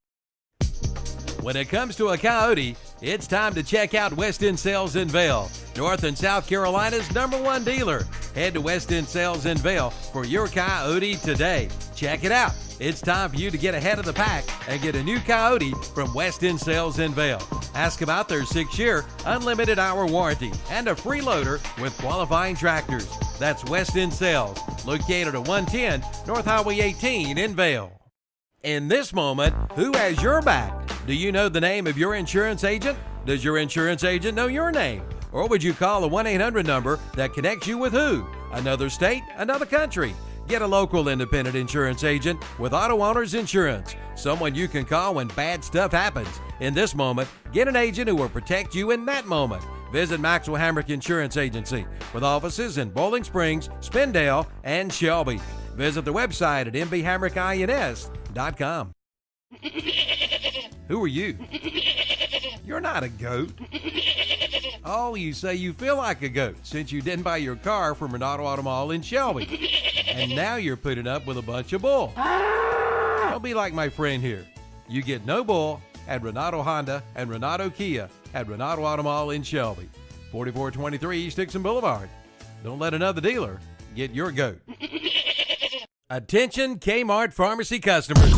When it comes to a coyote, it's time to check out West End Sales in Vail, North and South Carolina's #1 dealer. Head to West End Sales in Vail for your coyote today. Check it out. It's time for you to get ahead of the pack and get a new coyote from West End Sales in Vail. Ask about their 6-year unlimited hour warranty and a free loader with qualifying tractors. That's West End Sales, located at 110 North Highway 18 in Vail. In this moment, who has your back? Do you know the name of your insurance agent? Does your insurance agent know your name? Or would you call a 1-800 number that connects you with who? Another state? Another country? Get a local independent insurance agent with Auto Owners Insurance, someone you can call when bad stuff happens. In this moment, get an agent who will protect you in that moment. Visit Maxwell Hamrick Insurance Agency with offices in Bowling Springs, Spindale, and Shelby. Visit the website at mbhamrickins.com. Who are you? You're not a goat. Oh, you say you feel like a goat since you didn't buy your car from Renato Auto Mall in Shelby. And now you're putting up with a bunch of bull. Don't be like my friend here. You get no bull at Renato Honda and Renato Kia at Renato Auto Mall in Shelby. 4423 East Dixon Boulevard. Don't let another dealer get your goat. Attention Kmart Pharmacy customers.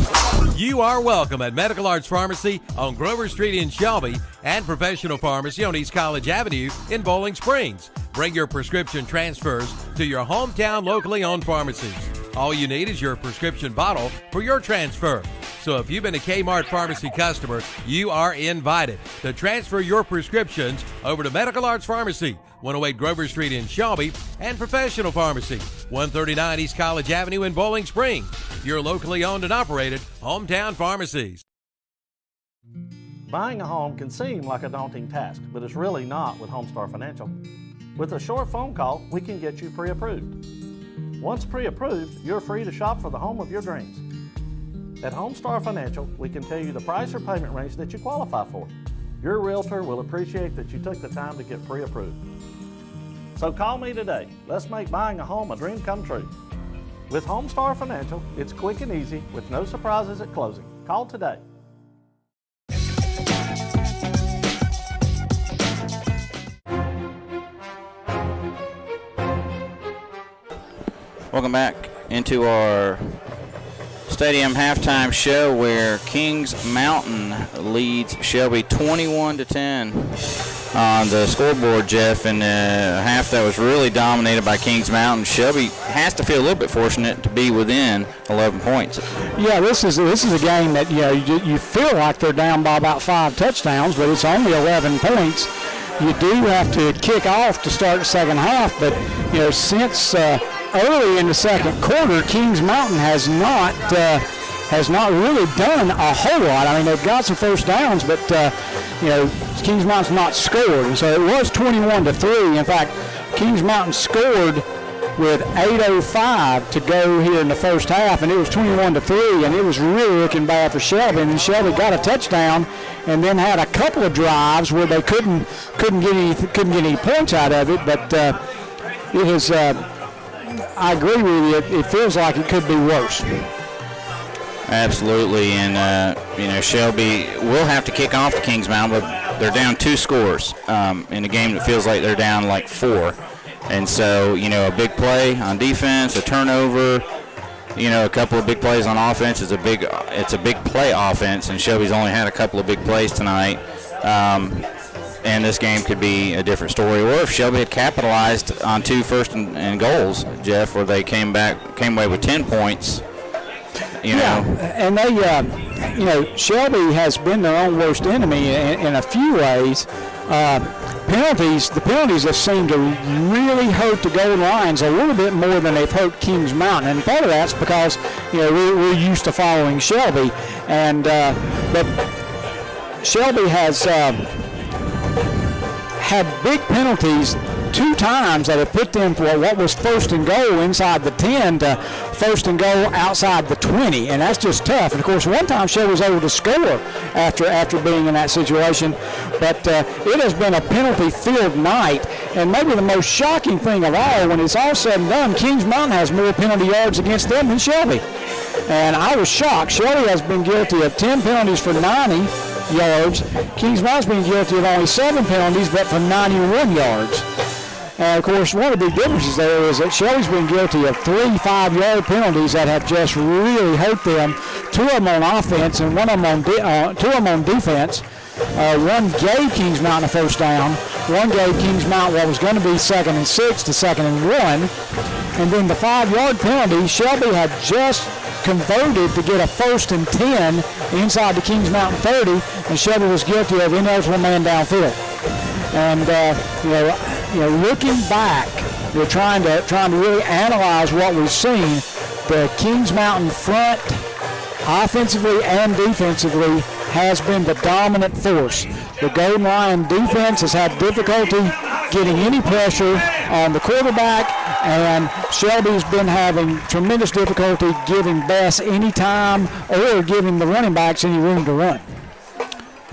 You are welcome at Medical Arts Pharmacy on Grover Street in Shelby and Professional Pharmacy on East College Avenue in Bowling Springs. Bring your prescription transfers to your hometown locally owned pharmacies. All you need is your prescription bottle for your transfer. So if you've been a Kmart Pharmacy customer, you are invited to transfer your prescriptions over to Medical Arts Pharmacy, 108 Grover Street in Shelby, and Professional Pharmacy, 139 East College Avenue in Bowling Springs. Your locally owned and operated hometown pharmacies. Buying a home can seem like a daunting task, but it's really not with Homestar Financial. With a short phone call, we can get you pre-approved. Once pre-approved, you're free to shop for the home of your dreams. At Homestar Financial, we can tell you the price or payment range that you qualify for. Your realtor will appreciate that you took the time to get pre-approved. So call me today. Let's make buying a home a dream come true. With Homestar Financial, it's quick and easy with no surprises at closing. Call today. Welcome back into our stadium halftime show where Kings Mountain leads Shelby 21-10 on the scoreboard, Jeff, in a half that was really dominated by Kings Mountain. Shelby has to feel a little bit fortunate to be within 11 points. Yeah, this is a game that you feel like they're down by about 5 touchdowns, but it's only 11 points. You do have to kick off to start the second half, but since early in the second quarter, Kings Mountain has not really done a whole lot. I mean, they've got some first downs, but Kings Mountain's not scored. And so it was 21-3. In fact, Kings Mountain scored with 8:05 to go here in the first half, and it was 21-3, and it was really looking bad for Shelby. And then Shelby got a touchdown, and then had a couple of drives where they couldn't get any points out of it. But it has. I agree with you. It feels like it could be worse. Absolutely, and Shelby will have to kick off the Kings Mountain, but they're down 2 scores in a game that feels like they're down like 4. And so, a big play on defense, a turnover, a couple of big plays on offense. It's a big play offense, and Shelby's only had a couple of big plays tonight. And this game could be a different story. Or if Shelby had capitalized on 2 first and goals, Jeff, where they came away with 10 points. And they, Shelby has been their own worst enemy in a few ways. The penalties have seemed to really hurt the Golden Lions a little bit more than they've hurt Kings Mountain, and part of that's because we're used to following Shelby, and but Shelby has had big penalties 2 times that have put them for what was first and goal inside the 10 to first and goal outside the 20, and that's just tough. And of course, one time Shelby was able to score after being in that situation, but it has been a penalty-filled night. And maybe the most shocking thing of all, when it's all said and done, Kings Mountain has more penalty yards against them than Shelby. And I was shocked. Shelby has been guilty of 10 penalties for 90 yards. Kings Mountain's been guilty of only 7 penalties, but for 91 yards. And, of course, one of the big differences there is that Shelby's been guilty of 3 5-yard penalties that have just really hurt them, 2 of them on offense and 2 of them on defense. One gave Kings Mountain a first down. One gave Kings Mountain what was going to be 2nd and 6 to 2nd and 1. And then the 5-yard penalty, Shelby had just converted to get a 1st and 10 inside the Kings Mountain 30, and Shelby was guilty of ineligible man downfield. And looking back, we're trying to really analyze what we've seen. The Kings Mountain front, offensively and defensively, has been the dominant force. The Golden Lion defense has had difficulty getting any pressure on the quarterback, and Shelby's been having tremendous difficulty giving Bess any time or giving the running backs any room to run.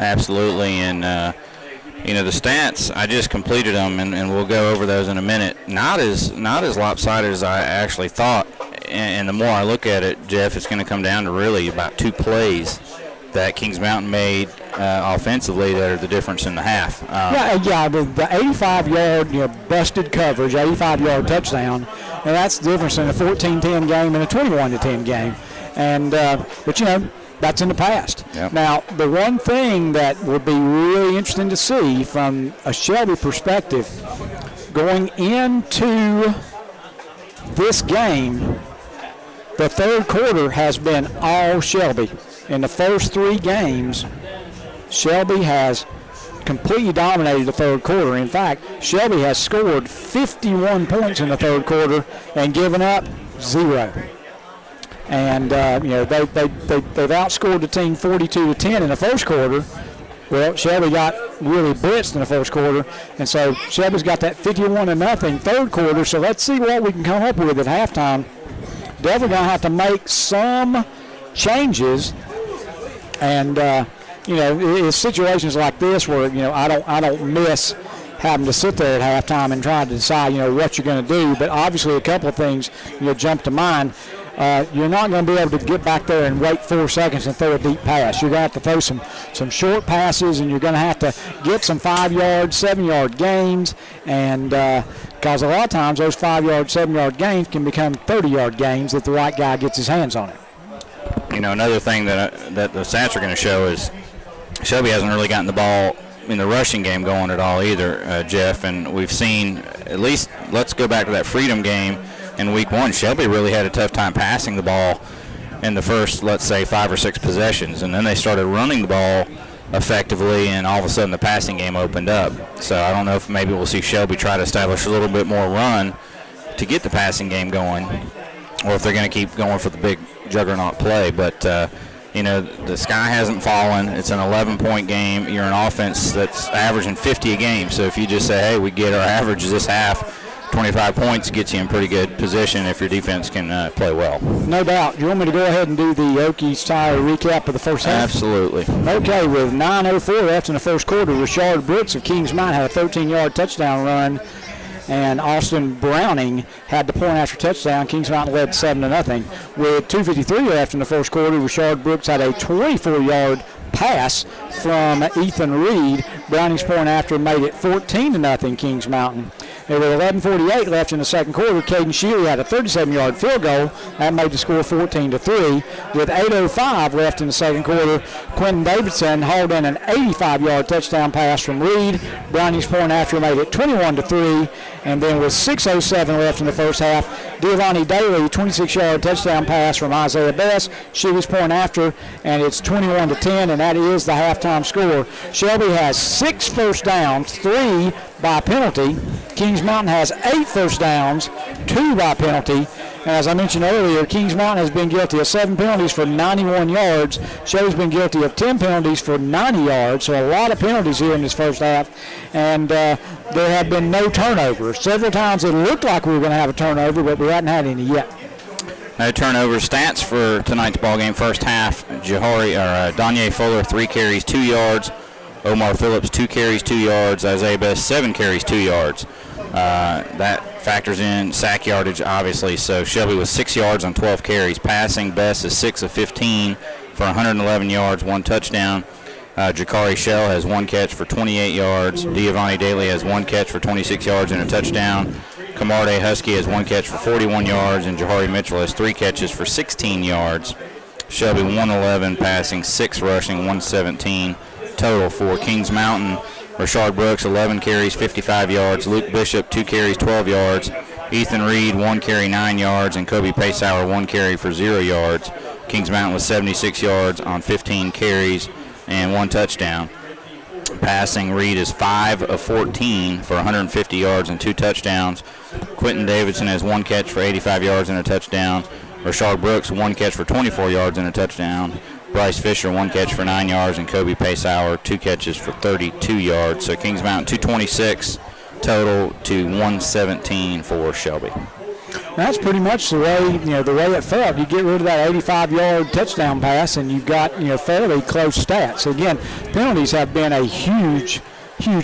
Absolutely, and the stats, I just completed them, and we'll go over those in a minute. Not as lopsided as I actually thought, and the more I look at it, Jeff, it's going to come down to really about 2 plays that Kings Mountain made offensively that are the difference in the half. The 85-yard busted coverage, 85-yard touchdown, and that's the difference in a 14-10 game and a 21-10 game. And but that's in the past. Yep. Now, the one thing that would be really interesting to see from a Shelby perspective, going into this game, the third quarter has been all Shelby. In the first 3 games, Shelby has completely dominated the third quarter. In fact, Shelby has scored 51 points in the third quarter and given up 0. And they've outscored the team 42-10 in the first quarter. Well, Shelby got really blitzed in the first quarter, and so Shelby's got that 51-0 third quarter. So let's see what we can come up with at halftime. Definitely going to have to make some changes, and it's situations like this where I don't miss having to sit there at halftime and trying to decide what you're going to do. But obviously, a couple of things jump to mind. You're not going to be able to get back there and wait 4 seconds and throw a deep pass. You're going to have to throw some short passes, and you're going to have to get some 5-yard, 7-yard gains, and because a lot of times those 5-yard, 7-yard gains can become 30-yard gains if the right guy gets his hands on it. Another thing that the stats are going to show is Shelby hasn't really gotten the ball in the rushing game going at all either, Jeff, and we've seen, at least let's go back to that Freedom game in week 1. Shelby really had a tough time passing the ball in the first, let's say, 5 or 6 possessions, and then they started running the ball effectively, and all of a sudden the passing game opened up. So I don't know if maybe we'll see Shelby try to establish a little bit more run to get the passing game going, or if they're going to keep going for the big juggernaut play. But the sky hasn't fallen. It's an 11-point game. You're an offense that's averaging 50 a game. So if you just say, hey, we get our average this half, 25 points gets you in pretty good position if your defense can play well. No doubt. You want me to go ahead and do the Okies Tire recap of the first half? Absolutely. Okay, with 9:04 left in the first quarter, Rashard Brooks of Kings Mountain had a 13-yard touchdown run, and Austin Browning had the point after touchdown. Kings Mountain led 7-0. With 2:53 left in the first quarter, Rashard Brooks had a 24-yard pass from Ethan Reed. Browning's point after made it 14-0 Kings Mountain. And with 11:48 left in the second quarter, Caden Sheely had a 37-yard field goal. That made the score 14-3. With 8:05 left in the second quarter, Quentin Davidson hauled in an 85-yard touchdown pass from Reed. Browning's point after made it 21-3. And then with 6:07 left in the first half, Giovanni Daly, 26-yard touchdown pass from Isaiah Best. Sheely's point after, and it's 21-10, and that is the halftime score. Shelby has 6 first downs, 3 by penalty. Kings Mountain has 8 first downs, 2 by penalty. And as I mentioned earlier, Kings Mountain has been guilty of 7 penalties for 91 yards. Shelby's been guilty of 10 penalties for 90 yards, so a lot of penalties here in this first half. And there have been no turnovers. Several times it looked like we were going to have a turnover, but we hadn't had any yet. No turnover stats for tonight's ball game. First half, Danye Fuller, 3 carries, 2 yards. Omar Phillips, 2 carries, 2 yards. Isaiah Best, 7 carries, 2 yards. That factors in sack yardage, obviously. So Shelby was 6 yards on 12 carries. Passing, Best is 6 of 15 for 111 yards, 1 touchdown. Jakari Shell has 1 catch for 28 yards. Giovanni Daly has 1 catch for 26 yards and a touchdown. Camarde Husky has 1 catch for 41 yards, and Jahari Mitchell has 3 catches for 16 yards. Shelby 111 passing, 6 rushing, 117 total for Kings Mountain. Rashard Brooks, 11 carries, 55 yards. Luke Bishop, 2 carries, 12 yards. Ethan Reed, 1 carry, 9 yards. And Kobe Paceauer, 1 carry for 0 yards. Kings Mountain with 76 yards on 15 carries and 1 touchdown. Passing, Reed is 5 of 14 for 150 yards and 2 touchdowns. Quentin Davidson has 1 catch for 85 yards and a touchdown. Rashard Brooks, 1 catch for 24 yards and a touchdown. Bryce Fisher, 1 catch for 9 yards, and Kobe Paceauer, 2 catches for 32 yards. So Kings Mountain 226 total to 117 for Shelby. That's pretty much the way it felt. You get rid of that 85-yard touchdown pass, and you've got fairly close stats. Again, penalties have been a huge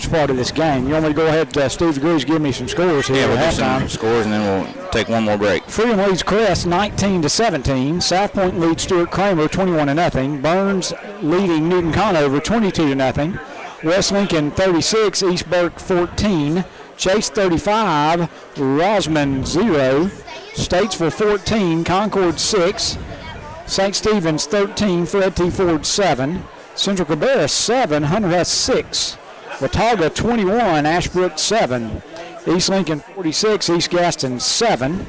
part of this game. You want me to go ahead, Steve agrees, give me some scores here. Yeah, we'll do some scores, and then we'll take one more break. Freedom leads Crest 19-17. South Point leads Stuart Kramer 21-0. Burns leading Newton Conover 22-0. West Lincoln 36, East Burke 14. Chase 35, Rosman 0. Statesville 14, Concord 6. St. Stephen's 13, Fred T. Ford 7. Central Cabarrus 7, Hunter Hess 6. Watauga 21, Ashbrook 7. East Lincoln 46, East Gaston 7.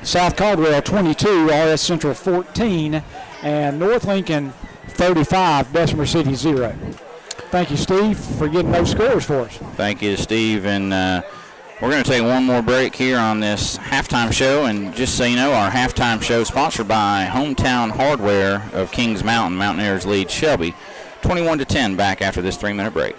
South Caldwell 22, RS Central 14. And North Lincoln 35, Bessemer City 0. Thank you, Steve, for getting those scores for us. Thank you, Steve. And we're going to take one more break here on this halftime show. And just so you know, our halftime show is sponsored by Hometown Hardware of Kings Mountain. Mountaineers lead Shelby 21-10 back after this 3-minute break.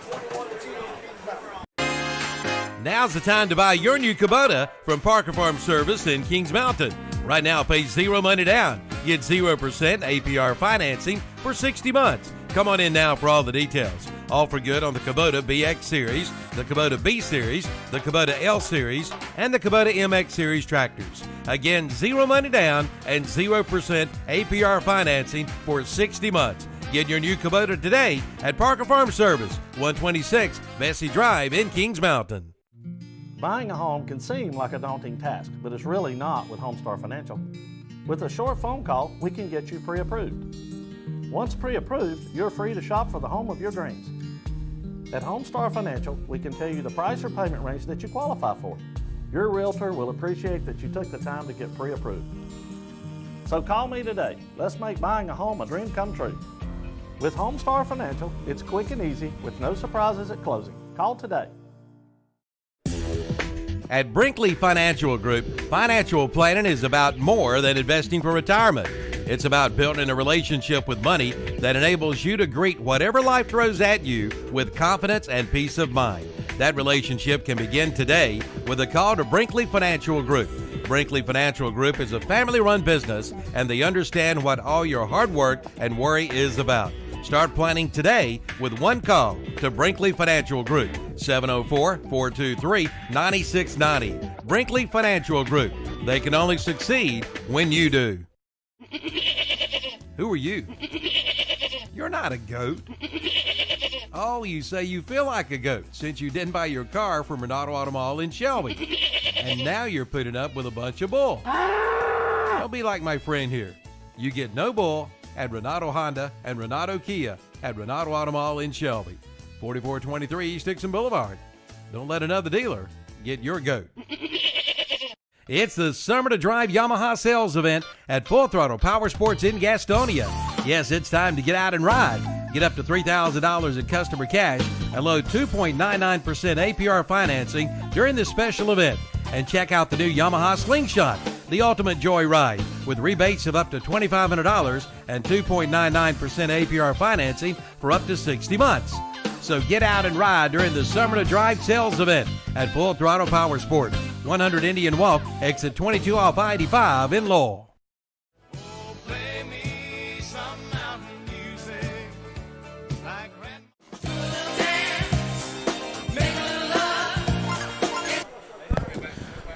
Now's the time to buy your new Kubota from Parker Farm Service in Kings Mountain. Right now, pay 0 money down. Get 0% APR financing for 60 months. Come on in now for all the details. All for good on the Kubota BX Series, the Kubota B Series, the Kubota L Series, and the Kubota MX Series tractors. Again, 0 money down and 0% APR financing for 60 months. Get your new Kubota today at Parker Farm Service, 126 Bessie Drive in Kings Mountain. Buying a home can seem like a daunting task, but it's really not with Homestar Financial. With a short phone call, we can get you pre-approved. Once pre-approved, you're free to shop for the home of your dreams. At Homestar Financial, we can tell you the price or payment range that you qualify for. Your realtor will appreciate that you took the time to get pre-approved. So call me today. Let's make buying a home a dream come true. With Homestar Financial, it's quick and easy with no surprises at closing. Call today. At Brinkley Financial Group, financial planning is about more than investing for retirement. It's about building a relationship with money that enables you to greet whatever life throws at you with confidence and peace of mind. That relationship can begin today with a call to Brinkley Financial Group. Brinkley Financial Group is a family-run business, and they understand what all your hard work and worry is about. Start planning today with one call to Brinkley Financial Group, 704-423-9690. Brinkley Financial Group. They can only succeed when you do. Who are you? You're not a goat. Oh, you say you feel like a goat since you didn't buy your car from Renato Auto Mall in Shelby. And now you're putting up with a bunch of bull. Don't be like my friend here. You get no bull at Renato Honda and Renato Kia at Renato Auto Mall in Shelby, 4423 East Dixon Boulevard. Don't let another dealer get your goat. It's the Summer to Drive Yamaha sales event at Full Throttle Power Sports in Gastonia. Yes, it's time to get out and ride. Get up to $3,000 in customer cash and load 2.99% APR financing during this special event. And check out the new Yamaha Slingshot, the ultimate joy ride, with rebates of up to $2,500 and 2.99% APR financing for up to 60 months. So get out and ride during the Summer to Drive sales event at Full Throttle Power Sports, 100 Indian Walk, exit 22 off I-85 in Lowell.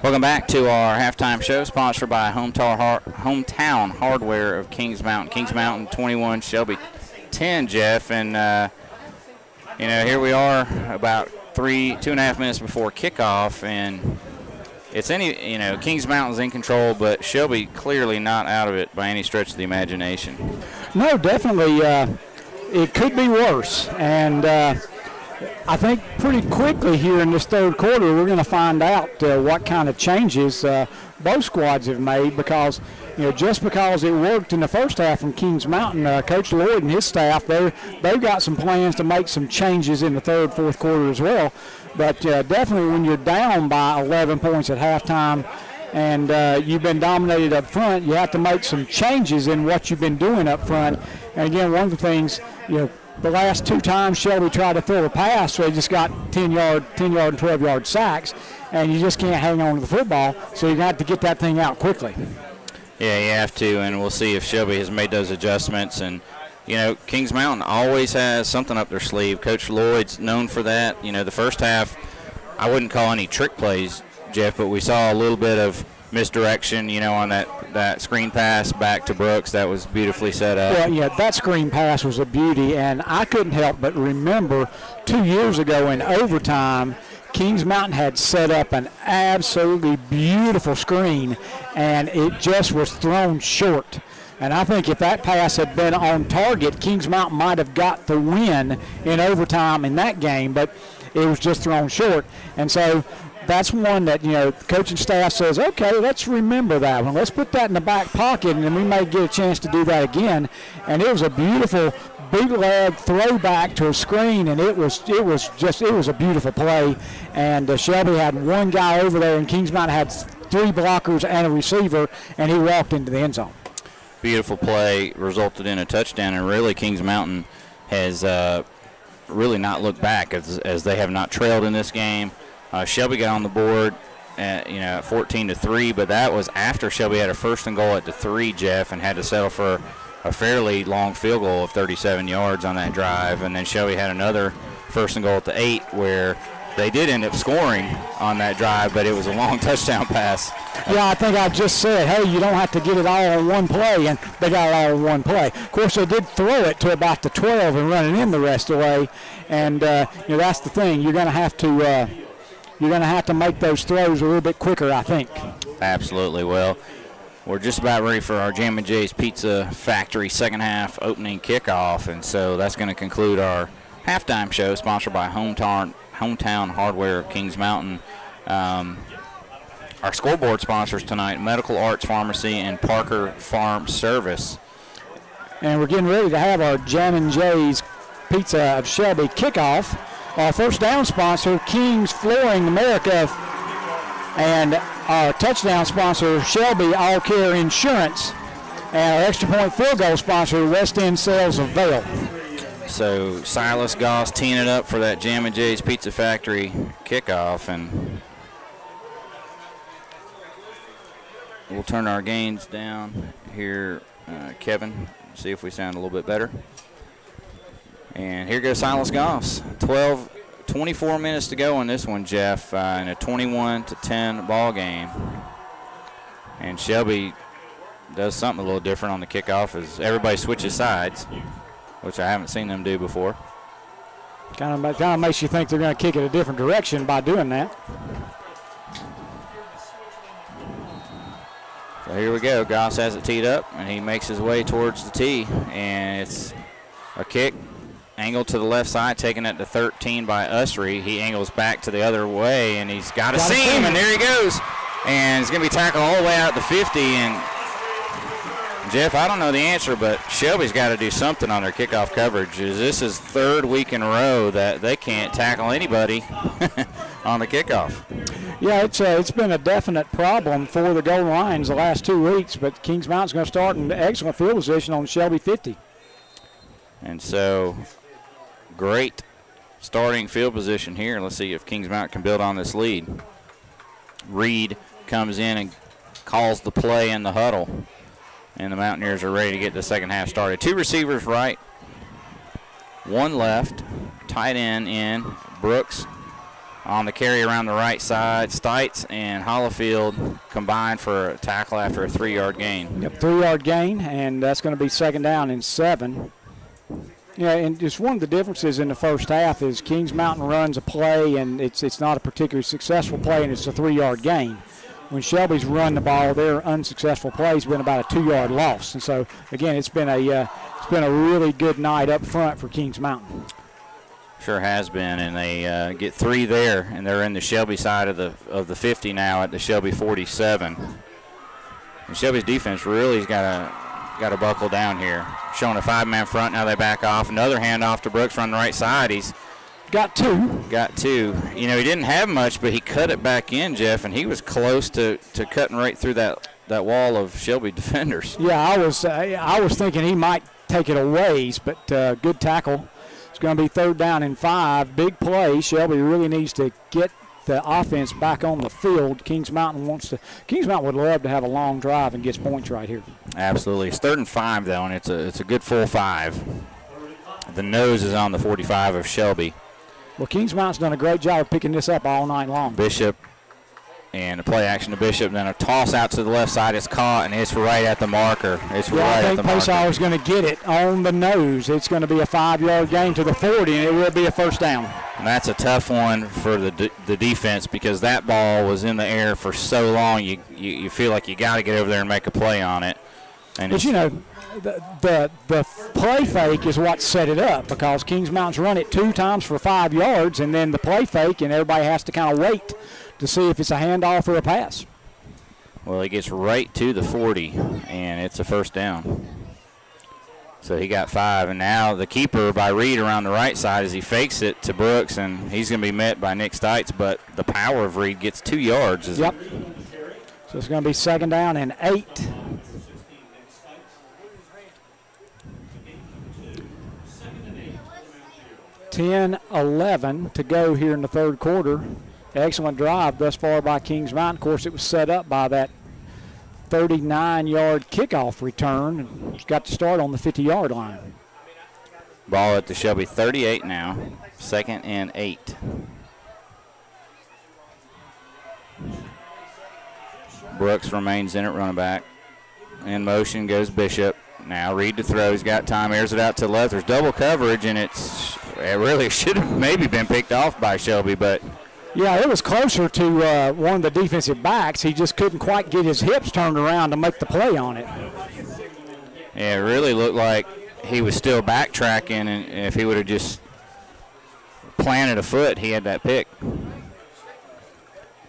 Welcome back to our halftime show, sponsored by Hometown Hardware of Kings Mountain. Kings Mountain 21, Shelby 10, Jeff. And, here we are about 2.5 minutes before kickoff. And it's Kings Mountain's in control, but Shelby clearly not out of it by any stretch of the imagination. No, definitely. It could be worse. And I think pretty quickly here in this third quarter, we're going to find out what kind of changes both squads have made, because, just because it worked in the first half from Kings Mountain, Coach Lloyd and his staff, they've got some plans to make some changes in the third, fourth quarter as well. But definitely when you're down by 11 points at halftime and you've been dominated up front, you have to make some changes in what you've been doing up front. And again, one of the things, the last two times Shelby tried to throw a pass, so he just got 10-yard and 12-yard sacks, and you just can't hang on to the football, so you have to get that thing out quickly. Yeah, you have to, and we'll see if Shelby has made those adjustments. And, Kings Mountain always has something up their sleeve. Coach Lloyd's known for that. The first half, I wouldn't call any trick plays, Jeff, but we saw a little bit of misdirection, on that screen pass back to Brooks. That was beautifully set up. Well, yeah, that screen pass was a beauty, and I couldn't help but remember 2 years ago in overtime, Kings Mountain had set up an absolutely beautiful screen, and it just was thrown short. And I think if that pass had been on target, Kings Mountain might have got the win in overtime in that game, but it was just thrown short. And so that's one that, the coaching staff says, okay, let's remember that one. Let's put that in the back pocket, and then we may get a chance to do that again. And it was a beautiful bootleg throwback to a screen, and it was a beautiful play. And Shelby had one guy over there, and Kings Mountain had 3 blockers and a receiver, and he walked into the end zone. Beautiful play resulted in a touchdown, and really Kings Mountain has really not looked back as they have not trailed in this game. Shelby got on the board at 14-3, but that was after Shelby had a 1st and goal at the 3, Jeff, and had to settle for a fairly long field goal of 37 yards on that drive. And then Shelby had another 1st and goal at the 8 where they did end up scoring on that drive, but it was a long touchdown pass. Yeah, I think I just said, hey, you don't have to get it all in one play, and they got it all in one play. Of course, they did throw it to about the 12 and run it in the rest of the way, and that's the thing. You're going to have to make those throws a little bit quicker, I think. Absolutely. Well, we're just about ready for our Jam & J's Pizza Factory second half opening kickoff, and so that's going to conclude our halftime show sponsored by Hometown Hardware of Kings Mountain. Our scoreboard sponsors tonight, Medical Arts Pharmacy and Parker Farm Service. And we're getting ready to have our Jam & J's Pizza of Shelby kickoff. Our first down sponsor, Kings Flooring America, and our touchdown sponsor, Shelby All Care Insurance, and our extra point field goal sponsor, West End Sales of Vail. So Silas Goss teeing it up for that Jam & J's Pizza Factory kickoff, and we'll turn our gains down here, Kevin, see if we sound a little bit better. And here goes Silas Goss. 24 minutes to go in this one, Jeff, in a 21-10 ball game. And Shelby does something a little different on the kickoff as everybody switches sides, which I haven't seen them do before. Kind of makes you think they're going to kick it a different direction by doing that. So here we go. Goss has it teed up, and he makes his way towards the tee, and it's a kick. Angled to the left side, taken at the 13 by Usry. He angles back to the other way, and he's got a seam, and there he goes. And he's going to be tackled all the way out the 50. And, Jeff, I don't know the answer, but Shelby's got to do something on their kickoff coverage. This is 3rd week in a row that they can't tackle anybody on the kickoff. Yeah, it's been a definite problem for the goal lines the last 2 weeks, but Kings Mountain's going to start in excellent field position on Shelby 50. And so, great starting field position here. Let's see if Kings Mountain can build on this lead. Reed comes in and calls the play in the huddle. And the Mountaineers are ready to get the second half started. 2 receivers right, 1 left. Tight end in. Brooks on the carry around the right side. Stites and Hollifield combined for a tackle after a 3-yard gain. Yep, 3-yard gain, and that's going to be 2nd down and 7. Yeah, and just one of the differences in the first half is Kings Mountain runs a play, and it's not a particularly successful play, and it's a 3-yard gain. When Shelby's run the ball, their unsuccessful play has been about a 2-yard loss. And so, again, it's been a really good night up front for Kings Mountain. Sure has been, and they get 3 there, and they're in the Shelby side of the 50 now at the Shelby 47. And Shelby's defense really has got to buckle down here. Showing a 5-man front, now they back off. Another handoff to Brooks on the right side. He's got 2. Got 2. You know, he didn't have much, but he cut it back in, Jeff, and he was close to cutting right through that wall of Shelby defenders. Yeah, I was thinking he might take it a ways, but good tackle. It's going to be 3rd down and 5. Big play. Shelby really needs to get the offense back on the field. Kings Mountain would love to have a long drive and gets points right here. Absolutely. It's 3rd and 5, though, and it's a good full 5. The nose is on the 45 of Shelby. Well, Kings Mountain's done a great job of picking this up all night long. Bishop and a play action to Bishop, then a toss out to the left side. It's caught, and it's right at the marker. I think Paysauer's going to get it on the nose. It's going to be a 5-yard gain to the 40, and it will be a 1st down. And that's a tough one for the defense because that ball was in the air for so long. You feel like you got to get over there and make a play on it. And but, you know, the play fake is what set it up because Kings Mountain's run it 2 times for 5 yards, and then the play fake, and everybody has to kind of wait to see if it's a handoff or a pass. Well, he gets right to the 40, and it's a 1st down. So he got 5, and now the keeper by Reed around the right side as he fakes it to Brooks, and he's going to be met by Nick Stites, but the power of Reed gets 2 yards. Yep. So it's going to be 2nd down and 8. $10-11 to go here in the 3rd quarter. Excellent drive thus far by Kings Mountain. Of course, it was set up by that 39-yard kickoff return. It's got to start on the 50-yard line. Ball at the Shelby 38 now, 2nd and 8. Brooks remains in at running back. In motion goes Bishop. Now Reed to throw. He's got time, airs it out to the left. There's double coverage, and it really should have maybe been picked off by Shelby, but yeah, it was closer to one of the defensive backs. He just couldn't quite get his hips turned around to make the play on it. Yeah, it really looked like he was still backtracking, and if he would have just planted a foot, he had that pick.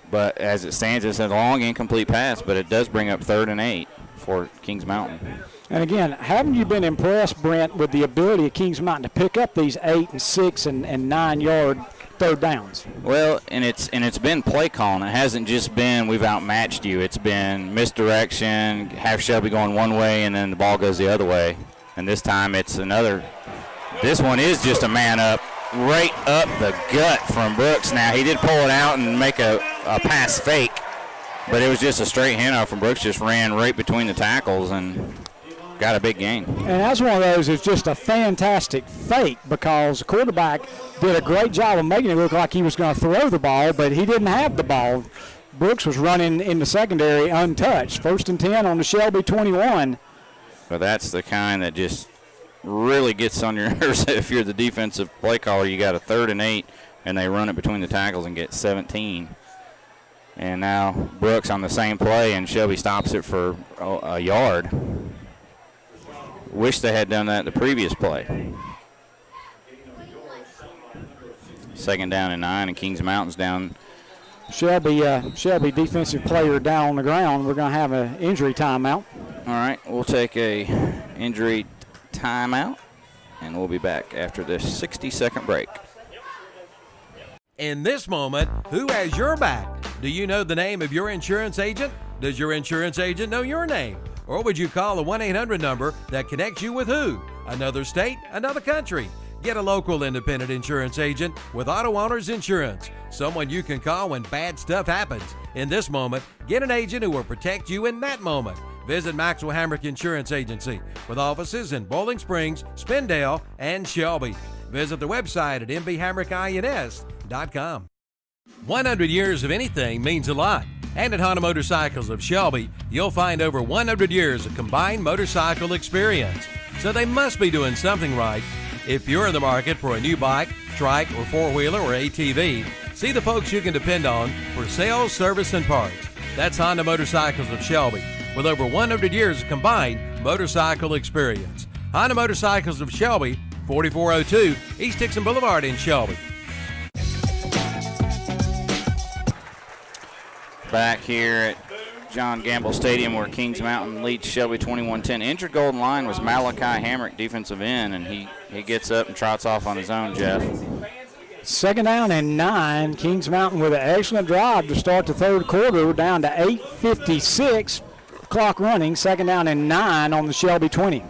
But as it stands, it's a long incomplete pass, but it does bring up 3rd and 8 for Kings Mountain. And again, haven't you been impressed, Brent, with the ability of Kings Mountain to pick up these 8 and 6 and 9-yard 3rd downs? Well, and it's been play calling. It hasn't just been we've outmatched you. It's been misdirection, have Shelby going one way, and then the ball goes the other way. And this time it's another. This one is just a man up, right up the gut from Brooks. Now he did pull it out and make a pass fake, but it was just a straight handoff from Brooks. Just ran right between the tackles and got a big gain. And that's one of those is just a fantastic fake because the quarterback did a great job of making it look like he was going to throw the ball, but he didn't have the ball. Brooks was running in the secondary untouched. 1st and 10 on the Shelby 21. But that's the kind that just really gets on your nerves. If you're the defensive play caller, you got a 3rd and 8, and they run it between the tackles and get 17. And now Brooks on the same play, and Shelby stops it for a yard. Wish they had done that the previous play. 2nd down and 9, and Kings Mountain's down. Shelby defensive player down on the ground. We're going to have an injury timeout. All right, we'll take a injury timeout, and we'll be back after this 60-second break. In this moment, who has your back? Do you know the name of your insurance agent? Does your insurance agent know your name? Or would you call the 1-800 number that connects you with who? Another state? Another country? Get a local independent insurance agent with Auto Owners Insurance. Someone you can call when bad stuff happens. In this moment, get an agent who will protect you in that moment. Visit Maxwell Hamrick Insurance Agency with offices in Bowling Springs, Spindale, and Shelby. Visit the website at mbhamrickins.com. 100 years of anything means a lot. And at Honda Motorcycles of Shelby, you'll find over 100 years of combined motorcycle experience. So they must be doing something right. If you're in the market for a new bike, trike, or four-wheeler or ATV, see the folks you can depend on for sales, service, and parts. That's Honda Motorcycles of Shelby, with over 100 years of combined motorcycle experience. Honda Motorcycles of Shelby, 4402 East Dixon Boulevard in Shelby. Back here at John Gamble Stadium where Kings Mountain leads Shelby 21-10. Injured golden line was Malachi Hamrick, defensive end, and he gets up and trots off on his own, Jeff. 2nd down and 9. Kings Mountain with an excellent drive to start the 3rd quarter. We're down to 8:56. Clock running. 2nd down and 9 on the Shelby 20.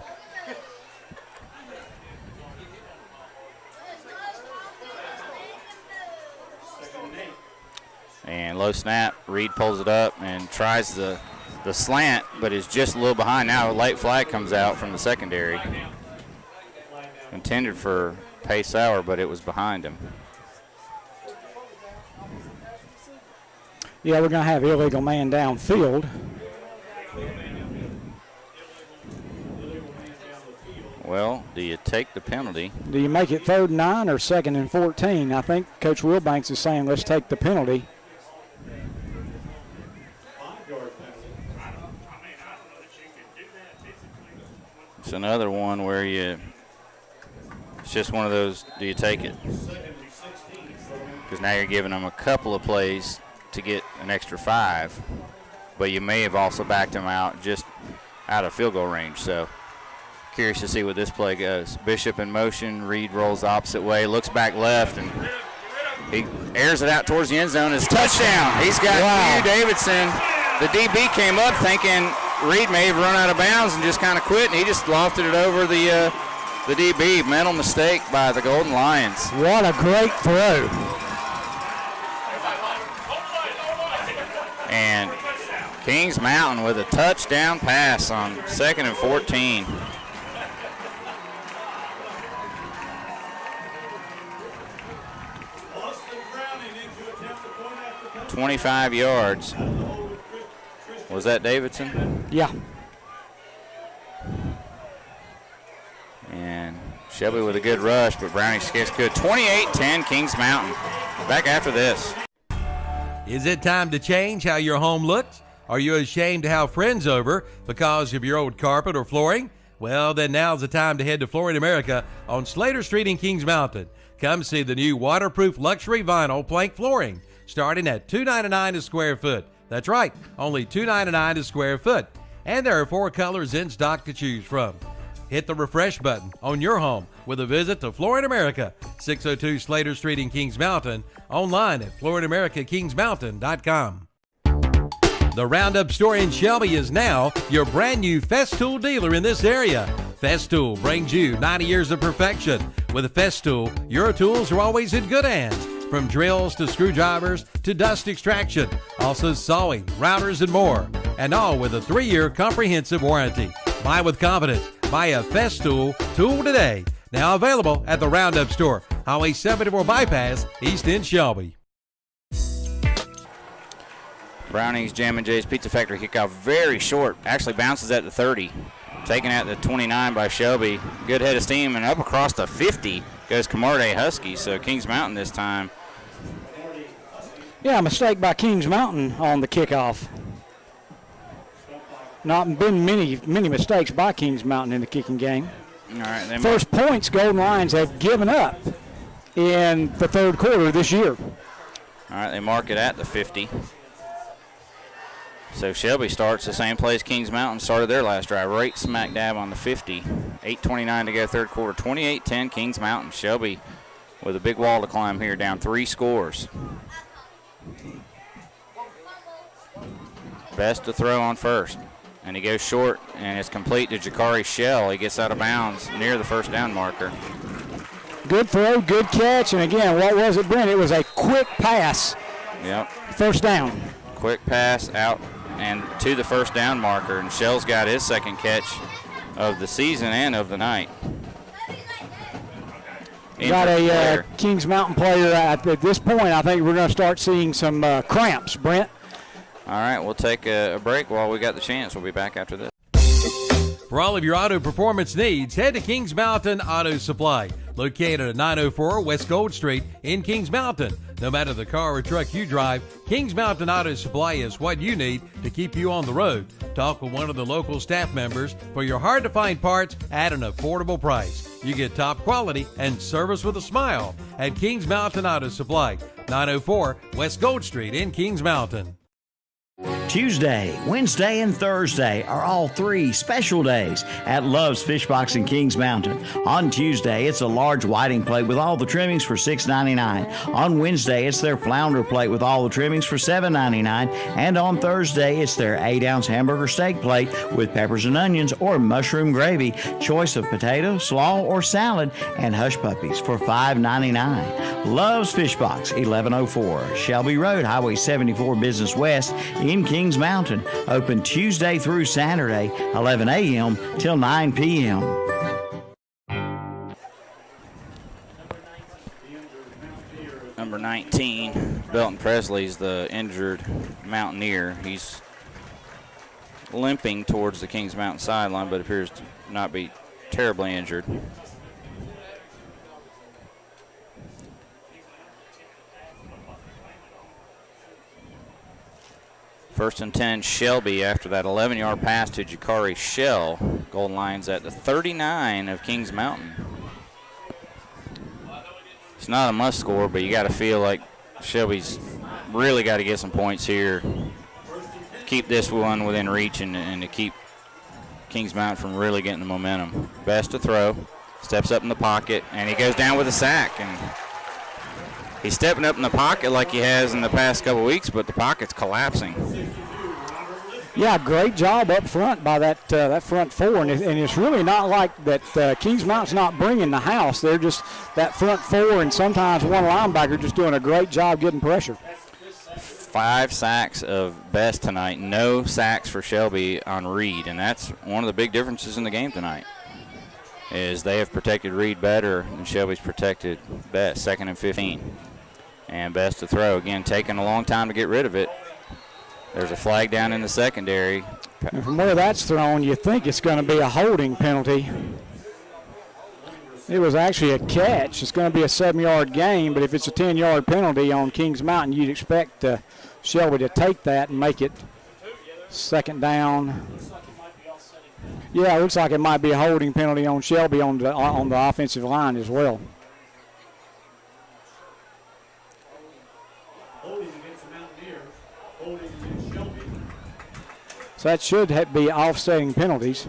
And low snap, Reed pulls it up and tries the slant, but is just a little behind. Now a late flag comes out from the secondary. Intended for Pace Sauer, but it was behind him. Yeah, we're going to have illegal man downfield. Well, do you take the penalty? Do you make it 3rd and 9 or 2nd and 14? I think Coach Wilbanks is saying let's take the penalty. It's another one where it's just one of those, do you take it? Because now you're giving them a couple of plays to get an extra 5, but you may have also backed them out just out of field goal range. So Curious to see what this play goes. Bishop in motion. Reed rolls the opposite way, looks back left, and he airs it out towards the end zone. It's touchdown. He's got Hugh Davidson. The DB came up thinking Reed may have run out of bounds and just kind of quit, and he just lofted it over the DB. Mental mistake by the Golden Lions. What a great throw. And Kings Mountain with a touchdown pass on 2nd and 14. 25 yards. Was that Davidson? Yeah. And Shelby with a good rush, but Browning gets good. 28-10 Kings Mountain. Back after this. Is it time to change how your home looks? Are you ashamed to have friends over because of your old carpet or flooring? Well, then now's the time to head to Flooring America on Slater Street in Kings Mountain. Come see the new waterproof luxury vinyl plank flooring, starting at $2.99 a square foot. That's right, only $2.99 a square foot. And there are 4 colors in stock to choose from. Hit the refresh button on your home with a visit to Flooring America, 602 Slater Street in Kings Mountain, online at flooringamericakingsmountain.com. The Roundup store in Shelby is now your brand new Festool dealer in this area. Festool brings you 90 years of perfection. With Festool, your tools are always in good hands. From drills to screwdrivers to dust extraction, also sawing, routers, and more. And all with a 3-year comprehensive warranty. Buy with confidence. Buy a Festool tool today. Now available at the Roundup store, Highway 74 Bypass, East End, Shelby. Browning's Jam & J's Pizza Factory kickoff very short. Actually bounces at the 30. Taken at the 29 by Shelby. Good head of steam, and up across the 50 goes Camarde Husky. So Kings Mountain this time. Yeah, a mistake by Kings Mountain on the kickoff. Not been many mistakes by Kings Mountain in the kicking game. All right, First points Golden Lions have given up in the third quarter this year. All right, they mark it at the 50. So Shelby starts the same place Kings Mountain started their last drive, right smack dab on the 50. 8:29 to go third quarter, 28-10 Kings Mountain. Shelby with a big wall to climb here, down 3 scores. Best to throw on first. And he goes short, and it's complete to Jakari Shell. He gets out of bounds near the first down marker. Good throw, good catch, and again, what was it, Brent? It was a quick pass. Yep. First down. Quick pass out and to the first down marker, and Shell's got his second catch of the season and of the night. Got a Kings Mountain player at this point. I think we're going to start seeing some cramps, Brent. All right, we'll take a break while we got the chance. We'll be back after this. For all of your auto performance needs, head to Kings Mountain Auto Supply, located at 904 West Gold Street in Kings Mountain. No matter the car or truck you drive, Kings Mountain Auto Supply is what you need to keep you on the road. Talk with one of the local staff members for your hard-to-find parts at an affordable price. You get top quality and service with a smile at Kings Mountain Auto Supply, 904 West Gold Street in Kings Mountain. Tuesday, Wednesday, and Thursday are all 3 special days at Love's Fish Box in Kings Mountain. On Tuesday, it's a large whiting plate with all the trimmings for $6.99. On Wednesday, it's their flounder plate with all the trimmings for $7.99. And on Thursday, it's their 8-ounce hamburger steak plate with peppers and onions or mushroom gravy, choice of potato, slaw, or salad, and hush puppies for $5.99. Love's Fish Box, 1104 Shelby Road, Highway 74 Business West in Kings Mountain. Open Tuesday through Saturday, 11 a.m. till 9 p.m. Number 19, Belton Presley's the injured Mountaineer. He's limping towards the Kings Mountain sideline, but appears to not be terribly injured. First and 10, Shelby after that 11-yard pass to Jakari Shell. Golden Lions at the 39 of Kings Mountain. It's not a must score, but you got to feel like Shelby's really got to get some points here. Keep this one within reach and to keep Kings Mountain from really getting the momentum. Best to throw, steps up in the pocket, and he goes down with a sack. And he's stepping up in the pocket like he has in the past couple weeks, but the pocket's collapsing. Yeah, great job up front by that front four, and it's really not like that Kings Mountain's not bringing the house. They're just that front four and sometimes one linebacker just doing a great job getting pressure. 5 sacks of Best tonight, no sacks for Shelby on Reed, and that's one of the big differences in the game tonight, is they have protected Reed better than Shelby's protected Best. 2nd and 15. And Best to throw. Again, taking a long time to get rid of it. There's a flag down in the secondary. And from where that's thrown, you think it's going to be a holding penalty. It was actually a catch. It's going to be a 7-yard gain, but if it's a 10-yard penalty on Kings Mountain, you'd expect Shelby to take that and make it 2nd down. Yeah, it looks like it might be a holding penalty on Shelby on the offensive line as well. So that should be offsetting penalties.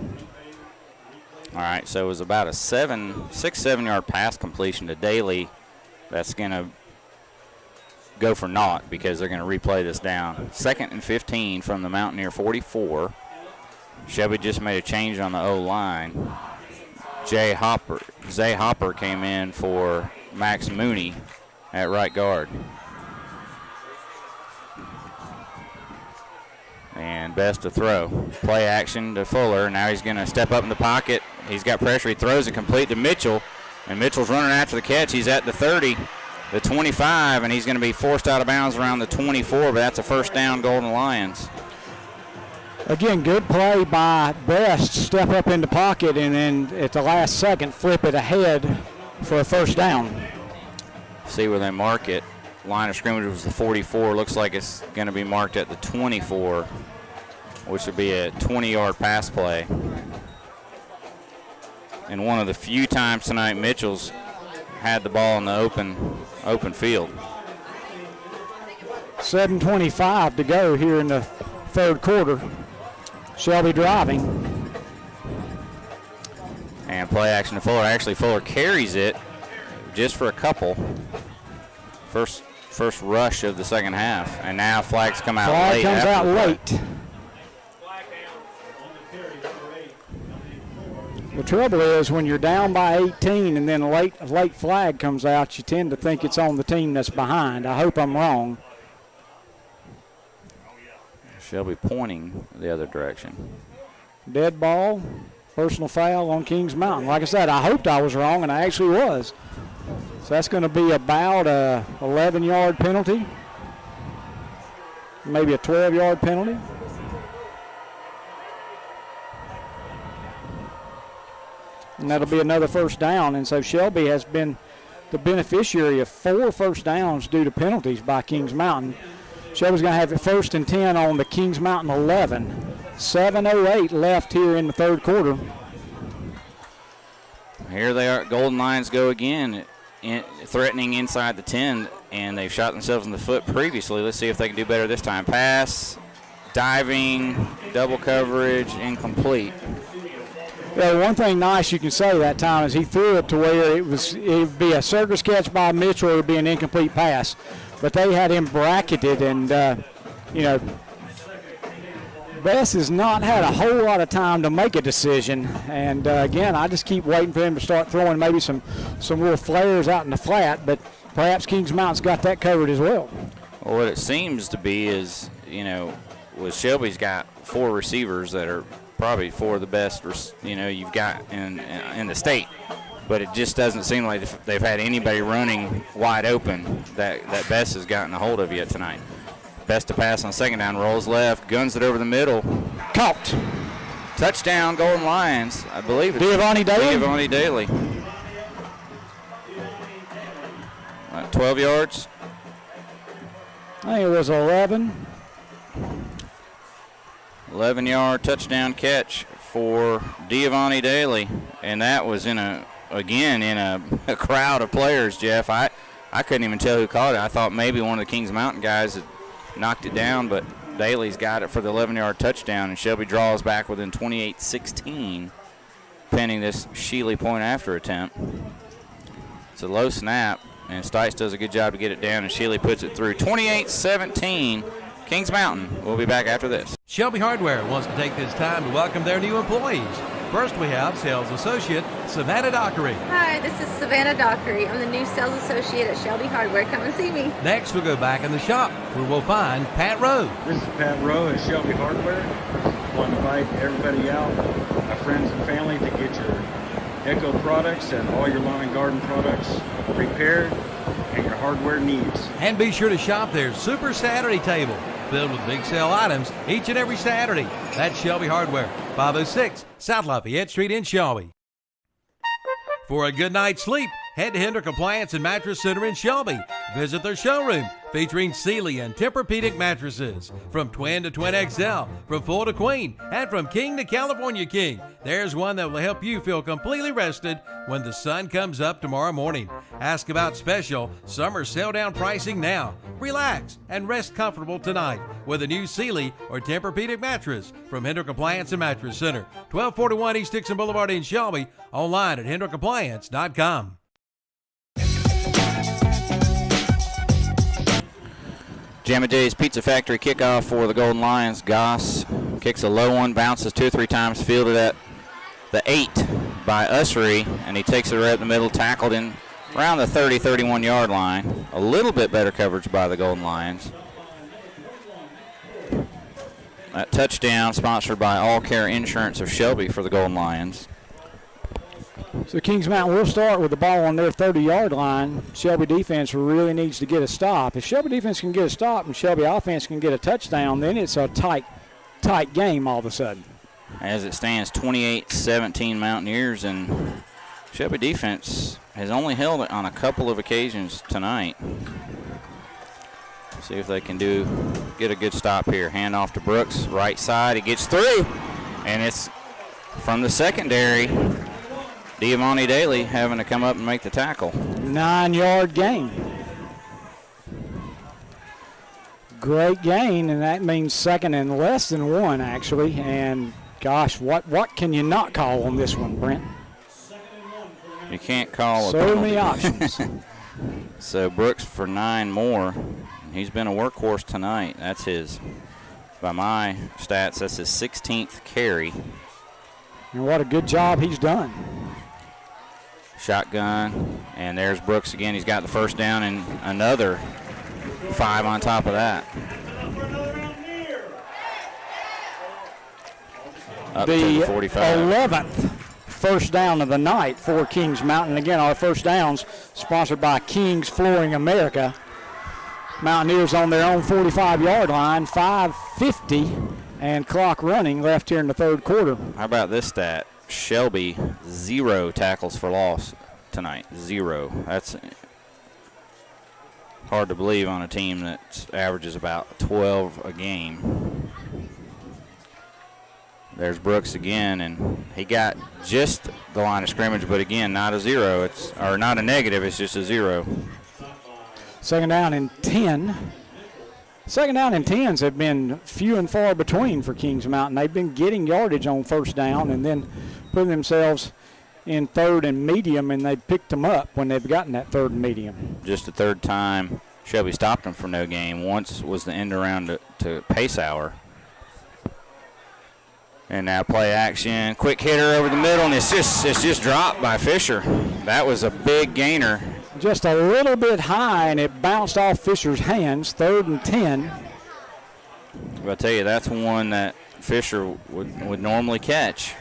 All right, so it was about a 6-7 yard pass completion to Daly. That's going to go for naught because they're going to replay this down. 2nd and 15 from the Mountaineer 44. Shelby just made a change on the O-line. Zay Hopper came in for Max Mooney at right guard. And Best to throw. Play action to Fuller. Now he's going to step up in the pocket. He's got pressure. He throws it complete to Mitchell. And Mitchell's running after the catch. He's at the 30, the 25, and he's going to be forced out of bounds around the 24, but that's a 1st down, Golden Lions. Again, good play by Best. Step up in the pocket and then at the last second flip it ahead for a 1st down. See where they mark it. Line of scrimmage was the 44. Looks like it's going to be marked at the 24, which would be a 20-yard pass play. And one of the few times tonight Mitchell's had the ball in the open field. 7:25 to go here in the 3rd quarter. Shelby driving. And play action to Fuller. Actually, Fuller carries it just for a couple. First rush of the 2nd half, and now flags come out late. Flag comes out late. The trouble is when you're down by 18 and then a late flag comes out, you tend to think it's on the team that's behind. I hope I'm wrong. Shelby pointing the other direction. Dead ball, personal foul on Kings Mountain. Like I said, I hoped I was wrong, and I actually was. So that's going to be about a 11-yard penalty, maybe a 12-yard penalty. And that'll be another 1st down. And so Shelby has been the beneficiary of 4 1st downs due to penalties by Kings Mountain. Shelby's going to have it 1st and 10 on the Kings Mountain 11. 7:08 left here in the 3rd quarter. Here they are. Golden Lions go again, threatening inside the 10, and they've shot themselves in the foot previously. Let's see if they can do better this time. Pass, diving, double coverage, incomplete. Yeah, one thing nice you can say that time is he threw it to where it would be a circus catch by Mitchell, or it would be an incomplete pass. But they had him bracketed, and, Best has not had a whole lot of time to make a decision. And, again, I just keep waiting for him to start throwing maybe some little flares out in the flat, but perhaps Kings Mountain's got that covered as well. Well, what it seems to be is, with Shelby's got 4 receivers that are probably 4 of the best, you've got in the state. But it just doesn't seem like they've had anybody running wide open that Best has gotten a hold of yet tonight. Best to pass on 2nd down, rolls left, guns it over the middle. Caught. Touchdown, Golden Lions. I believe it's Giovanni Daly. 12 yards. I think it was 11. 11-yard touchdown catch for Giovanni Daly. And that was in a crowd of players, Jeff. I couldn't even tell who caught it. I thought maybe one of the Kings Mountain guys had knocked it down, but Daly's got it for the 11-yard touchdown, and Shelby draws back within 28-16, pending this Shealy point after attempt. It's a low snap, and Stites does a good job to get it down, and Shealy puts it through. 28-17, Kings Mountain. We'll be back after this. Shelby Hardware wants to take this time to welcome their new employees. First, we have Sales Associate Savannah Dockery. Hi, this is Savannah Dockery. I'm the new Sales Associate at Shelby Hardware. Come and see me. Next, we'll go back in the shop where we'll find Pat Rowe. This is Pat Rowe at Shelby Hardware. I want to invite everybody out, my friends and family, to get your Echo products and all your lawn and garden products repaired and your hardware needs. And be sure to shop their Super Saturday table, filled with big sale items each and every Saturday. That's Shelby Hardware, 506 South Lafayette Street in Shelby. For a good night's sleep, head to Hendrick Appliance and Mattress Center in Shelby. Visit their showroom featuring Sealy and Tempur-Pedic mattresses. From twin to twin XL, from full to queen, and from king to California king. There's one that will help you feel completely rested when the sun comes up tomorrow morning. Ask about special summer sale down pricing now. Relax and rest comfortable tonight with a new Sealy or Tempur-Pedic mattress from Hendrick Appliance and Mattress Center, 1241 East Dixon Boulevard in Shelby. Online at hendrickappliance.com. Jamma J's Pizza Factory kickoff for the Golden Lions. Goss kicks a low one, bounces 2 or 3 times, fielded at the 8 by Ussery, and he takes it right up the middle, tackled in around the 30-31 yard line. A little bit better coverage by the Golden Lions. That touchdown sponsored by All Care Insurance of Shelby for the Golden Lions. So Kings Mountain will start with the ball on their 30-yard line. Shelby defense really needs to get a stop. If Shelby defense can get a stop and Shelby offense can get a touchdown, then it's a tight game all of a sudden. As it stands, 28-17 Mountaineers, and Shelby defense has only held it on a couple of occasions tonight. See if they can get a good stop here. Hand off to Brooks, right side. He gets through, and it's from the secondary. Diamante Daly having to come up and make the tackle. 9-yard gain. Great gain, and that means second and less than 1, actually. And, gosh, what can you not call on this one, Brent? You can't call so many options. So Brooks for 9 more. He's been a workhorse tonight. That's his, by my stats, that's his 16th carry. And what a good job he's done. Shotgun, and there's Brooks again. He's got the first down and another 5 on top of that. Up the to the 45. 11th first down of the night for Kings Mountain. Again, our first downs sponsored by Kings Flooring America. Mountaineers on their own 45-yard line, 5:50 and clock running left here in the third quarter. How about this stat? Shelby, 0 tackles for loss tonight. 0. That's hard to believe on a team that averages about 12 a game. There's Brooks again, and he got just the line of scrimmage, but again, not a 0. Or not a negative, it's just a 0. Second down and 10. Second down and 10s have been few and far between for Kings Mountain. They've been getting yardage on first down and then putting themselves in third and medium, and they've picked them up when they've gotten that third and medium. Just the third time Shelby stopped them for no gain. Once was the end around to Pace Hour. And now play action, quick hitter over the middle, and it's just dropped by Fisher. That was a big gainer. Just a little bit high, and it bounced off Fisher's hands. 3rd and 10. I'll tell you, that's one that Fisher would normally catch.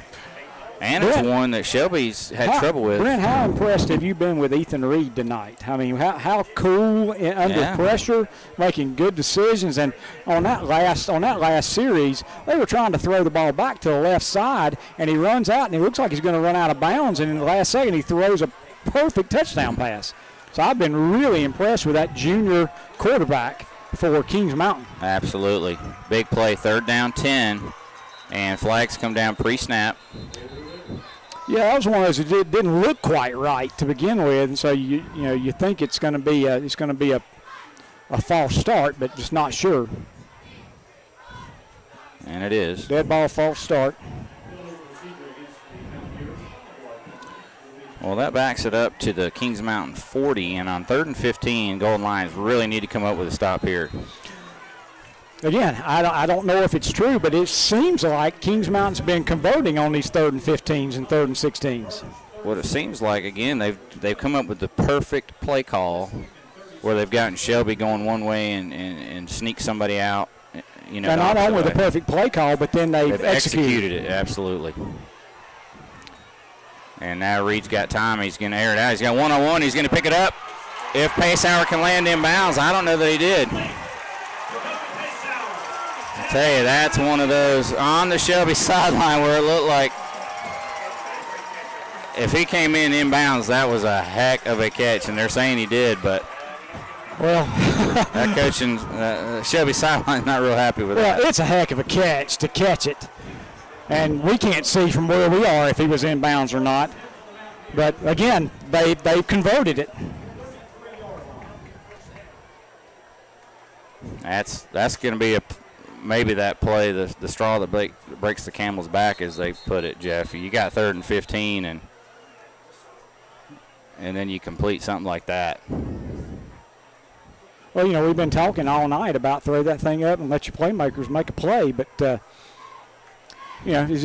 And it's one that Shelby's had trouble with. Brent, how impressed have you been with Ethan Reed tonight? I mean, how cool under pressure, making good decisions. And on that last series, they were trying to throw the ball back to the left side, and he runs out, and he looks like he's going to run out of bounds. And in the last second, he throws a perfect touchdown pass. So I've been really impressed with that junior quarterback for Kings Mountain. Absolutely. Big play, 3rd down 10, and flags come down pre-snap. Yeah, that was one of those that didn't look quite right to begin with, and so you think it's going to be a false start, but just not sure. And it is. Dead ball, false start. Well, that backs it up to the Kings Mountain 40, and on 3rd and 15, Golden Lions really need to come up with a stop here. Again, I don't know if it's true, but it seems like Kings Mountain's been converting on these 3rd and 15s and 3rd and 16s. What it seems like, again, they've come up with the perfect play call where they've gotten Shelby going one way and sneak somebody out. You know, and not only the perfect play call, but then they've executed it, absolutely. And now Reed's got time. He's going to air it out. He's got one-on-one. He's going to pick it up. If Pacehour can land inbounds, I don't know that he did. I tell you, that's one of those on the Shelby sideline where it looked like if he came in inbounds, that was a heck of a catch. And they're saying he did, but well, that coaching Shelby sideline's not real happy with that. Well, it's a heck of a catch to catch it. And we can't see from where we are if he was inbounds or not. But, again, they've converted it. That's going to be maybe that play, the straw that breaks the camel's back, as they put it, Jeff. You got 3rd and 15, and then you complete something like that. Well, you know, we've been talking all night about throw that thing up and let your playmakers make a play, but you know, it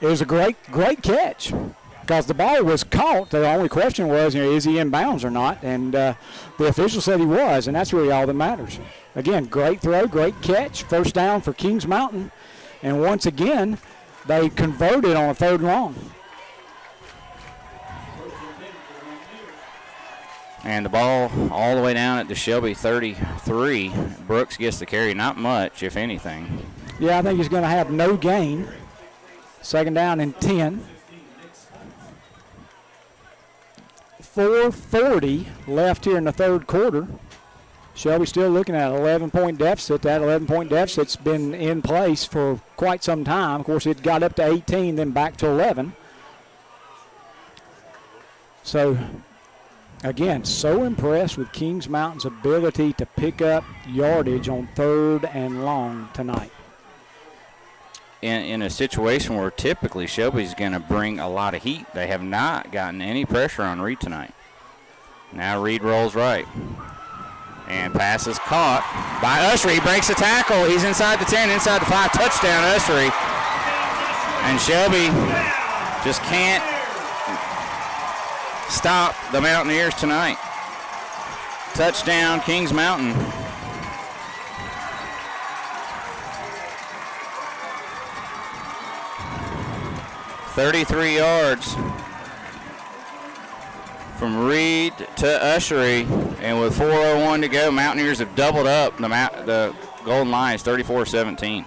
was a great catch because the ball was caught. The only question was, you know, is he in bounds or not? And the official said he was, and that's really all that matters. Again, great throw, great catch, first down for Kings Mountain, and once again, they converted on a 3rd and long. And the ball all the way down at the Shelby 33. Brooks gets the carry, not much, if anything. Yeah, I think he's going to have no gain. 2nd down and 10. 4:40 left here in the 3rd quarter. Shelby still looking at an 11-point deficit. That 11-point deficit's been in place for quite some time. Of course, it got up to 18, then back to 11. So, again, so impressed with Kings Mountain's ability to pick up yardage on 3rd and long tonight. In a situation where typically Shelby's going to bring a lot of heat, they have not gotten any pressure on Reed tonight. Now Reed rolls right. And pass is caught by Ussery. He breaks the tackle. He's inside the 10, inside the 5. Touchdown, Ussery. And Shelby just can't stop the Mountaineers tonight. Touchdown, Kings Mountain. 33 yards from Reed to Ussery, and with 4:01 to go, Mountaineers have doubled up the Golden Lions, 34-17.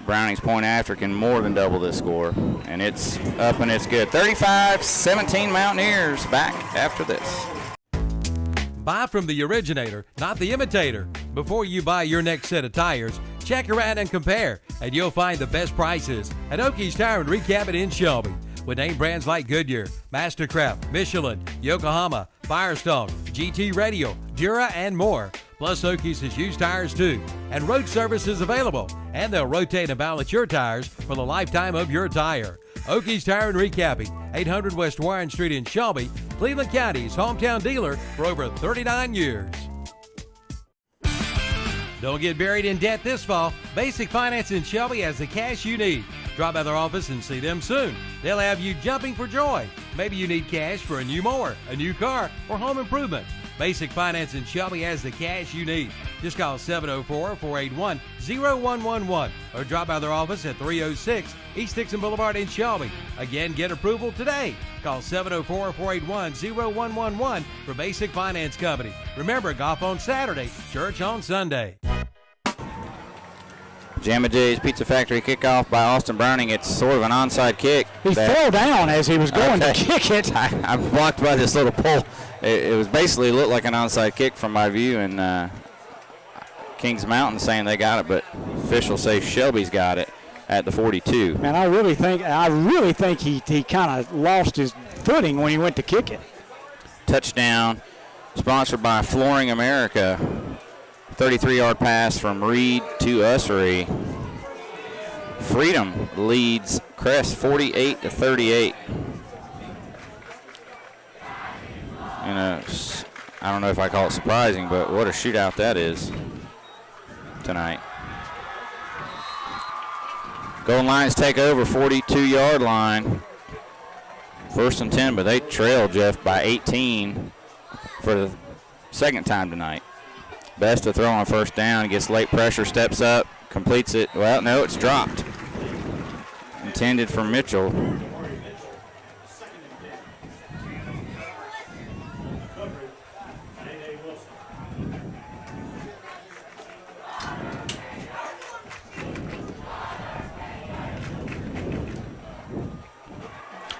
Browning's point after can more than double this score, and it's up and it's good. 35-17 Mountaineers. Back after this. Buy from the originator, not the imitator. Before you buy your next set of tires, check around and compare, and you'll find the best prices at Okies Tire and Recap in Shelby. With name brands like Goodyear, Mastercraft, Michelin, Yokohama, Firestone, GT Radio, Dura, and more. Plus, Okies has used tires too, and road service is available, and they'll rotate and balance your tires for the lifetime of your tire. Okies Tire and Recapping, 800 West Warren Street in Shelby, Cleveland County's hometown dealer for over 39 years. Don't get buried in debt this fall. Basic Finance in Shelby has the cash you need. Drop by their office and see them soon. They'll have you jumping for joy. Maybe you need cash for a new mower, a new car, or home improvement. Basic Finance in Shelby has the cash you need. Just call 704-481-0111 or drop by their office at 306 East Dixon Boulevard in Shelby. Again, get approval today. Call 704-481-0111 for Basic Finance Company. Remember, golf on Saturday, church on Sunday. Jamma J's Pizza Factory kickoff by Austin Browning. It's sort of an onside kick. He fell down as he was going to kick it. I'm blocked by this little pole. It was basically looked like an onside kick from my view, and Kings Mountain saying they got it, but officials say Shelby's got it at the 42. Man, I really think he kind of lost his footing when he went to kick it. Touchdown, sponsored by Flooring America. 33-yard pass from Reed to Ussery. Freedom leads Crest 48-38. And I don't know if I call it surprising, but what a shootout that is tonight. Golden Lions take over 42-yard line. 1st and 10, but they trail, Jeff, by 18 for the second time tonight. Best to throw on 1st down, gets late pressure, steps up, completes it. Well, no, it's dropped. Intended for Mitchell.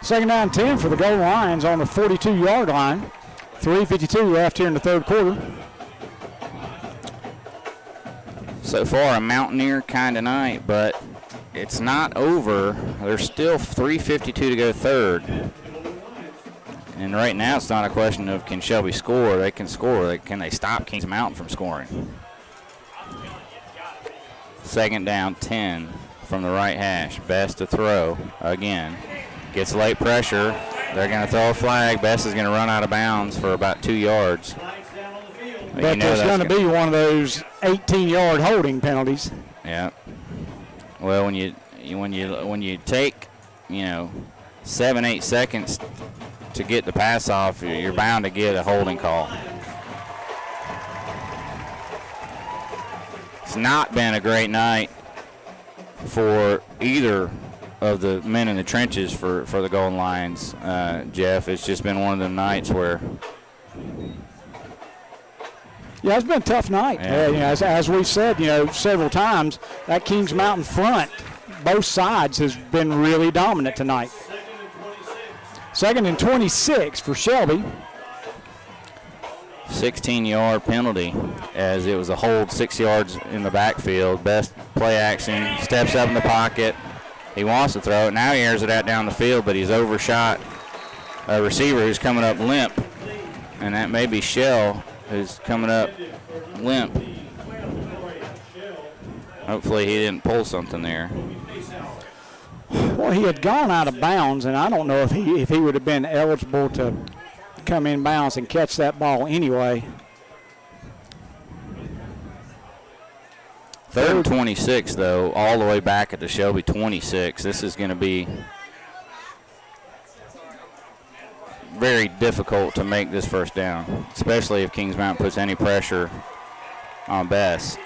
Second down 10 for the Golden Lions on the 42-yard line. 3:52 left here in the third quarter. So far a Mountaineer kind of night, but it's not over. There's still 3:52 to go third. And right now it's not a question of can Shelby score. They can score. Can they stop Kings Mountain from scoring? Second down 10 from the right hash. Best to throw again. Gets late pressure. They're going to throw a flag. Best is going to run out of bounds for about 2 yards. But there's going to be one of those 18-yard holding penalties. Yeah. Well, when you take 7-8 seconds to get the pass off, you're bound to get a holding call. It's not been a great night for either of the men in the trenches for the Golden Lions, Jeff. It's just been one of them nights where. Yeah, it's been a tough night. Yeah. As we've said, several times, that Kings Mountain front, both sides, has been really dominant tonight. 2nd and 26 for Shelby. 16-yard penalty as it was a hold 6 yards in the backfield. Best play action, steps up in the pocket. He wants to throw it. Now he airs it out down the field, but he's overshot a receiver who's coming up limp. And that may be Shell who's coming up limp. Hopefully he didn't pull something there. Well, he had gone out of bounds, and I don't know if he would have been eligible to come in bounds and catch that ball anyway. 3rd and 26, though, all the way back at the Shelby 26. This is going to be very difficult to make this 1st down, especially if Kings Mountain puts any pressure on Bess.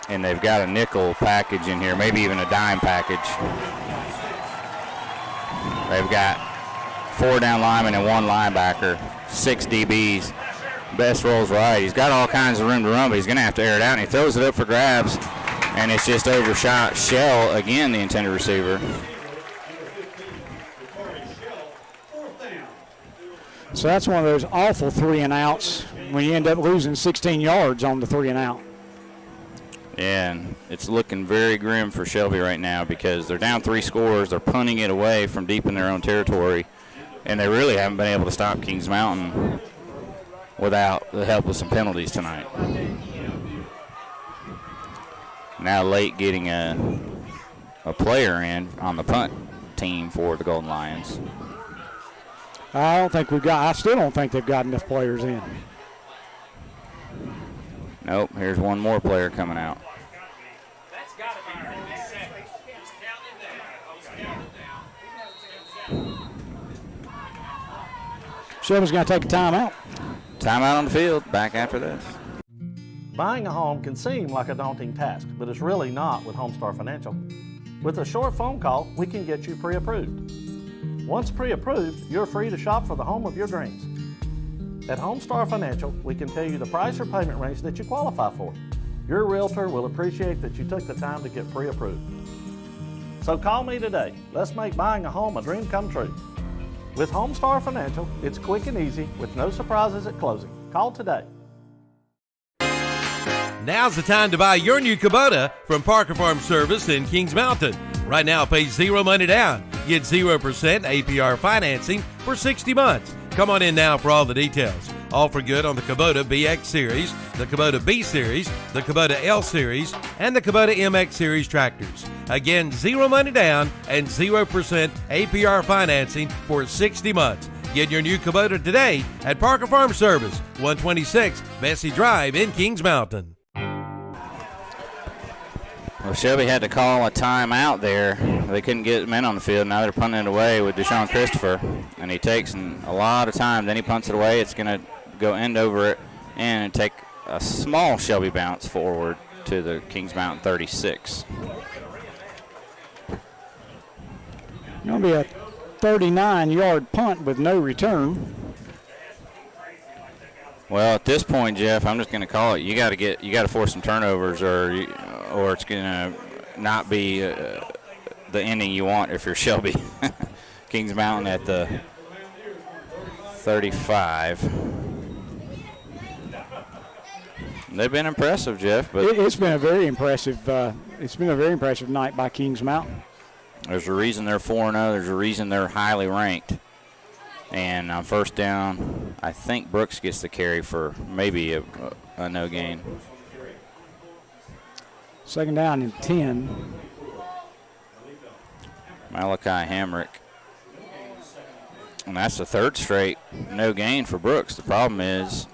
And they've got a nickel package in here, maybe even a dime package. They've got 4 down linemen and 1 linebacker, 6 DBs. Best rolls right. He's got all kinds of room to run, but he's going to have to air it out, and he throws it up for grabs, and it's just overshot. Shell, again, the intended receiver. So that's one of those awful 3-and-outs when you end up losing 16 yards on the 3-and-out. Yeah, and it's looking very grim for Shelby right now because they're down 3 scores. They're punting it away from deep in their own territory, and they really haven't been able to stop Kings Mountain without the help of some penalties tonight. Now late getting a player in on the punt team for the Golden Lions. I still don't think they've got enough players in. Nope, here's one more player coming out. Shelby's going to take a timeout. Timeout on the field. Back after this. Buying a home can seem like a daunting task, but it's really not with Homestar Financial. With a short phone call, we can get you pre-approved. Once pre-approved, you're free to shop for the home of your dreams. At Homestar Financial, we can tell you the price or payment range that you qualify for. Your realtor will appreciate that you took the time to get pre-approved. So call me today. Let's make buying a home a dream come true. With Homestar Financial, it's quick and easy with no surprises at closing. Call today. Now's the time to buy your new Kubota from Parker Farm Service in Kings Mountain. Right now, pay 0 money down. Get 0% APR financing for 60 months. Come on in now for all the details. All for good on the Kubota BX Series, the Kubota B Series, the Kubota L Series, and the Kubota MX Series tractors. Again, 0 money down and 0% APR financing for 60 months. Get your new Kubota today at Parker Farm Service, 126 Bessie Drive in Kings Mountain. Well, Shelby had to call a timeout there. They couldn't get men on the field. Now they're punting it away with Deshaun Christopher, and he takes a lot of time. Then he punts it away. It's going to go end over it and take a small Shelby bounce forward to the Kings Mountain 36. Going to be a 39-yard punt with no return. Well, at this point, Jeff, I'm just going to call it. You got to force some turnovers, or it's going to not be the ending you want if you're Shelby. Kings Mountain at the 35. They've been impressive, Jeff. But it's been a very impressive. It's been a very impressive night by Kings Mountain. There's a reason they're 4-0. There's a reason they're highly ranked. And on first down, I think Brooks gets the carry for maybe a no gain. Second down and 10. Malachi Hamrick. And that's the third straight no gain for Brooks. The problem is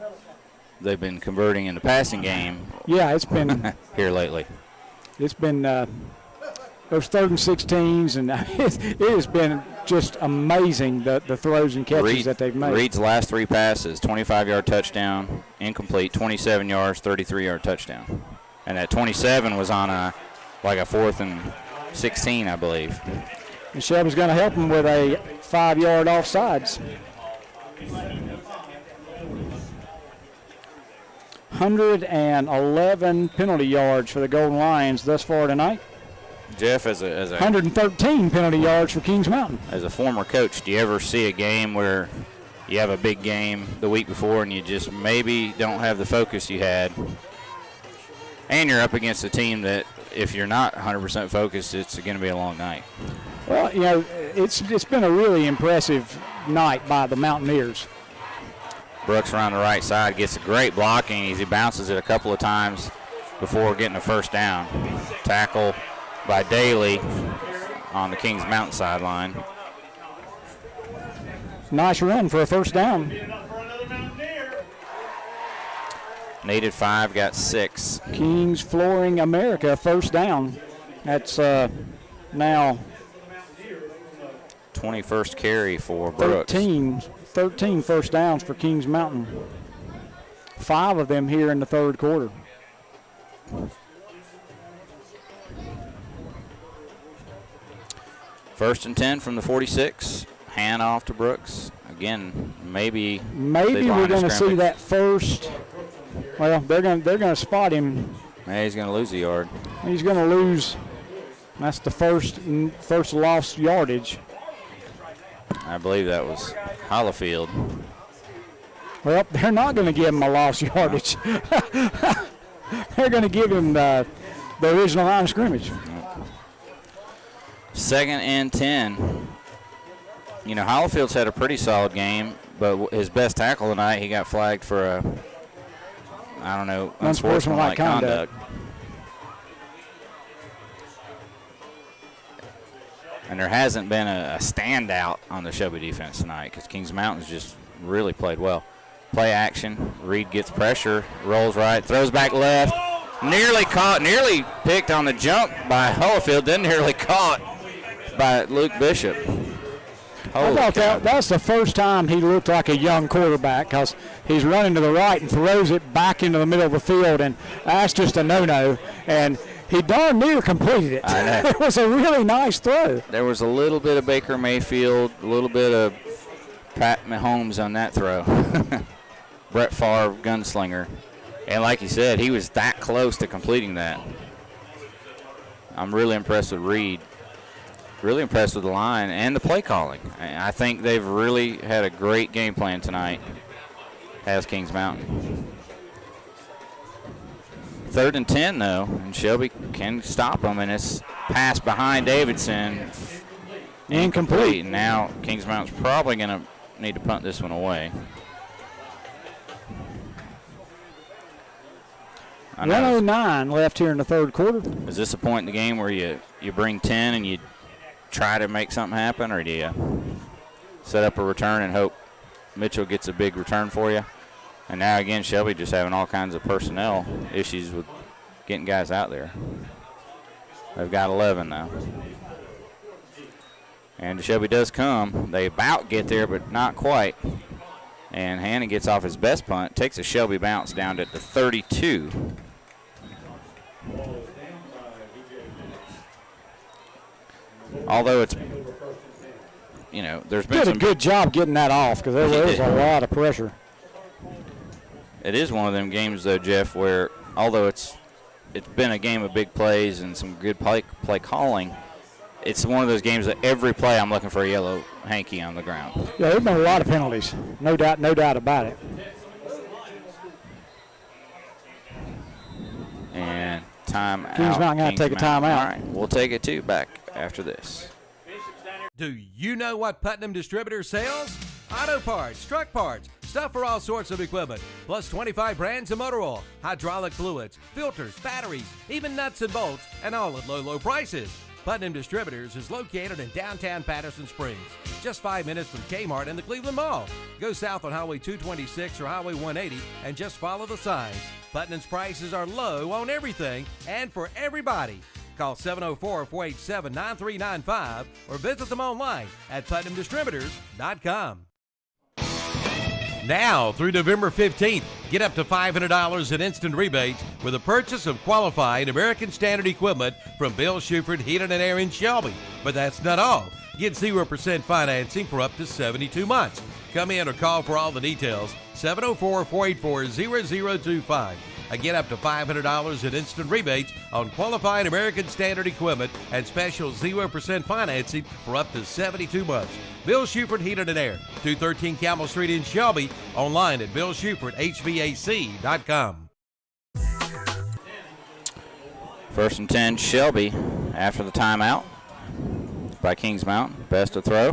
they've been converting in the passing game. Yeah, it's been here lately. It's been those 3rd and 16s, and it has been just amazing the throws and catches that they've made. Reed's last 3 passes, 25-yard touchdown, incomplete, 27 yards, 33-yard touchdown. And that 27 was on a 4th and 16, I believe. And Shelby's going to help him with a 5-yard offsides. 111 penalty yards for the Golden Lions thus far tonight. Jeff, as a 113 penalty yards for Kings Mountain. As a former coach, do you ever see a game where you have a big game the week before and you just maybe don't have the focus you had, and you're up against a team that if you're not 100% focused, it's going to be a long night? Well, it's been a really impressive night by the Mountaineers. Brooks around the right side gets a great blocking as he bounces it a couple of times before getting a first down. Tackle by Daly on the Kings Mountain sideline. Nice run for a first down. Needed 5, got 6. Kings Flooring America first down. That's now 21st carry for Brooks. 13 first downs for Kings Mountain. 5 of them here in the third quarter. First and 10 from the 46. Hand off to Brooks. Again, maybe we're going to see that first. Well, they're going to spot him. Yeah, he's going to lose a yard. He's going to lose. That's the first lost yardage. I believe that was Hollifield. Well, they're not going to give him a lost yardage. They're going to give him the original line of scrimmage. Second and 10. Hollifield's had a pretty solid game, but his best tackle tonight, he got flagged for unsportsmanlike conduct. And there hasn't been a standout on the Shelby defense tonight because Kings Mountain's just really played well. Play action. Reed gets pressure, rolls right, throws back left. Nearly picked on the jump by Hollifield, then nearly caught by Luke Bishop. I thought that's the first time he looked like a young quarterback because he's running to the right and throws it back into the middle of the field, and that's just a no-no. And he darn near completed it. It was a really nice throw. There was a little bit of Baker Mayfield, a little bit of Pat Mahomes on that throw. Brett Favre, gunslinger. And like you said, he was that close to completing that. I'm really impressed with Reed. Really impressed with the line and the play calling. I think they've really had a great game plan tonight, has Kings Mountain. 3rd and 10, though, and Shelby can stop them, and it's pass behind Davidson. Incomplete. Now Kings Mountain's probably going to need to punt this one away. I know. 1:09 left here in the third quarter. Is this a point in the game where you bring 10 and you try to make something happen, or do you set up a return and hope Mitchell gets a big return for you? And now again, Shelby just having all kinds of personnel issues with getting guys out there. They've got 11 now. And Shelby does come. They about get there, but not quite. And Hannon gets off his best punt, takes a Shelby bounce down to the 32. Although it's, you know, there's been did a good job getting that off because there was a lot of pressure. It is one of them games, though, Jeff, where although it's been a game of big plays and some good play calling, it's one of those games that every play I'm looking for a yellow hanky on the ground. Yeah, there's been a lot of penalties, no doubt about it. And time out. Kings Mountain got to take a timeout. All right, we'll take it too back after this. Do you know what Putnam Distributor sells? Auto parts, truck parts, stuff for all sorts of equipment, plus 25 brands of motor oil, hydraulic fluids, filters, batteries, even nuts and bolts, and all at low prices. Putnam Distributors is located in downtown Patterson Springs, just 5 minutes from Kmart and the Cleveland Mall. Go south on Highway 226 or Highway 180 and just follow the signs. Putnam's prices are low on everything and for everybody. Call 704-487-9395 or visit them online at PutnamDistributors.com. Now through November 15th, get up to $500 in instant rebates with the purchase of qualified American Standard equipment from Bill Shuford Heating and Air in Shelby. But that's not all. Get 0% financing for up to 72 months. Come in or call for all the details, 704-484-0025. Again, up to $500 in instant rebates on qualified American Standard equipment and special 0% financing for up to 72 months. Bill Shuford Heating and Air, 213 Camel Street in Shelby, online at BillShufordHVAC.com. 1st and 10, Shelby after the timeout by Kings Mountain. Best to throw.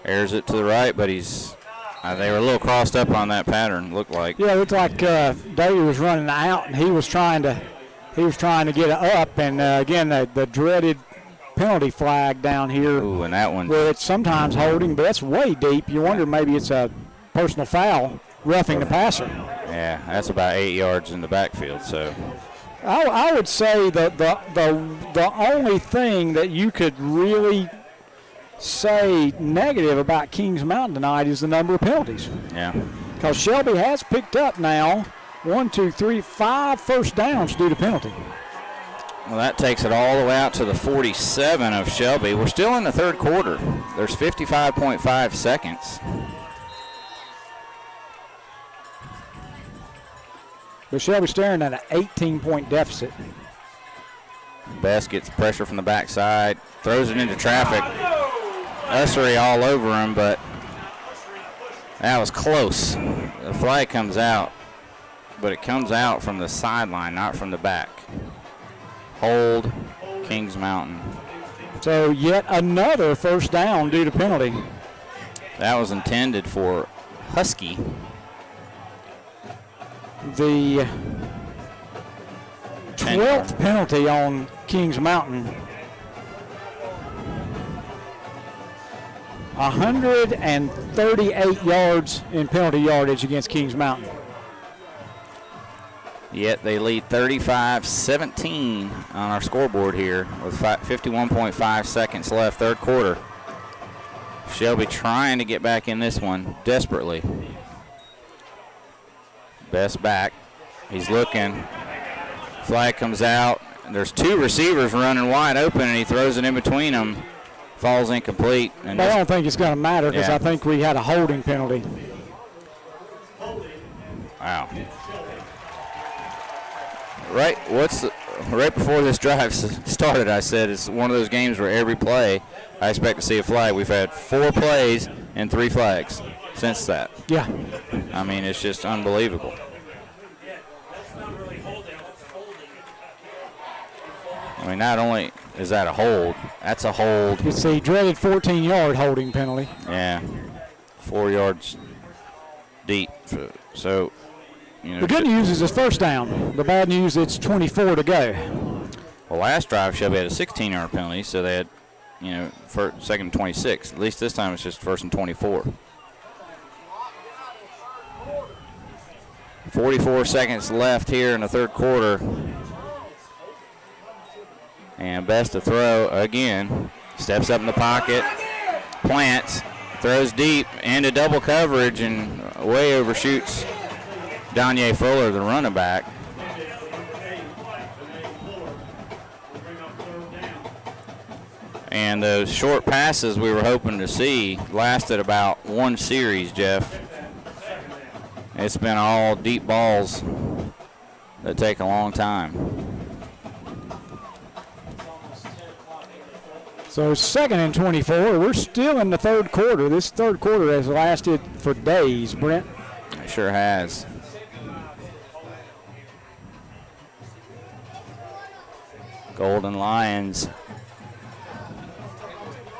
Airs it to the right, but he's they were a little crossed up on that pattern, looked like. Yeah, it looked like Davey was running out, and he was trying to get it up, and again the dreaded penalty flag down here. Ooh, and that one. Where it's sometimes holding, but that's way deep. You wonder maybe it's a personal foul, roughing the passer. Yeah, that's about 8 yards in the backfield. So I would say the only thing that you could really say negative about Kings Mountain tonight is the number of penalties. Yeah. Because Shelby has picked up now 5 first downs due to penalty. Well, that takes it all the way out to the 47 of Shelby. We're still in the third quarter. There's 55.5 seconds. But Shelby's staring at an 18-point deficit. Best gets pressure from the backside, throws it into traffic. Ussery all over him, but that was close. The flag comes out, but it comes out from the sideline, not from the back. Hold, Kings Mountain. So yet another first down due to penalty. That was intended for Husky. The 12th penalty on Kings Mountain. 138 yards in penalty yardage against Kings Mountain. Yet they lead 35-17 on our scoreboard here with 51.5 seconds left, third quarter. Shelby trying to get back in this one desperately. Best back. He's looking. Flag comes out. There's two receivers running wide open, and he throws it in between them. Falls incomplete. And I don't think it's going to matter because I think we had a holding penalty. Wow. Right before this drive started, I said it's one of those games where every play I expect to see a flag. We've had 4 plays and 3 flags since that. Yeah. I mean, it's just unbelievable. I mean, not only is that a hold, that's a hold. It's the dreaded 14-yard holding penalty. Yeah, 4 yards deep. So The good news is it's first down. The bad news, it's 24 to go. Well, last drive Shelby had a 16-yard penalty, so they had, second and 26. At least this time it's just first and 24. 44 seconds left here in the third quarter. And Best to throw again. Steps up in the pocket, plants, throws deep into double coverage, and way overshoots Donye Fuller, the running back. And those short passes we were hoping to see lasted about one series, Jeff. It's been all deep balls that take a long time. So 2nd and 24. We're still in the third quarter. This third quarter has lasted for days, Brent. It sure has. Golden Lions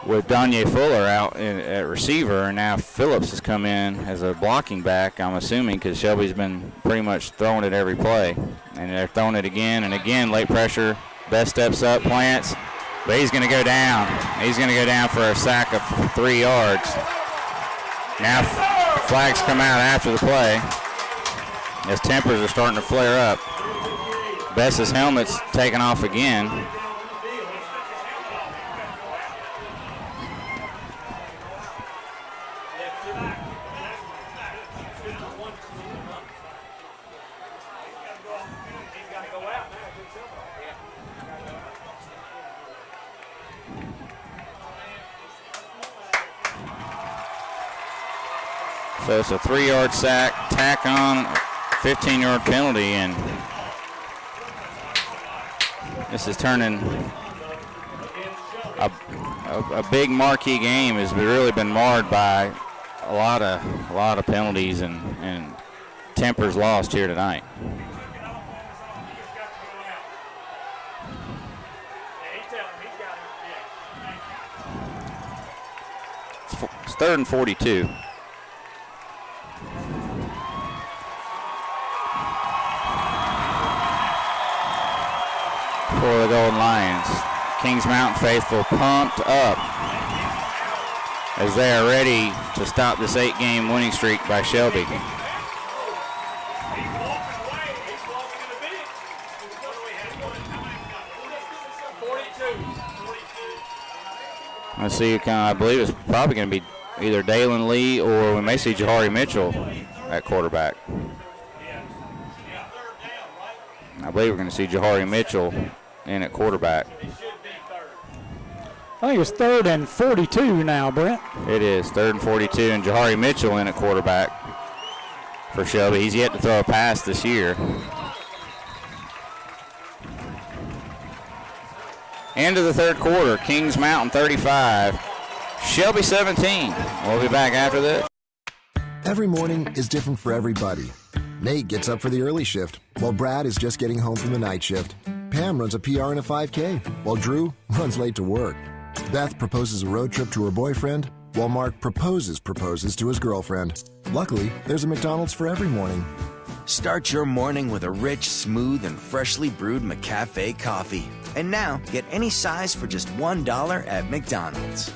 with Donye Fuller out at receiver, and now Phillips has come in as a blocking back, I'm assuming, because Shelby's been pretty much throwing it every play. And they're throwing it again and again. Late pressure. Best steps up, plants. But he's going to go down. He's going to go down for a sack of 3 yards. Now flags come out after the play as tempers are starting to flare up. Best's helmet's taken off again. So it's a 3-yard sack, tack on, 15-yard penalty, and this is turning a big marquee game. Has really been marred by a lot of penalties and tempers lost here tonight. It's 3rd and 42. For the Golden Lions. Kings Mountain faithful pumped up as they are ready to stop this 8-game winning streak by Shelby. Let's see, I believe it's probably going to be either Dalen Lee or we may see Jahari Mitchell at quarterback. I believe we're going to see Jahari Mitchell in at quarterback. I think it's 3rd and 42 now, Brent. It is 3rd and 42, and Jahari Mitchell in at quarterback for Shelby. He's yet to throw a pass this year. End of the third quarter, Kings Mountain 35, Shelby 17. We'll be back after this. Every morning is different for everybody. Nate gets up for the early shift, while Brad is just getting home from the night shift. Pam runs a PR and a 5K, while Drew runs late to work. Beth proposes a road trip to her boyfriend, while Mark proposes to his girlfriend. Luckily, there's a McDonald's for every morning. Start your morning with a rich, smooth, and freshly brewed McCafe coffee. And now, get any size for just $1 at McDonald's.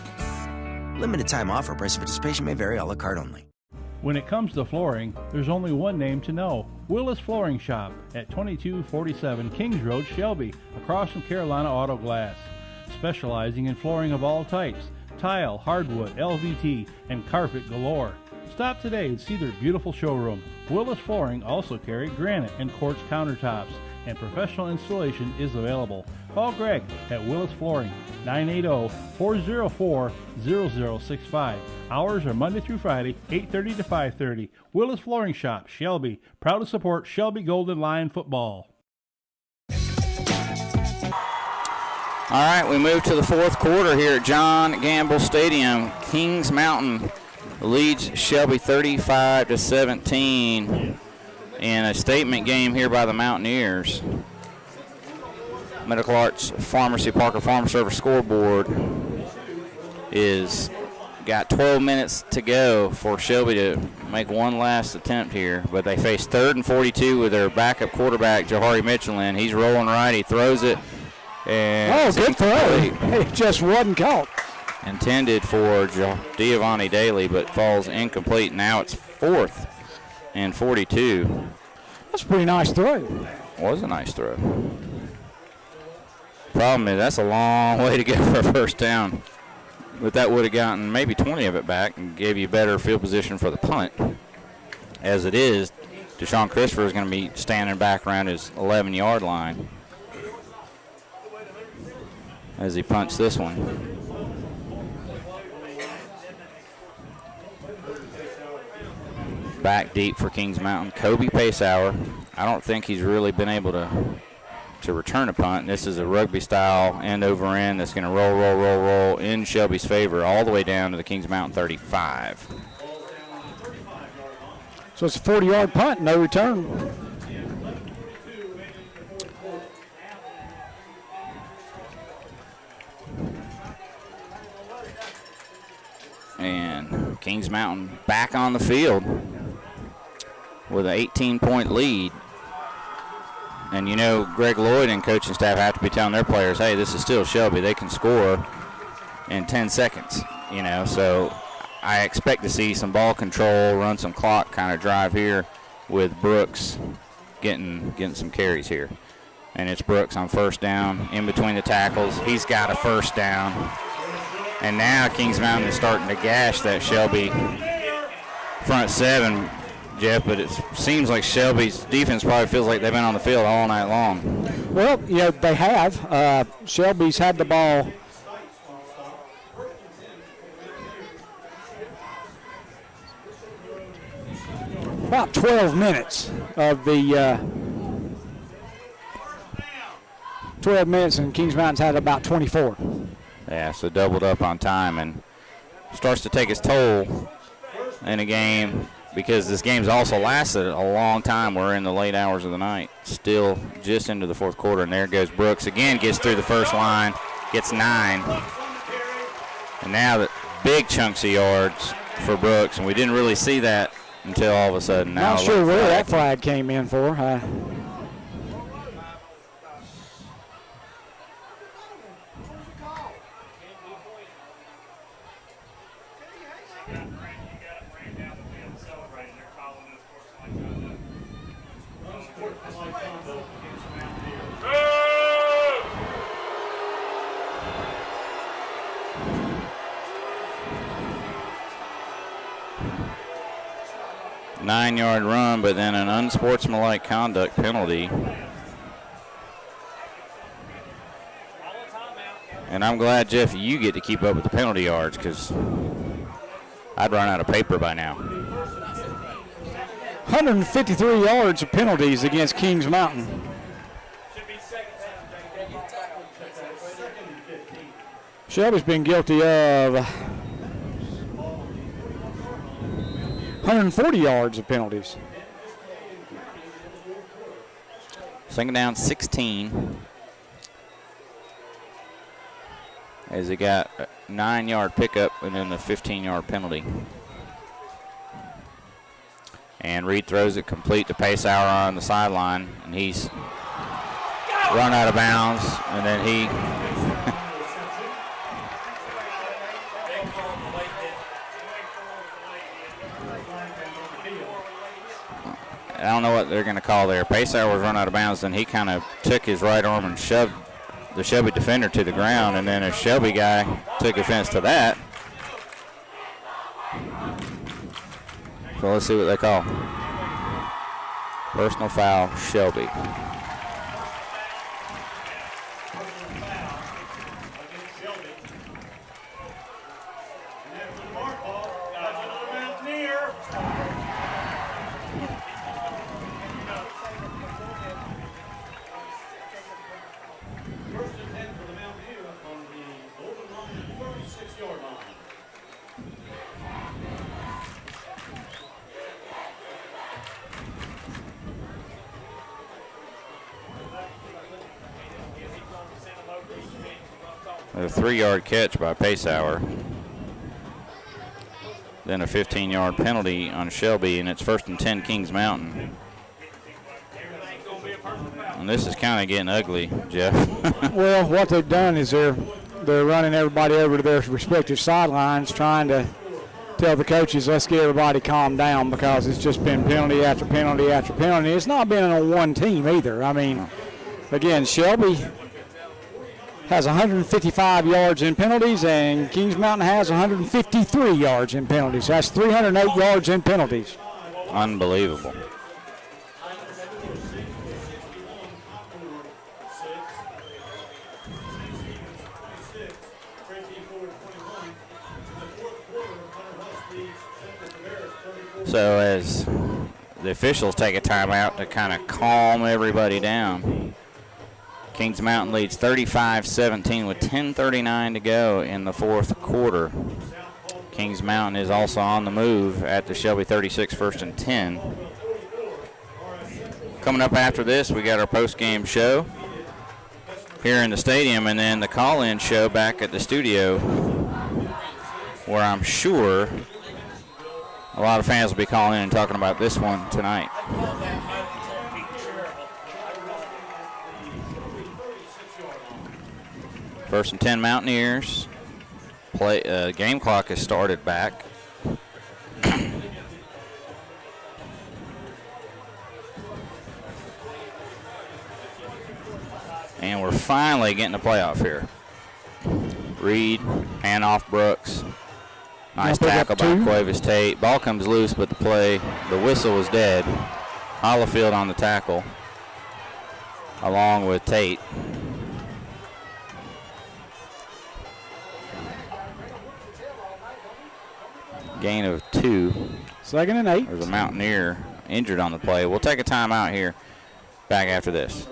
Limited time offer. Price of participation may vary. A la carte only. When it comes to flooring, there's only one name to know. Willis Flooring Shop at 2247 Kings Road, Shelby, across from Carolina Auto Glass. Specializing in flooring of all types, tile, hardwood, LVT, and carpet galore. Stop today and see their beautiful showroom. Willis Flooring also carry granite and quartz countertops, and professional installation is available. Call Greg at Willis Flooring, 980-404-0065. Hours are Monday through Friday, 8:30 to 5:30. Willis Flooring Shop, Shelby, proud to support Shelby Golden Lion football. All right, we move to the fourth quarter here at John Gamble Stadium. Kings Mountain leads Shelby 35-17 in a statement game here by the Mountaineers. Medical Arts Pharmacy Parker Farm Service scoreboard is got 12 minutes to go for Shelby to make one last attempt here, but they face 3rd and 42 with their backup quarterback, Jahari Michelin. He's rolling right. He throws it. And good throw. It just wasn't caught. Intended for Giovanni Daly, but falls incomplete. Now it's 4th and 42. That's a pretty nice throw. Was a nice throw. Problem is that's a long way to go for a first down. But that would have gotten maybe 20 of it back and gave you better field position for the punt. As it is, Deshaun Christopher is going to be standing back around his 11-yard line as he punts this one. Back deep for Kings Mountain. Kobe Pacehour. I don't think he's really been able to return a punt. This is a rugby-style end over end that's going to roll in Shelby's favor all the way down to the Kings Mountain 35. So it's a 40-yard punt, no return. And Kings Mountain back on the field with an 18-point lead. And you know, Greg Lloyd and coaching staff have to be telling their players, hey, this is still Shelby. They can score in 10 seconds, you know. So I expect to see some ball control, run some clock kind of drive here with Brooks getting some carries here. And it's Brooks on first down in between the tackles. He's got a first down. And now Kings Mountain is starting to gash that Shelby front seven, Jeff, but it seems like Shelby's defense probably feels like they've been on the field all night long. Well, you know, they have. Shelby's had the ball about 12 minutes of the 12 minutes, and Kings Mountain's had about 24. Yeah, so doubled up on time and starts to take its toll in a game because this game's also lasted a long time. We're in the late hours of the night, still just into the fourth quarter, and there goes Brooks again, gets through the first line, gets 9. And now the big chunks of yards for Brooks, and we didn't really see that until all of a sudden. Now not sure where that flag came in for. Nine-yard run, but then an unsportsmanlike conduct penalty. And I'm glad, Jeff, you get to keep up with the penalty yards because I'd run out of paper by now. 153 yards of penalties against Kings Mountain. Shelby's been guilty of 140 yards of penalties. Second down, 16. As he got a 9-yard pickup and then the 15-yard penalty. And Reed throws it complete to Pacehour on the sideline, and he's run out of bounds, and then he I don't know what they're going to call there. Pacehour was run out of bounds, and he kind of took his right arm and shoved the Shelby defender to the ground, and then a Shelby guy took offense to that. So let's see what they call. Personal foul, Shelby. A 3-yard catch by Pacehour. then a 15-yard penalty on Shelby, and it's 1st and 10 Kings Mountain. And this is kind of getting ugly, Jeff. Well, what they've done is they're running everybody over to their respective sidelines, trying to tell the coaches, let's get everybody calm down, because it's just been penalty after penalty after penalty. It's not been on one team either. I mean, again, Shelby has 155 yards in penalties, and Kings Mountain has 153 yards in penalties. That's 308 yards in penalties. Unbelievable. So as the officials take a timeout to kind of calm everybody down, Kings Mountain leads 35-17 with 10:39 to go in the 4th quarter. Kings Mountain is also on the move at the Shelby 36, 1st and 10. Coming up after this, we got our post-game show here in the stadium, and then the call-in show back at the studio, where I'm sure a lot of fans will be calling in and talking about this one tonight. First and 10 Mountaineers. Game clock has started back. And we're finally getting a playoff here. Reed, handoff Brooks. Nice tackle by Cuevas Tate. Ball comes loose, but the whistle was dead. Hollifield on the tackle, along with Tate. Gain of 2. 2nd and 8. There's a Mountaineer injured on the play. We'll take a timeout here. Back after this.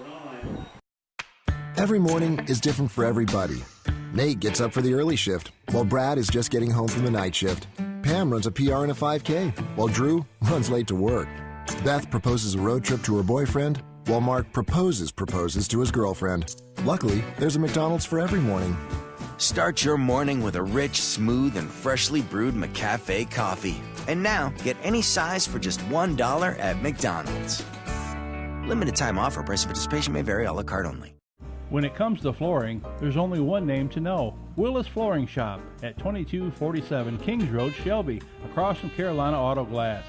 Every morning is different for everybody. Nate gets up for the early shift, while Brad is just getting home from the night shift. Pam runs a PR and a 5K, while Drew runs late to work. Beth proposes a road trip to her boyfriend, while Mark proposes to his girlfriend. Luckily, there's a McDonald's for every morning. Start your morning with a rich, smooth, and freshly brewed McCafe coffee. And now, get any size for just $1 at McDonald's. Limited time offer. Price of participation may vary. A la carte only. When it comes to flooring, there's only one name to know. Willis Flooring Shop at 2247 Kings Road, Shelby, across from Carolina Auto Glass.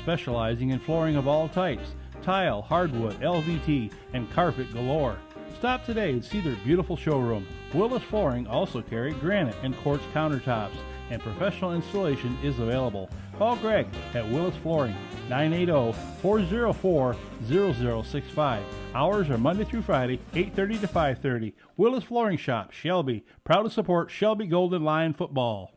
Specializing in flooring of all types, tile, hardwood, LVT, and carpet galore. Stop today and see their beautiful showroom. Willis Flooring also carry granite and quartz countertops, and professional installation is available. Call Greg at Willis Flooring, 980-404-0065. Hours are Monday through Friday, 8:30 to 5:30. Willis Flooring Shop, Shelby, proud to support Shelby Golden Lion football.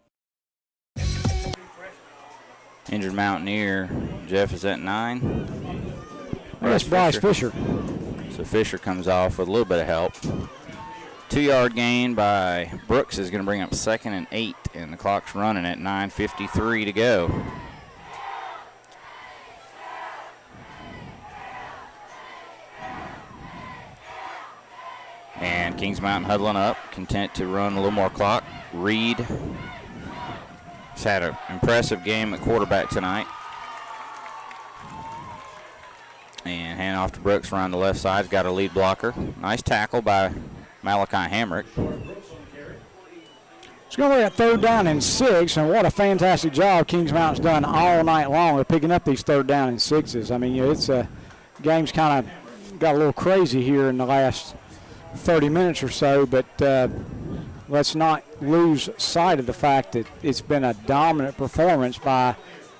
Injured Mountaineer, Jeff, is at 9. That's Bryce Fisher. So Fisher comes off with a little bit of help. 2-yard gain by Brooks is going to bring up 2nd and 8, and the clock's running at 9:53 to go. And Kings Mountain huddling up, content to run a little more clock. Reed has had an impressive game at quarterback tonight. And hand off to Brooks around the left side. He's got a lead blocker. Nice tackle by Malachi Hamrick. It's going to be a 3rd down and 6, and what a fantastic job Kings Mountain's done all night long of picking up these 3rd down and 6s. I mean, it's game's kind of got a little crazy here in the last 30 minutes or so, but let's not lose sight of the fact that it's been a dominant performance by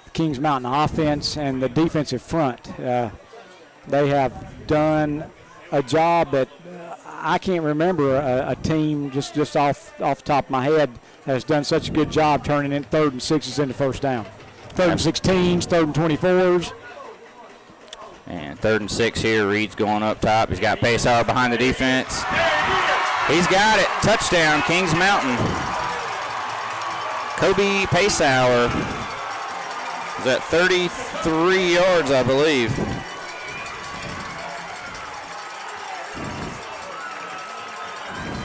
the Kings Mountain offense and the defensive front. They have done a job that I can't remember a team just off the top of my head has done such a good job turning in 3rd and 6s into 1st down. 3rd and 16s, 3rd and 24s. And 3rd and 6 here. Reed's going up top. He's got Paysauer behind the defense. He's got it. Touchdown, Kings Mountain. Kobe Paysauer is at 33 yards, I believe.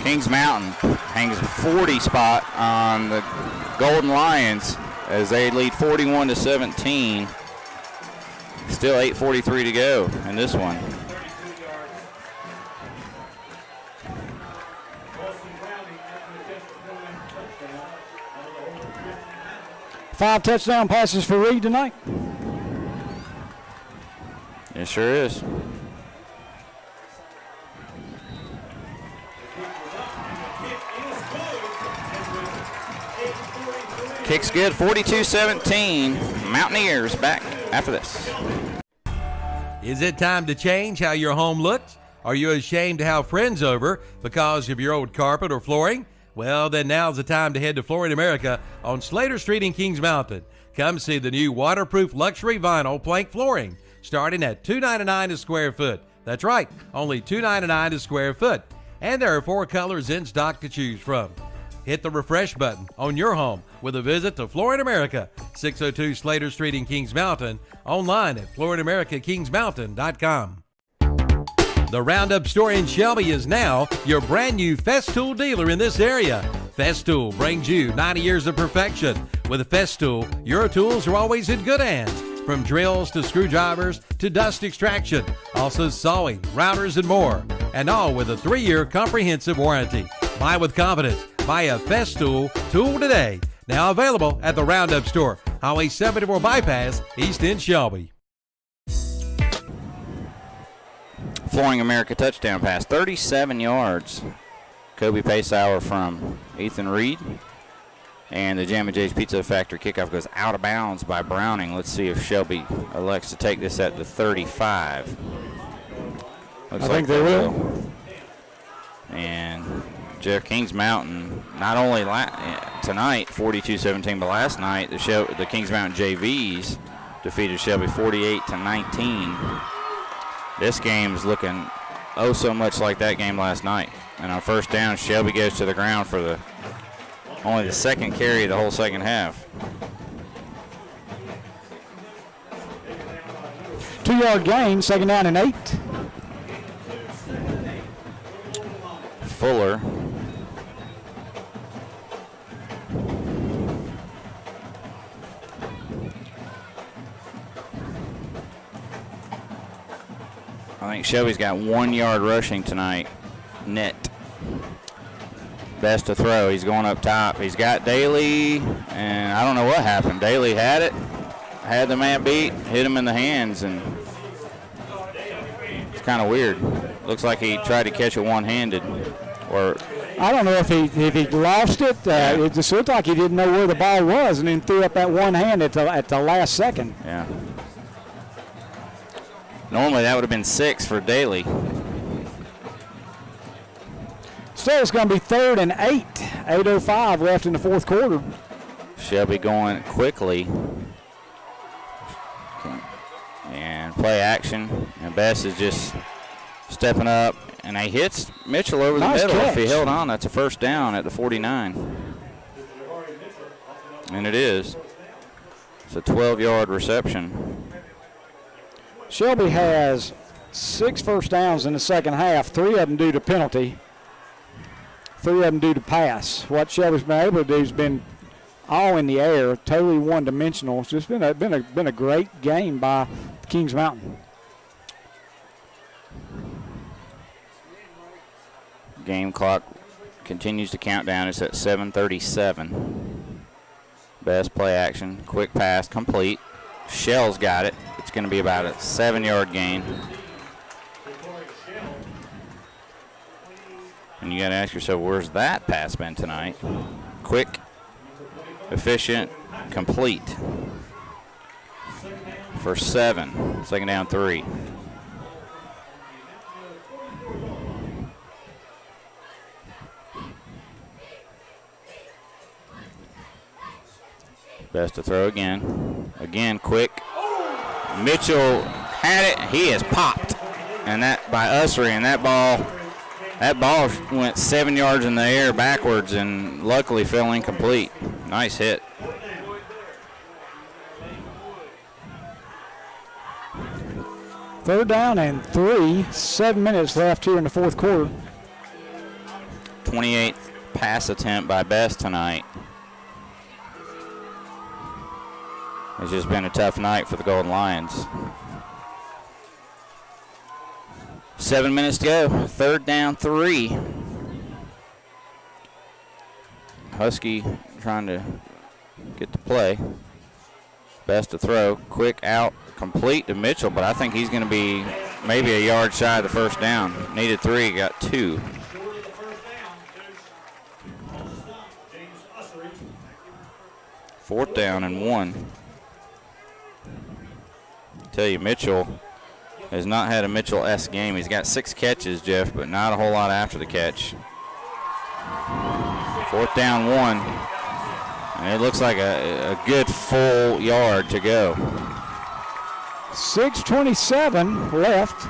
Kings Mountain hangs a 40 spot on the Golden Lions as they lead 41-17. Still 8:43 to go in this one. Five touchdown passes for Reed tonight. It sure is. Kick's good, 42-17. Mountaineers back after this. Is it time to change how your home looks? Are you ashamed to have friends over because of your old carpet or flooring? Well, then now's the time to head to Flooring America on Slater Street in Kings Mountain. Come see the new waterproof luxury vinyl plank flooring, starting at $2.99 a square foot. That's right, only $2.99 a square foot. And there are 4 colors in stock to choose from. Hit the refresh button on your home with a visit to Flooring America, 602 Slater Street in Kings Mountain, online at flooringamericakingsmountain.com. The Roundup store in Shelby is now your brand new Festool dealer in this area. Festool brings you 90 years of perfection. With Festool, your tools are always in good hands. From drills to screwdrivers to dust extraction, also sawing, routers, and more. And all with a 3-year comprehensive warranty. Buy with confidence. Buy a Festool tool today. Now available at the Roundup store, Highway 74 Bypass, East End, Shelby. Flooring America touchdown pass, 37 yards. Kobe Pacehour from Ethan Reed. And the Jammin' Jay's Pizza Factory kickoff goes out of bounds by Browning. Let's see if Shelby elects to take this at the 35. I think they will. And Jeff Kings Mountain, not only tonight 42-17, but last night the Kings Mountain JVs defeated Shelby 48-19. This game's looking oh so much like that game last night. And on first down, Shelby goes to the ground for only the second carry of the whole second half. 2-yard gain, second down and 8. Fuller. I think Shelby's got 1 yard rushing tonight, net. Best to throw. He's going up top. He's got Daly, and I don't know what happened. Daly had it, had the man beat, hit him in the hands, and it's kind of weird. Looks like he tried to catch it one-handed. Or I don't know if he lost it. It just looked like he didn't know where the ball was and then threw up that one hand at the last second. Yeah. Normally that would have been 6 for Daly. Still, it's going to be 3rd and 8. 8:05 left in the fourth quarter. Shelby going quickly. And play action. And Bess is just stepping up. And he hits Mitchell over the middle. Catch. If he held on, that's a first down at the 49. And it is. It's a 12-yard reception. Shelby has 6 first downs in the second half, 3 of them due to penalty, 3 of them due to pass. What Shelby's been able to do has been all in the air, totally one-dimensional. It's just been a great game by Kings Mountain. Game clock continues to count down. It's at 7:37. Best play action, quick pass, complete. Shell's got it. It's going to be about a 7-yard gain. And you got to ask yourself, where's that pass been tonight? Quick, efficient, complete. For 7, second down 3. Best to throw again. Again, quick. Mitchell had it. He has popped. And that by Ussery, and that ball went 7 yards in the air backwards and luckily fell incomplete. Nice hit. Third down and 3. 7 minutes left here in the fourth quarter. 28th pass attempt by Best tonight. It's just been a tough night for the Golden Lions. 7 minutes to go. 3rd down, 3. Husky trying to get the play. Best to throw. Quick out, complete to Mitchell, but I think he's going to be maybe a yard shy of the first down. Needed 3, got 2. Fourth down and 1. Tell you, Mitchell has not had a Mitchell-esque game. He's got 6 catches, Jeff, but not a whole lot after the catch. 4th down, 1. And it looks like a good full yard to go. 6:27 left.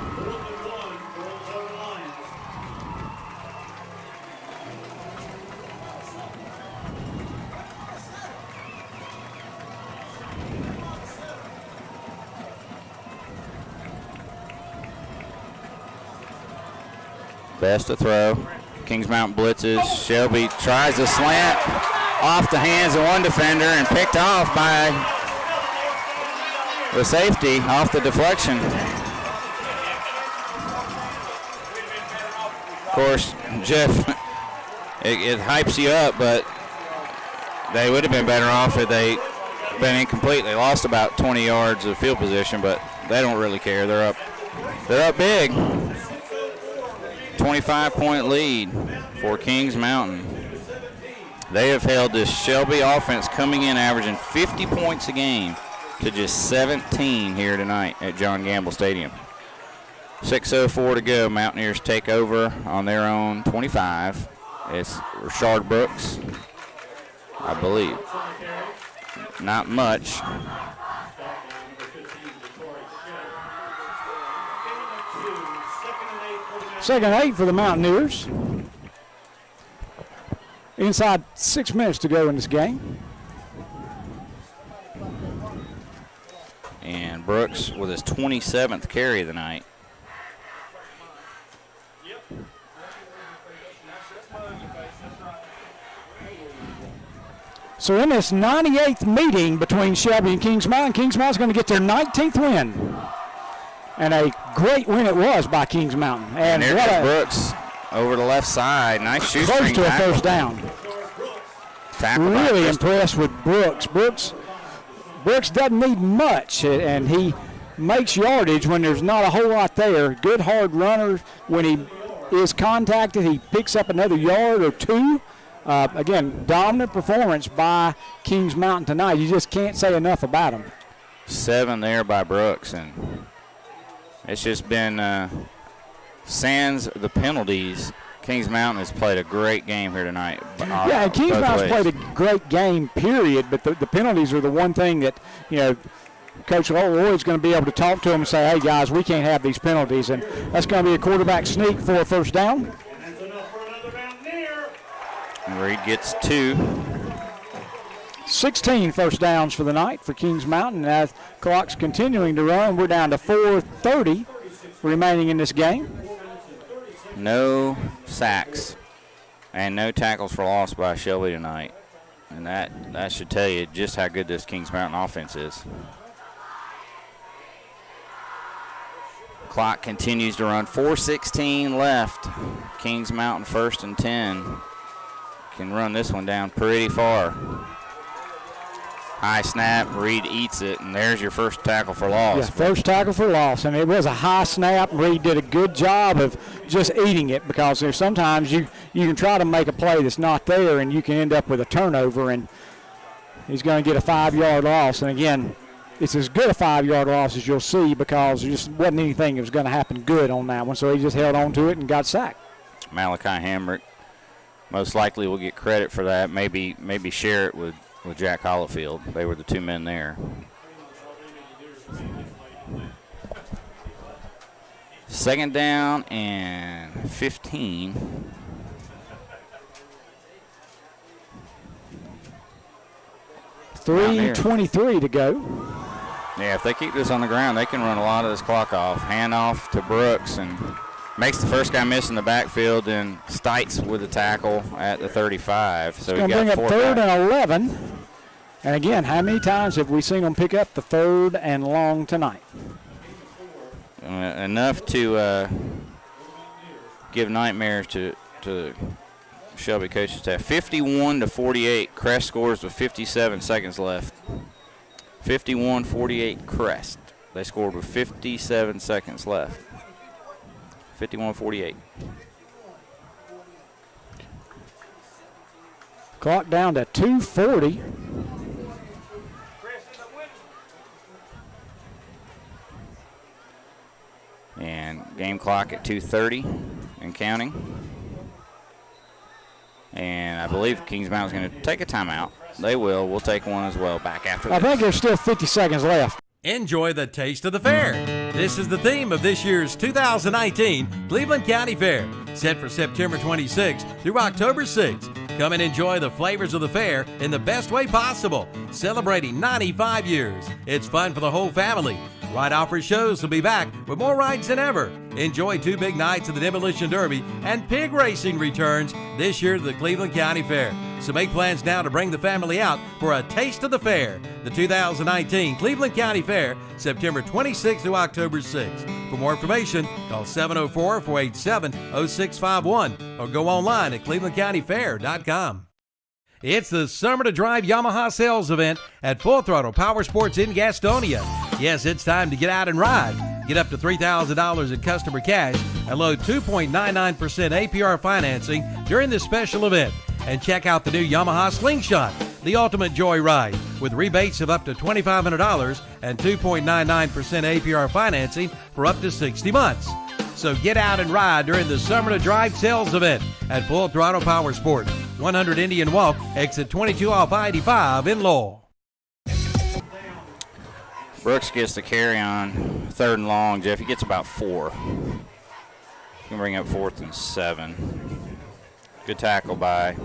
Best to throw. Kings Mountain blitzes. Shelby tries to slant off the hands of one defender and picked off by the safety off the deflection. Of course, Jeff, it hypes you up, but they would have been better off if they been incomplete. They lost about 20 yards of field position, but they don't really care. They're up big. 25-point lead for Kings Mountain. They have held this Shelby offense coming in averaging 50 points a game to just 17 here tonight at John Gamble Stadium. 6:04 to go. Mountaineers take over on their own 25. It's Rashard Brooks, I believe. Not much. Second and 8 for the Mountaineers. Inside 6 minutes to go in this game. And Brooks with his 27th carry of the night. So in this 98th meeting between Shelby and Kings Mountain's going to get their 19th win. And a great win it was by Kings Mountain. And there's Brooks over the left side. Nice shoestring close to tackle. a first down. Tackle really impressed with Brooks. Brooks doesn't need much, and he makes yardage when there's not a whole lot there. Good hard runner. When he is contacted, he picks up another yard or 2. Again, dominant performance by Kings Mountain tonight. You just can't say enough about him. 7 there by Brooks, and it's just been sans the penalties. Kings Mountain has played a great game here tonight. Yeah, and Kings Mountain's played a great game, period, but the penalties are the one thing that, Coach Lloyd's going to be able to talk to them and say, hey, guys, we can't have these penalties, and that's going to be a quarterback sneak for a first down. And Reed gets 2. 16 first downs for the night for Kings Mountain. As clock's continuing to run, we're down to 4:30 remaining in this game. No sacks and no tackles for loss by Shelby tonight. And that should tell you just how good this Kings Mountain offense is. Clock continues to run. 4:16 left. Kings Mountain 1st and 10. Can run this one down pretty far. High snap, Reed eats it, and there's your first tackle for loss. Yeah, first tackle for loss, and it was a high snap. Reed did a good job of just eating it, because there's sometimes you can try to make a play that's not there, and you can end up with a turnover, and he's going to get a 5-yard loss. And again, it's as good a 5-yard loss as you'll see, because there just wasn't anything that was going to happen good on that one, so he just held on to it and got sacked. Malachi Hamrick most likely will get credit for that, maybe share it with Jack Hollifield. They were the 2 men there. Second down and 15. $3:23 to go. Yeah, if they keep this on the ground, they can run a lot of this clock off. Handoff to Brooks, and makes the first guy miss in the backfield, and Stites with the tackle at the 35. So he's going to bring up 3rd and 11. And again, how many times have we seen them pick up the 3rd and long tonight? Enough to give nightmares to Shelby coaching staff. 51-48. Crest scores with 57 seconds left. 51-48 Crest. They scored with 57 seconds left. 51-48. Clock down to 2:40. And game clock at 2:30 and counting. And I believe Kings Mountain's going to take a timeout. They will. We'll take one as well back after this. I think there's still 50 seconds left. Enjoy the taste of the fair. This is the theme of this year's 2019 Cleveland County Fair, set for September 26th through October 6th. Come and enjoy the flavors of the fair in the best way possible, celebrating 95 years. It's fun for the whole family. Ride Offer shows will be back with more rides than ever. Enjoy 2 big nights of the Demolition Derby and pig racing returns this year to the Cleveland County Fair. So make plans now to bring the family out for a taste of the fair. The 2019 Cleveland County Fair, September 26th through October 6th. For more information, call 704-487-0651 or go online at clevelandcountyfair.com. It's the Summer to Drive Yamaha sales event at Full Throttle Power Sports in Gastonia. Yes, it's time to get out and ride. Get up to $3,000 in customer cash and load 2.99% APR financing during this special event. And check out the new Yamaha Slingshot, the ultimate joy ride, with rebates of up to $2,500 and 2.99% APR financing for up to 60 months. So get out and ride during the Summer to Drive sales event at Full Throttle Power Sports, 100 Indian Walk, exit 22 off I-85 in Lowell. Brooks gets the carry on 3rd and long. Jeff, he gets about 4. He can bring up 4th and 7. Good tackle by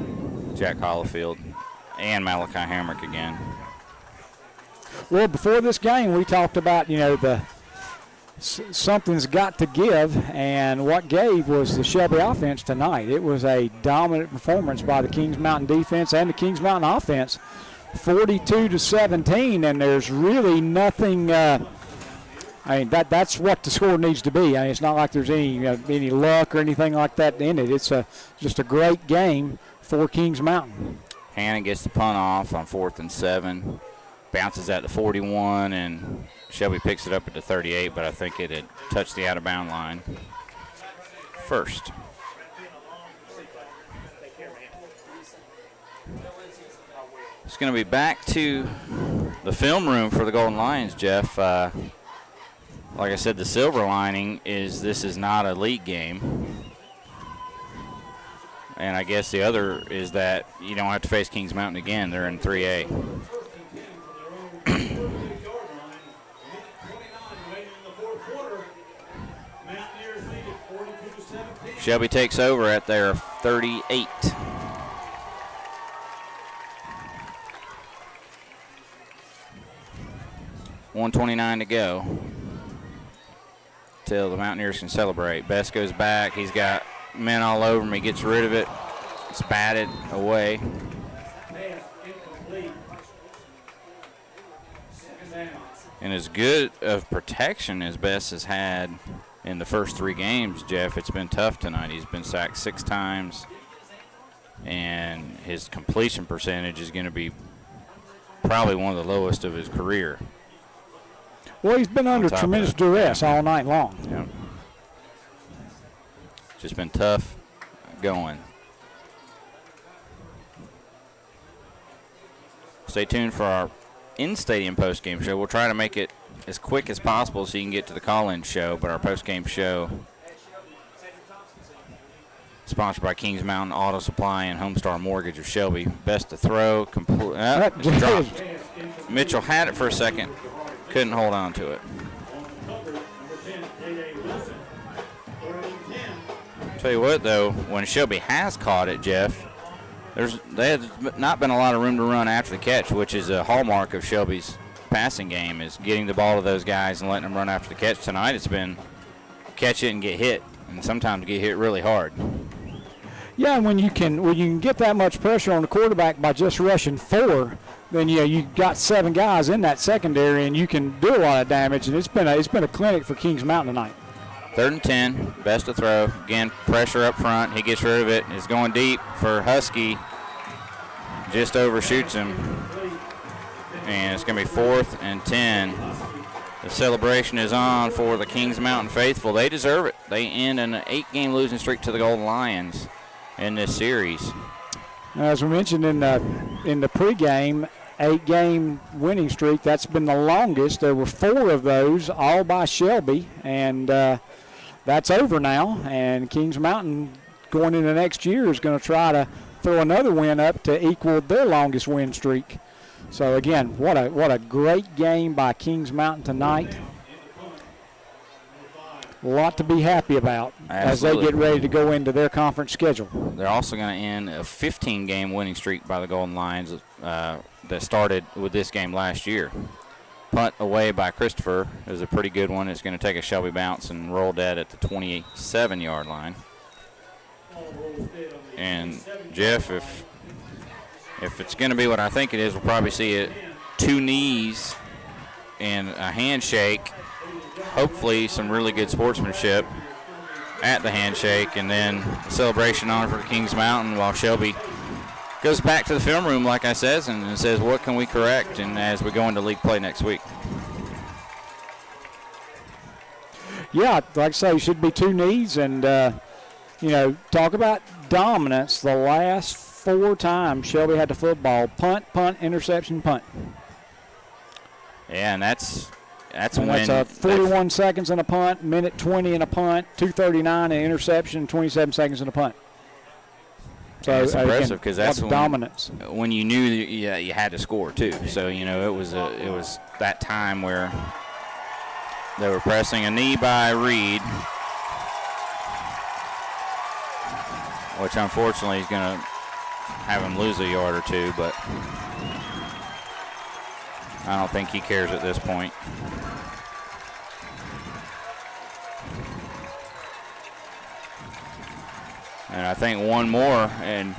Jack Hollifield and Malachi Hamrick again. Well, before this game, we talked about, something's got to give, and what gave was the Shelby offense tonight. It was a dominant performance by the Kings Mountain defense and the Kings Mountain offense, 42-17, and there's really nothing. That's what the score needs to be. It's not like there's any luck or anything like that in it. It's just a great game for Kings Mountain. Hannon gets the punt off on 4th and 7, bounces at the 41, and Shelby picks it up at the 38, but I think it had touched the out-of-bound line first. It's going to be back to the film room for the Golden Lions, Jeff. Like I said, the silver lining is this is not a league game. And I guess the other is that you don't have to face Kings Mountain again. They're in 3A. Shelby takes over at their 38. $1:29 to go till the Mountaineers can celebrate. Best goes back. He's got men all over him. He gets rid of it. It's batted away. And as good of protection as Best has had in the first 3 games, Jeff, it's been tough tonight. He's been sacked 6 times, and his completion percentage is going to be probably one of the lowest of his career. Well, he's been under tremendous duress all night long. Yep. Just been tough going. Stay tuned for our in-stadium post-game show. We'll try to make it as quick as possible so you can get to the call-in show, but our post-game show sponsored by Kings Mountain Auto Supply and Homestar Mortgage of Shelby. Best to throw. Just dropped. Mitchell had it for a second. Couldn't hold on to it. Tell you what, though, when Shelby has caught it, Jeff, there's not been a lot of room to run after the catch, which is a hallmark of Shelby's passing game, is getting the ball to those guys and letting them run after the catch. Tonight it's been catch it and get hit, and sometimes get hit really hard. Yeah, and when you can get that much pressure on the quarterback by just rushing 4, then you got 7 guys in that secondary, and you can do a lot of damage. And it's been a clinic for Kings Mountain tonight. 3rd and 10, best to throw. Again, pressure up front. He gets rid of it. It's going deep for Husky. Just overshoots him. And it's going to be 4th and 10. The celebration is on for the Kings Mountain faithful. They deserve it. They end an 8-game losing streak to the Golden Lions in this series. As we mentioned in the pregame, 8-game winning streak. That's been the longest. There were 4 of those, all by Shelby, and that's over now. And Kings Mountain going into next year is going to try to throw another win up to equal their longest win streak. So again, what a great game by Kings Mountain tonight. A lot to be happy about as they get ready to go into their conference schedule. They're also going to end a 15-game winning streak by the Golden Lions that started with this game last year. Punt away by Christopher is a pretty good one. It's going to take a Shelby bounce and roll dead at the 27-yard line. And Jeff, if it's going to be what I think it is, we'll probably see it 2 knees and a handshake. Hopefully some really good sportsmanship at the handshake, and then a celebration on for Kings Mountain while Shelby goes back to the film room, like I says, and says, what can we correct, and as we go into league play next week. Yeah, like I say, should be 2 knees, and, talk about dominance. The last 4 times Shelby had the football: punt, interception, punt. Yeah, and that's when that's 41 seconds in a punt, minute 20 in a punt, 2:39 in interception, 27 seconds in a punt. So it's impressive because that's dominance. When you knew you had to score too. So it was that time where they were pressing a knee by Reed, which unfortunately is going to have him lose a yard or 2, but I don't think he cares at this point. And I think one more, and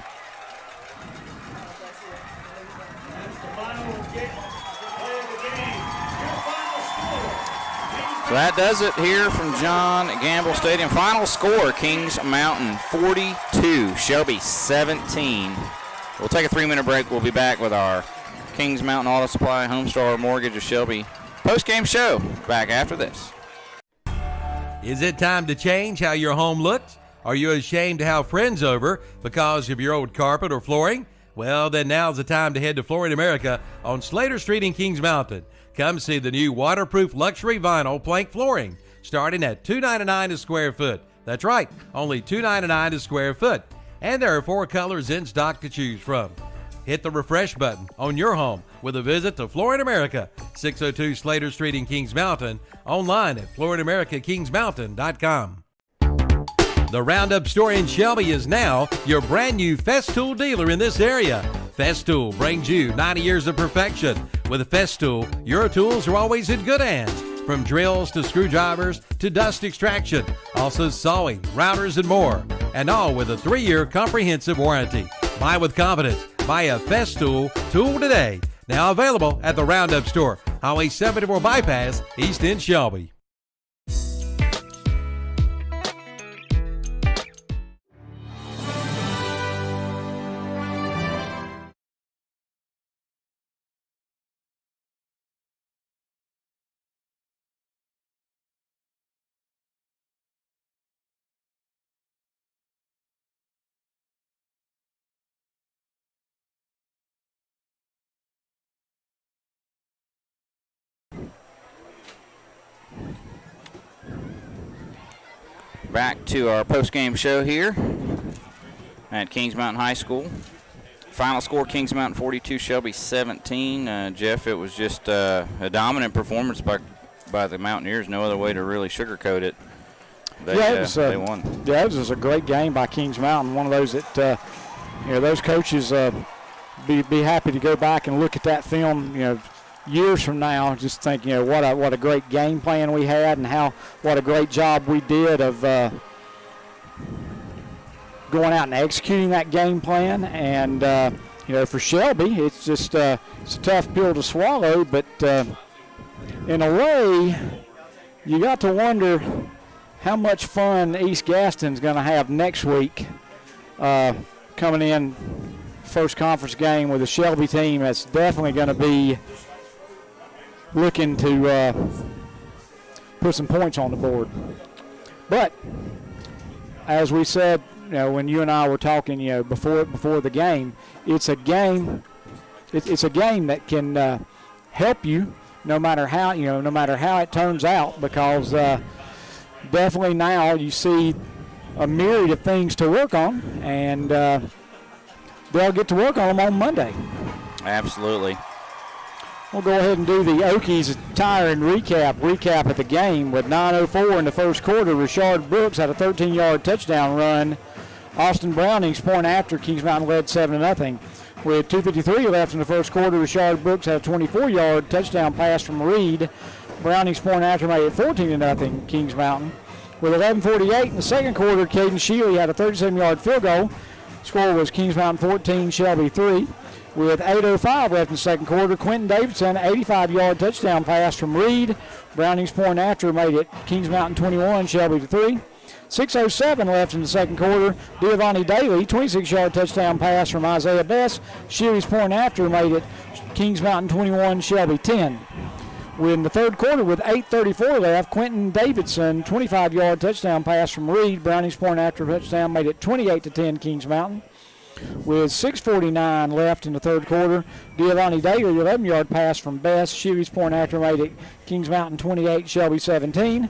so that does it here from John Gamble Stadium. Final score, Kings Mountain 42, Shelby 17. We'll take a 3-minute break. We'll be back with our Kings Mountain Auto Supply, Homestar Mortgage of Shelby post-game show. Back after this. Is it time to change how your home looks? Are you ashamed to have friends over because of your old carpet or flooring? Well, then now's the time to head to Flooring America on Slater Street in Kings Mountain. Come see the new waterproof luxury vinyl plank flooring starting at $2.99 a square foot. That's right, only $2.99 a square foot. And there are 4 colors in stock to choose from. Hit the refresh button on your home with a visit to Flooring America, 602 Slater Street in Kings Mountain, online at FlooringAmericaKingsMountain.com. The Roundup store in Shelby is now your brand new Festool dealer in this area. Festool brings you 90 years of perfection. With Festool, your tools are always in good hands. From drills to screwdrivers to dust extraction, also sawing, routers, and more. And all with a 3-year comprehensive warranty. Buy with confidence. Buy a Festool tool today. Now available at the Roundup store, Highway 74 Bypass, East End, Shelby. Back to our post-game show here at Kings Mountain High School. Final score, Kings Mountain 42, Shelby 17. Jeff, it was just a dominant performance by the Mountaineers. No other way to really sugarcoat it. They won. Yeah, it was a great game by Kings Mountain. One of those that, those coaches be happy to go back and look at that film, years from now, just think, what a great game plan we had and what a great job we did of going out and executing that game plan. And for Shelby, it's just it's a tough pill to swallow. But in a way, you got to wonder how much fun East Gaston's going to have next week coming in first conference game with a Shelby team that's definitely going to be looking to put some points on the board. But as we said, when you and I were talking, before the game, it's a game. It's a game that can help you no matter how it turns out, because definitely now you see a myriad of things to work on, and they'll get to work on them on Monday. Absolutely. We'll go ahead and do the Okies tire and recap of the game. With 9:04 in the first quarter, Rashard Brooks had a 13-yard touchdown run. Austin Browning's point after, Kings Mountain led 7-0. With 2:53 left in the first quarter, Rashard Brooks had a 24-yard touchdown pass from Reed. Browning's point after made it 14-0 Kings Mountain. With 11:48 in the second quarter, Caden Shealy had a 37-yard field goal. Score was Kings Mountain 14, Shelby 3. With 8:05 left in the second quarter, Quentin Davidson, 85-yard touchdown pass from Reed. Browning's point after made it Kings Mountain 21, Shelby 3. 6:07 left in the second quarter, Giovanni Daly, 26-yard touchdown pass from Isaiah Best. Shealy's point after made it Kings Mountain 21, Shelby 10. In the third quarter, with 8:34 left, Quentin Davidson, 25-yard touchdown pass from Reed. Browning's point after touchdown made it 28-10 Kings Mountain. With 6:49 left in the third quarter, Giovanni Daly, 11-yard pass from Best. Shealy's point after made it Kings Mountain 28, Shelby 17.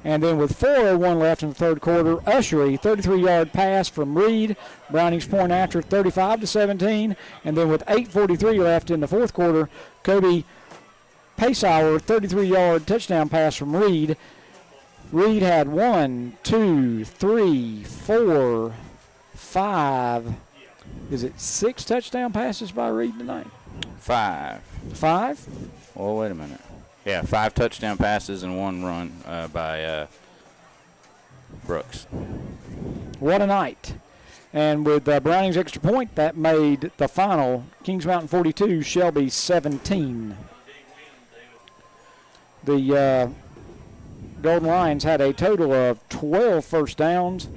And then with 4:01 left in the third quarter, Ushery, 33-yard pass from Reed. Browning's point after 35-17. And then with 8:43 left in the fourth quarter, Kobe Pacehour, 33-yard touchdown pass from Reed. Reed had 1, 2, 3, 4, 5. Is it 6 touchdown passes by Reed tonight? 5. 5? Well, wait a minute. Yeah, 5 touchdown passes and 1 run by Brooks. What a night. And with Browning's extra point, that made the final Kings Mountain 42, Shelby 17. The Golden Lions had a total of 12 first downs.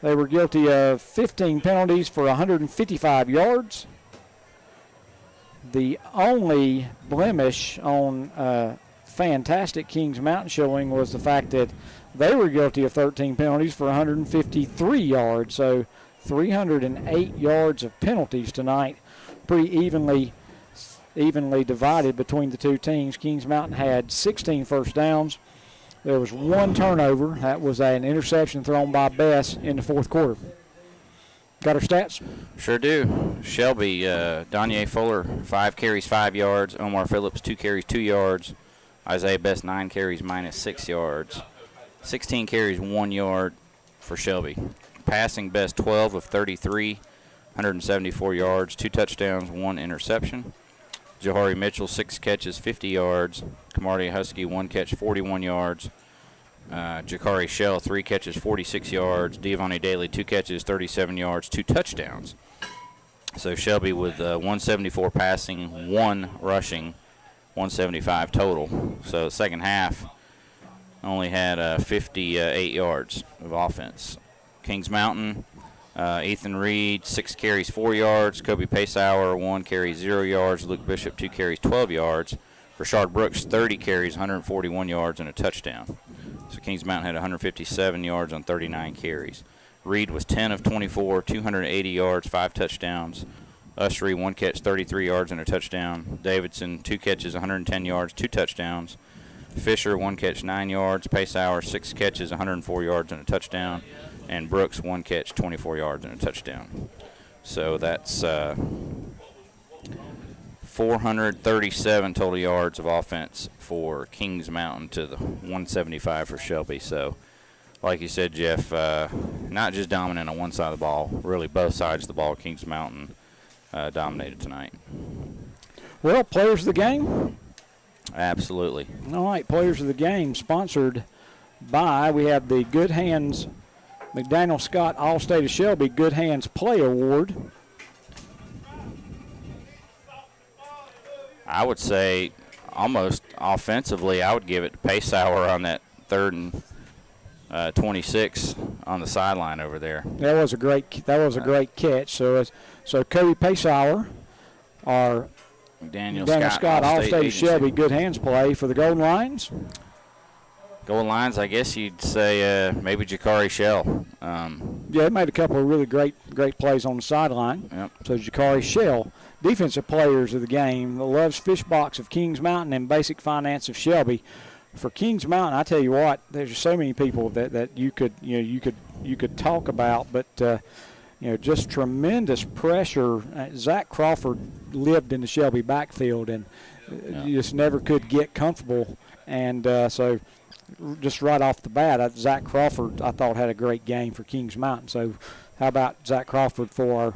They were guilty of 15 penalties for 155 yards. The only blemish on fantastic Kings Mountain showing was the fact that they were guilty of 13 penalties for 153 yards. So 308 yards of penalties tonight, pretty evenly divided between the two teams. Kings Mountain had 16 first downs. There was 1 turnover. That was an interception thrown by Bess in the fourth quarter. Got our stats? Sure do. Shelby, Danye Fuller, 5 carries, 5 yards. Omar Phillips, 2 carries, 2 yards. Isaiah Best, 9 carries, -6 yards. 16 carries, 1 yard for Shelby. Passing Best, 12 of 33, 174 yards, 2 touchdowns, 1 interception. Jahari Mitchell, 6 catches, 50 yards. Camardi Husky, 1 catch, 41 yards. Jakari Shell, 3 catches, 46 yards. Giovanni Daly, 2 catches, 37 yards, 2 touchdowns. So Shelby with 174 passing, 1 rushing, 175 total. So second half only had 58 yards of offense. Kings Mountain, Ethan Reed, 6 carries, 4 yards. Kobe Pacehour, 1 carry, 0 yards. Luke Bishop, 2 carries, 12 yards. Rashard Brooks, 30 carries, 141 yards, and a touchdown. So Kings Mountain had 157 yards on 39 carries. Reed was 10 of 24, 280 yards, 5 touchdowns. Ushery, 1 catch, 33 yards, and a touchdown. Davidson, 2 catches, 110 yards, 2 touchdowns. Fisher, 1 catch, 9 yards. Pacehour, 6 catches, 104 yards, and a touchdown. And Brooks, 1 catch, 24 yards, and a touchdown. So that's 437 total yards of offense for Kings Mountain to the 175 for Shelby. So, like you said, Jeff, not just dominant on one side of the ball, really both sides of the ball, Kings Mountain dominated tonight. Well, players of the game? Absolutely. All right, players of the game sponsored by, we have the Good Hands McDaniel Scott All-State of Shelby Good Hands Play Award. I would say almost offensively, I would give it to Paysauer on that 3rd and 26 on the sideline over there. That was a great catch. So Cody Paysauer, our Daniel Scott, All-State Shelby, good hands play for the Golden Lions. Golden Lions, I guess you'd say maybe Jakari Shell. Yeah, he made a couple of really great plays on the sideline. Yep. So Jakari Shell, defensive players of the game, the Love's Fish Box of Kings Mountain and Basic Finance of Shelby. For Kings Mountain, I tell you what, there's so many people that you could talk about, but just tremendous pressure. Zach Crawford lived in the Shelby backfield and you just never could get comfortable, and so just right off the bat, Zach Crawford, I thought, had a great game for Kings Mountain. So how about Zach Crawford for our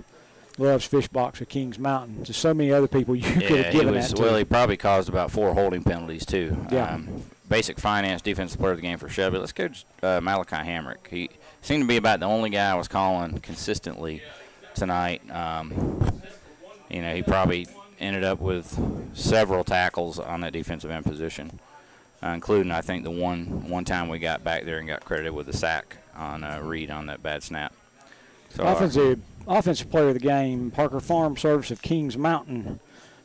Love's Fish Box of Kings Mountain? Just so many other people you could have given that to. Well, he probably caused about 4 holding penalties, too. Yeah. Basic Finance, defensive player of the game for Shelby. Let's go Malachi Hamrick. He seemed to be about the only guy I was calling consistently tonight. He probably ended up with several tackles on that defensive end position. Including, I think, the one time we got back there and got credited with a sack on Reed on that bad snap. So offensive player of the game, Parker Farm Service of Kings Mountain.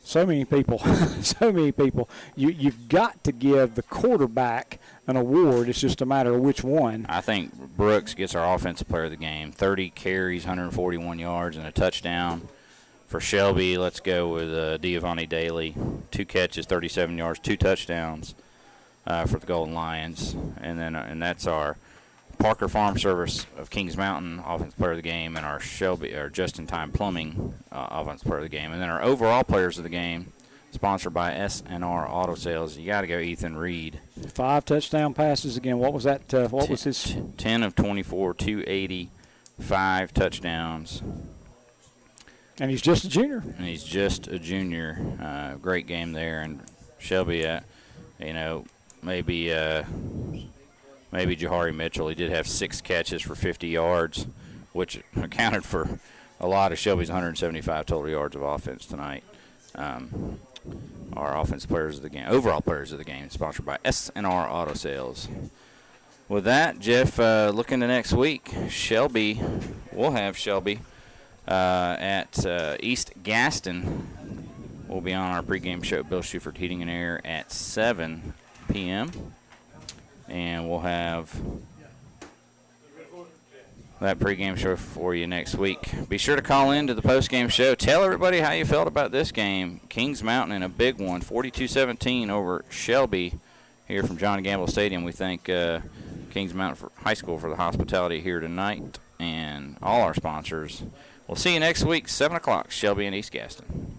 So many people, so many people. You've got to give the quarterback an award. It's just a matter of which one. I think Brooks gets our offensive player of the game. 30 carries, 141 yards, and a touchdown. For Shelby, let's go with Giovanni Daly. 2 catches, 37 yards, 2 touchdowns. For the Golden Lions, and that's our Parker Farm Service of Kings Mountain offensive player of the game, and our Shelby or Just-in-Time Plumbing offensive player of the game, and then our overall players of the game, sponsored by S&R Auto Sales. You got to go Ethan Reed. 5 touchdown passes again. What was that? What was his? 10 of 24, 280, 5 touchdowns. And he's just a junior. Great game there, and Shelby, Maybe Jahari Mitchell. He did have 6 catches for 50 yards, which accounted for a lot of Shelby's 175 total yards of offense tonight. Our offensive players of the game, overall players of the game, sponsored by S&R Auto Sales. With that, Jeff, looking to next week, we'll have Shelby at East Gaston. We'll be on our pregame show at Bill Schufert Heating and Air at 7 p.m. and we'll have that pregame show for you next week. Be sure to call in to the postgame show. Tell everybody how you felt about this game. Kings Mountain in a big one, 42-17 over Shelby here from John Gamble Stadium. We thank Kings Mountain High School for the hospitality here tonight and all our sponsors. We'll see you next week, 7 o'clock, Shelby and East Gaston.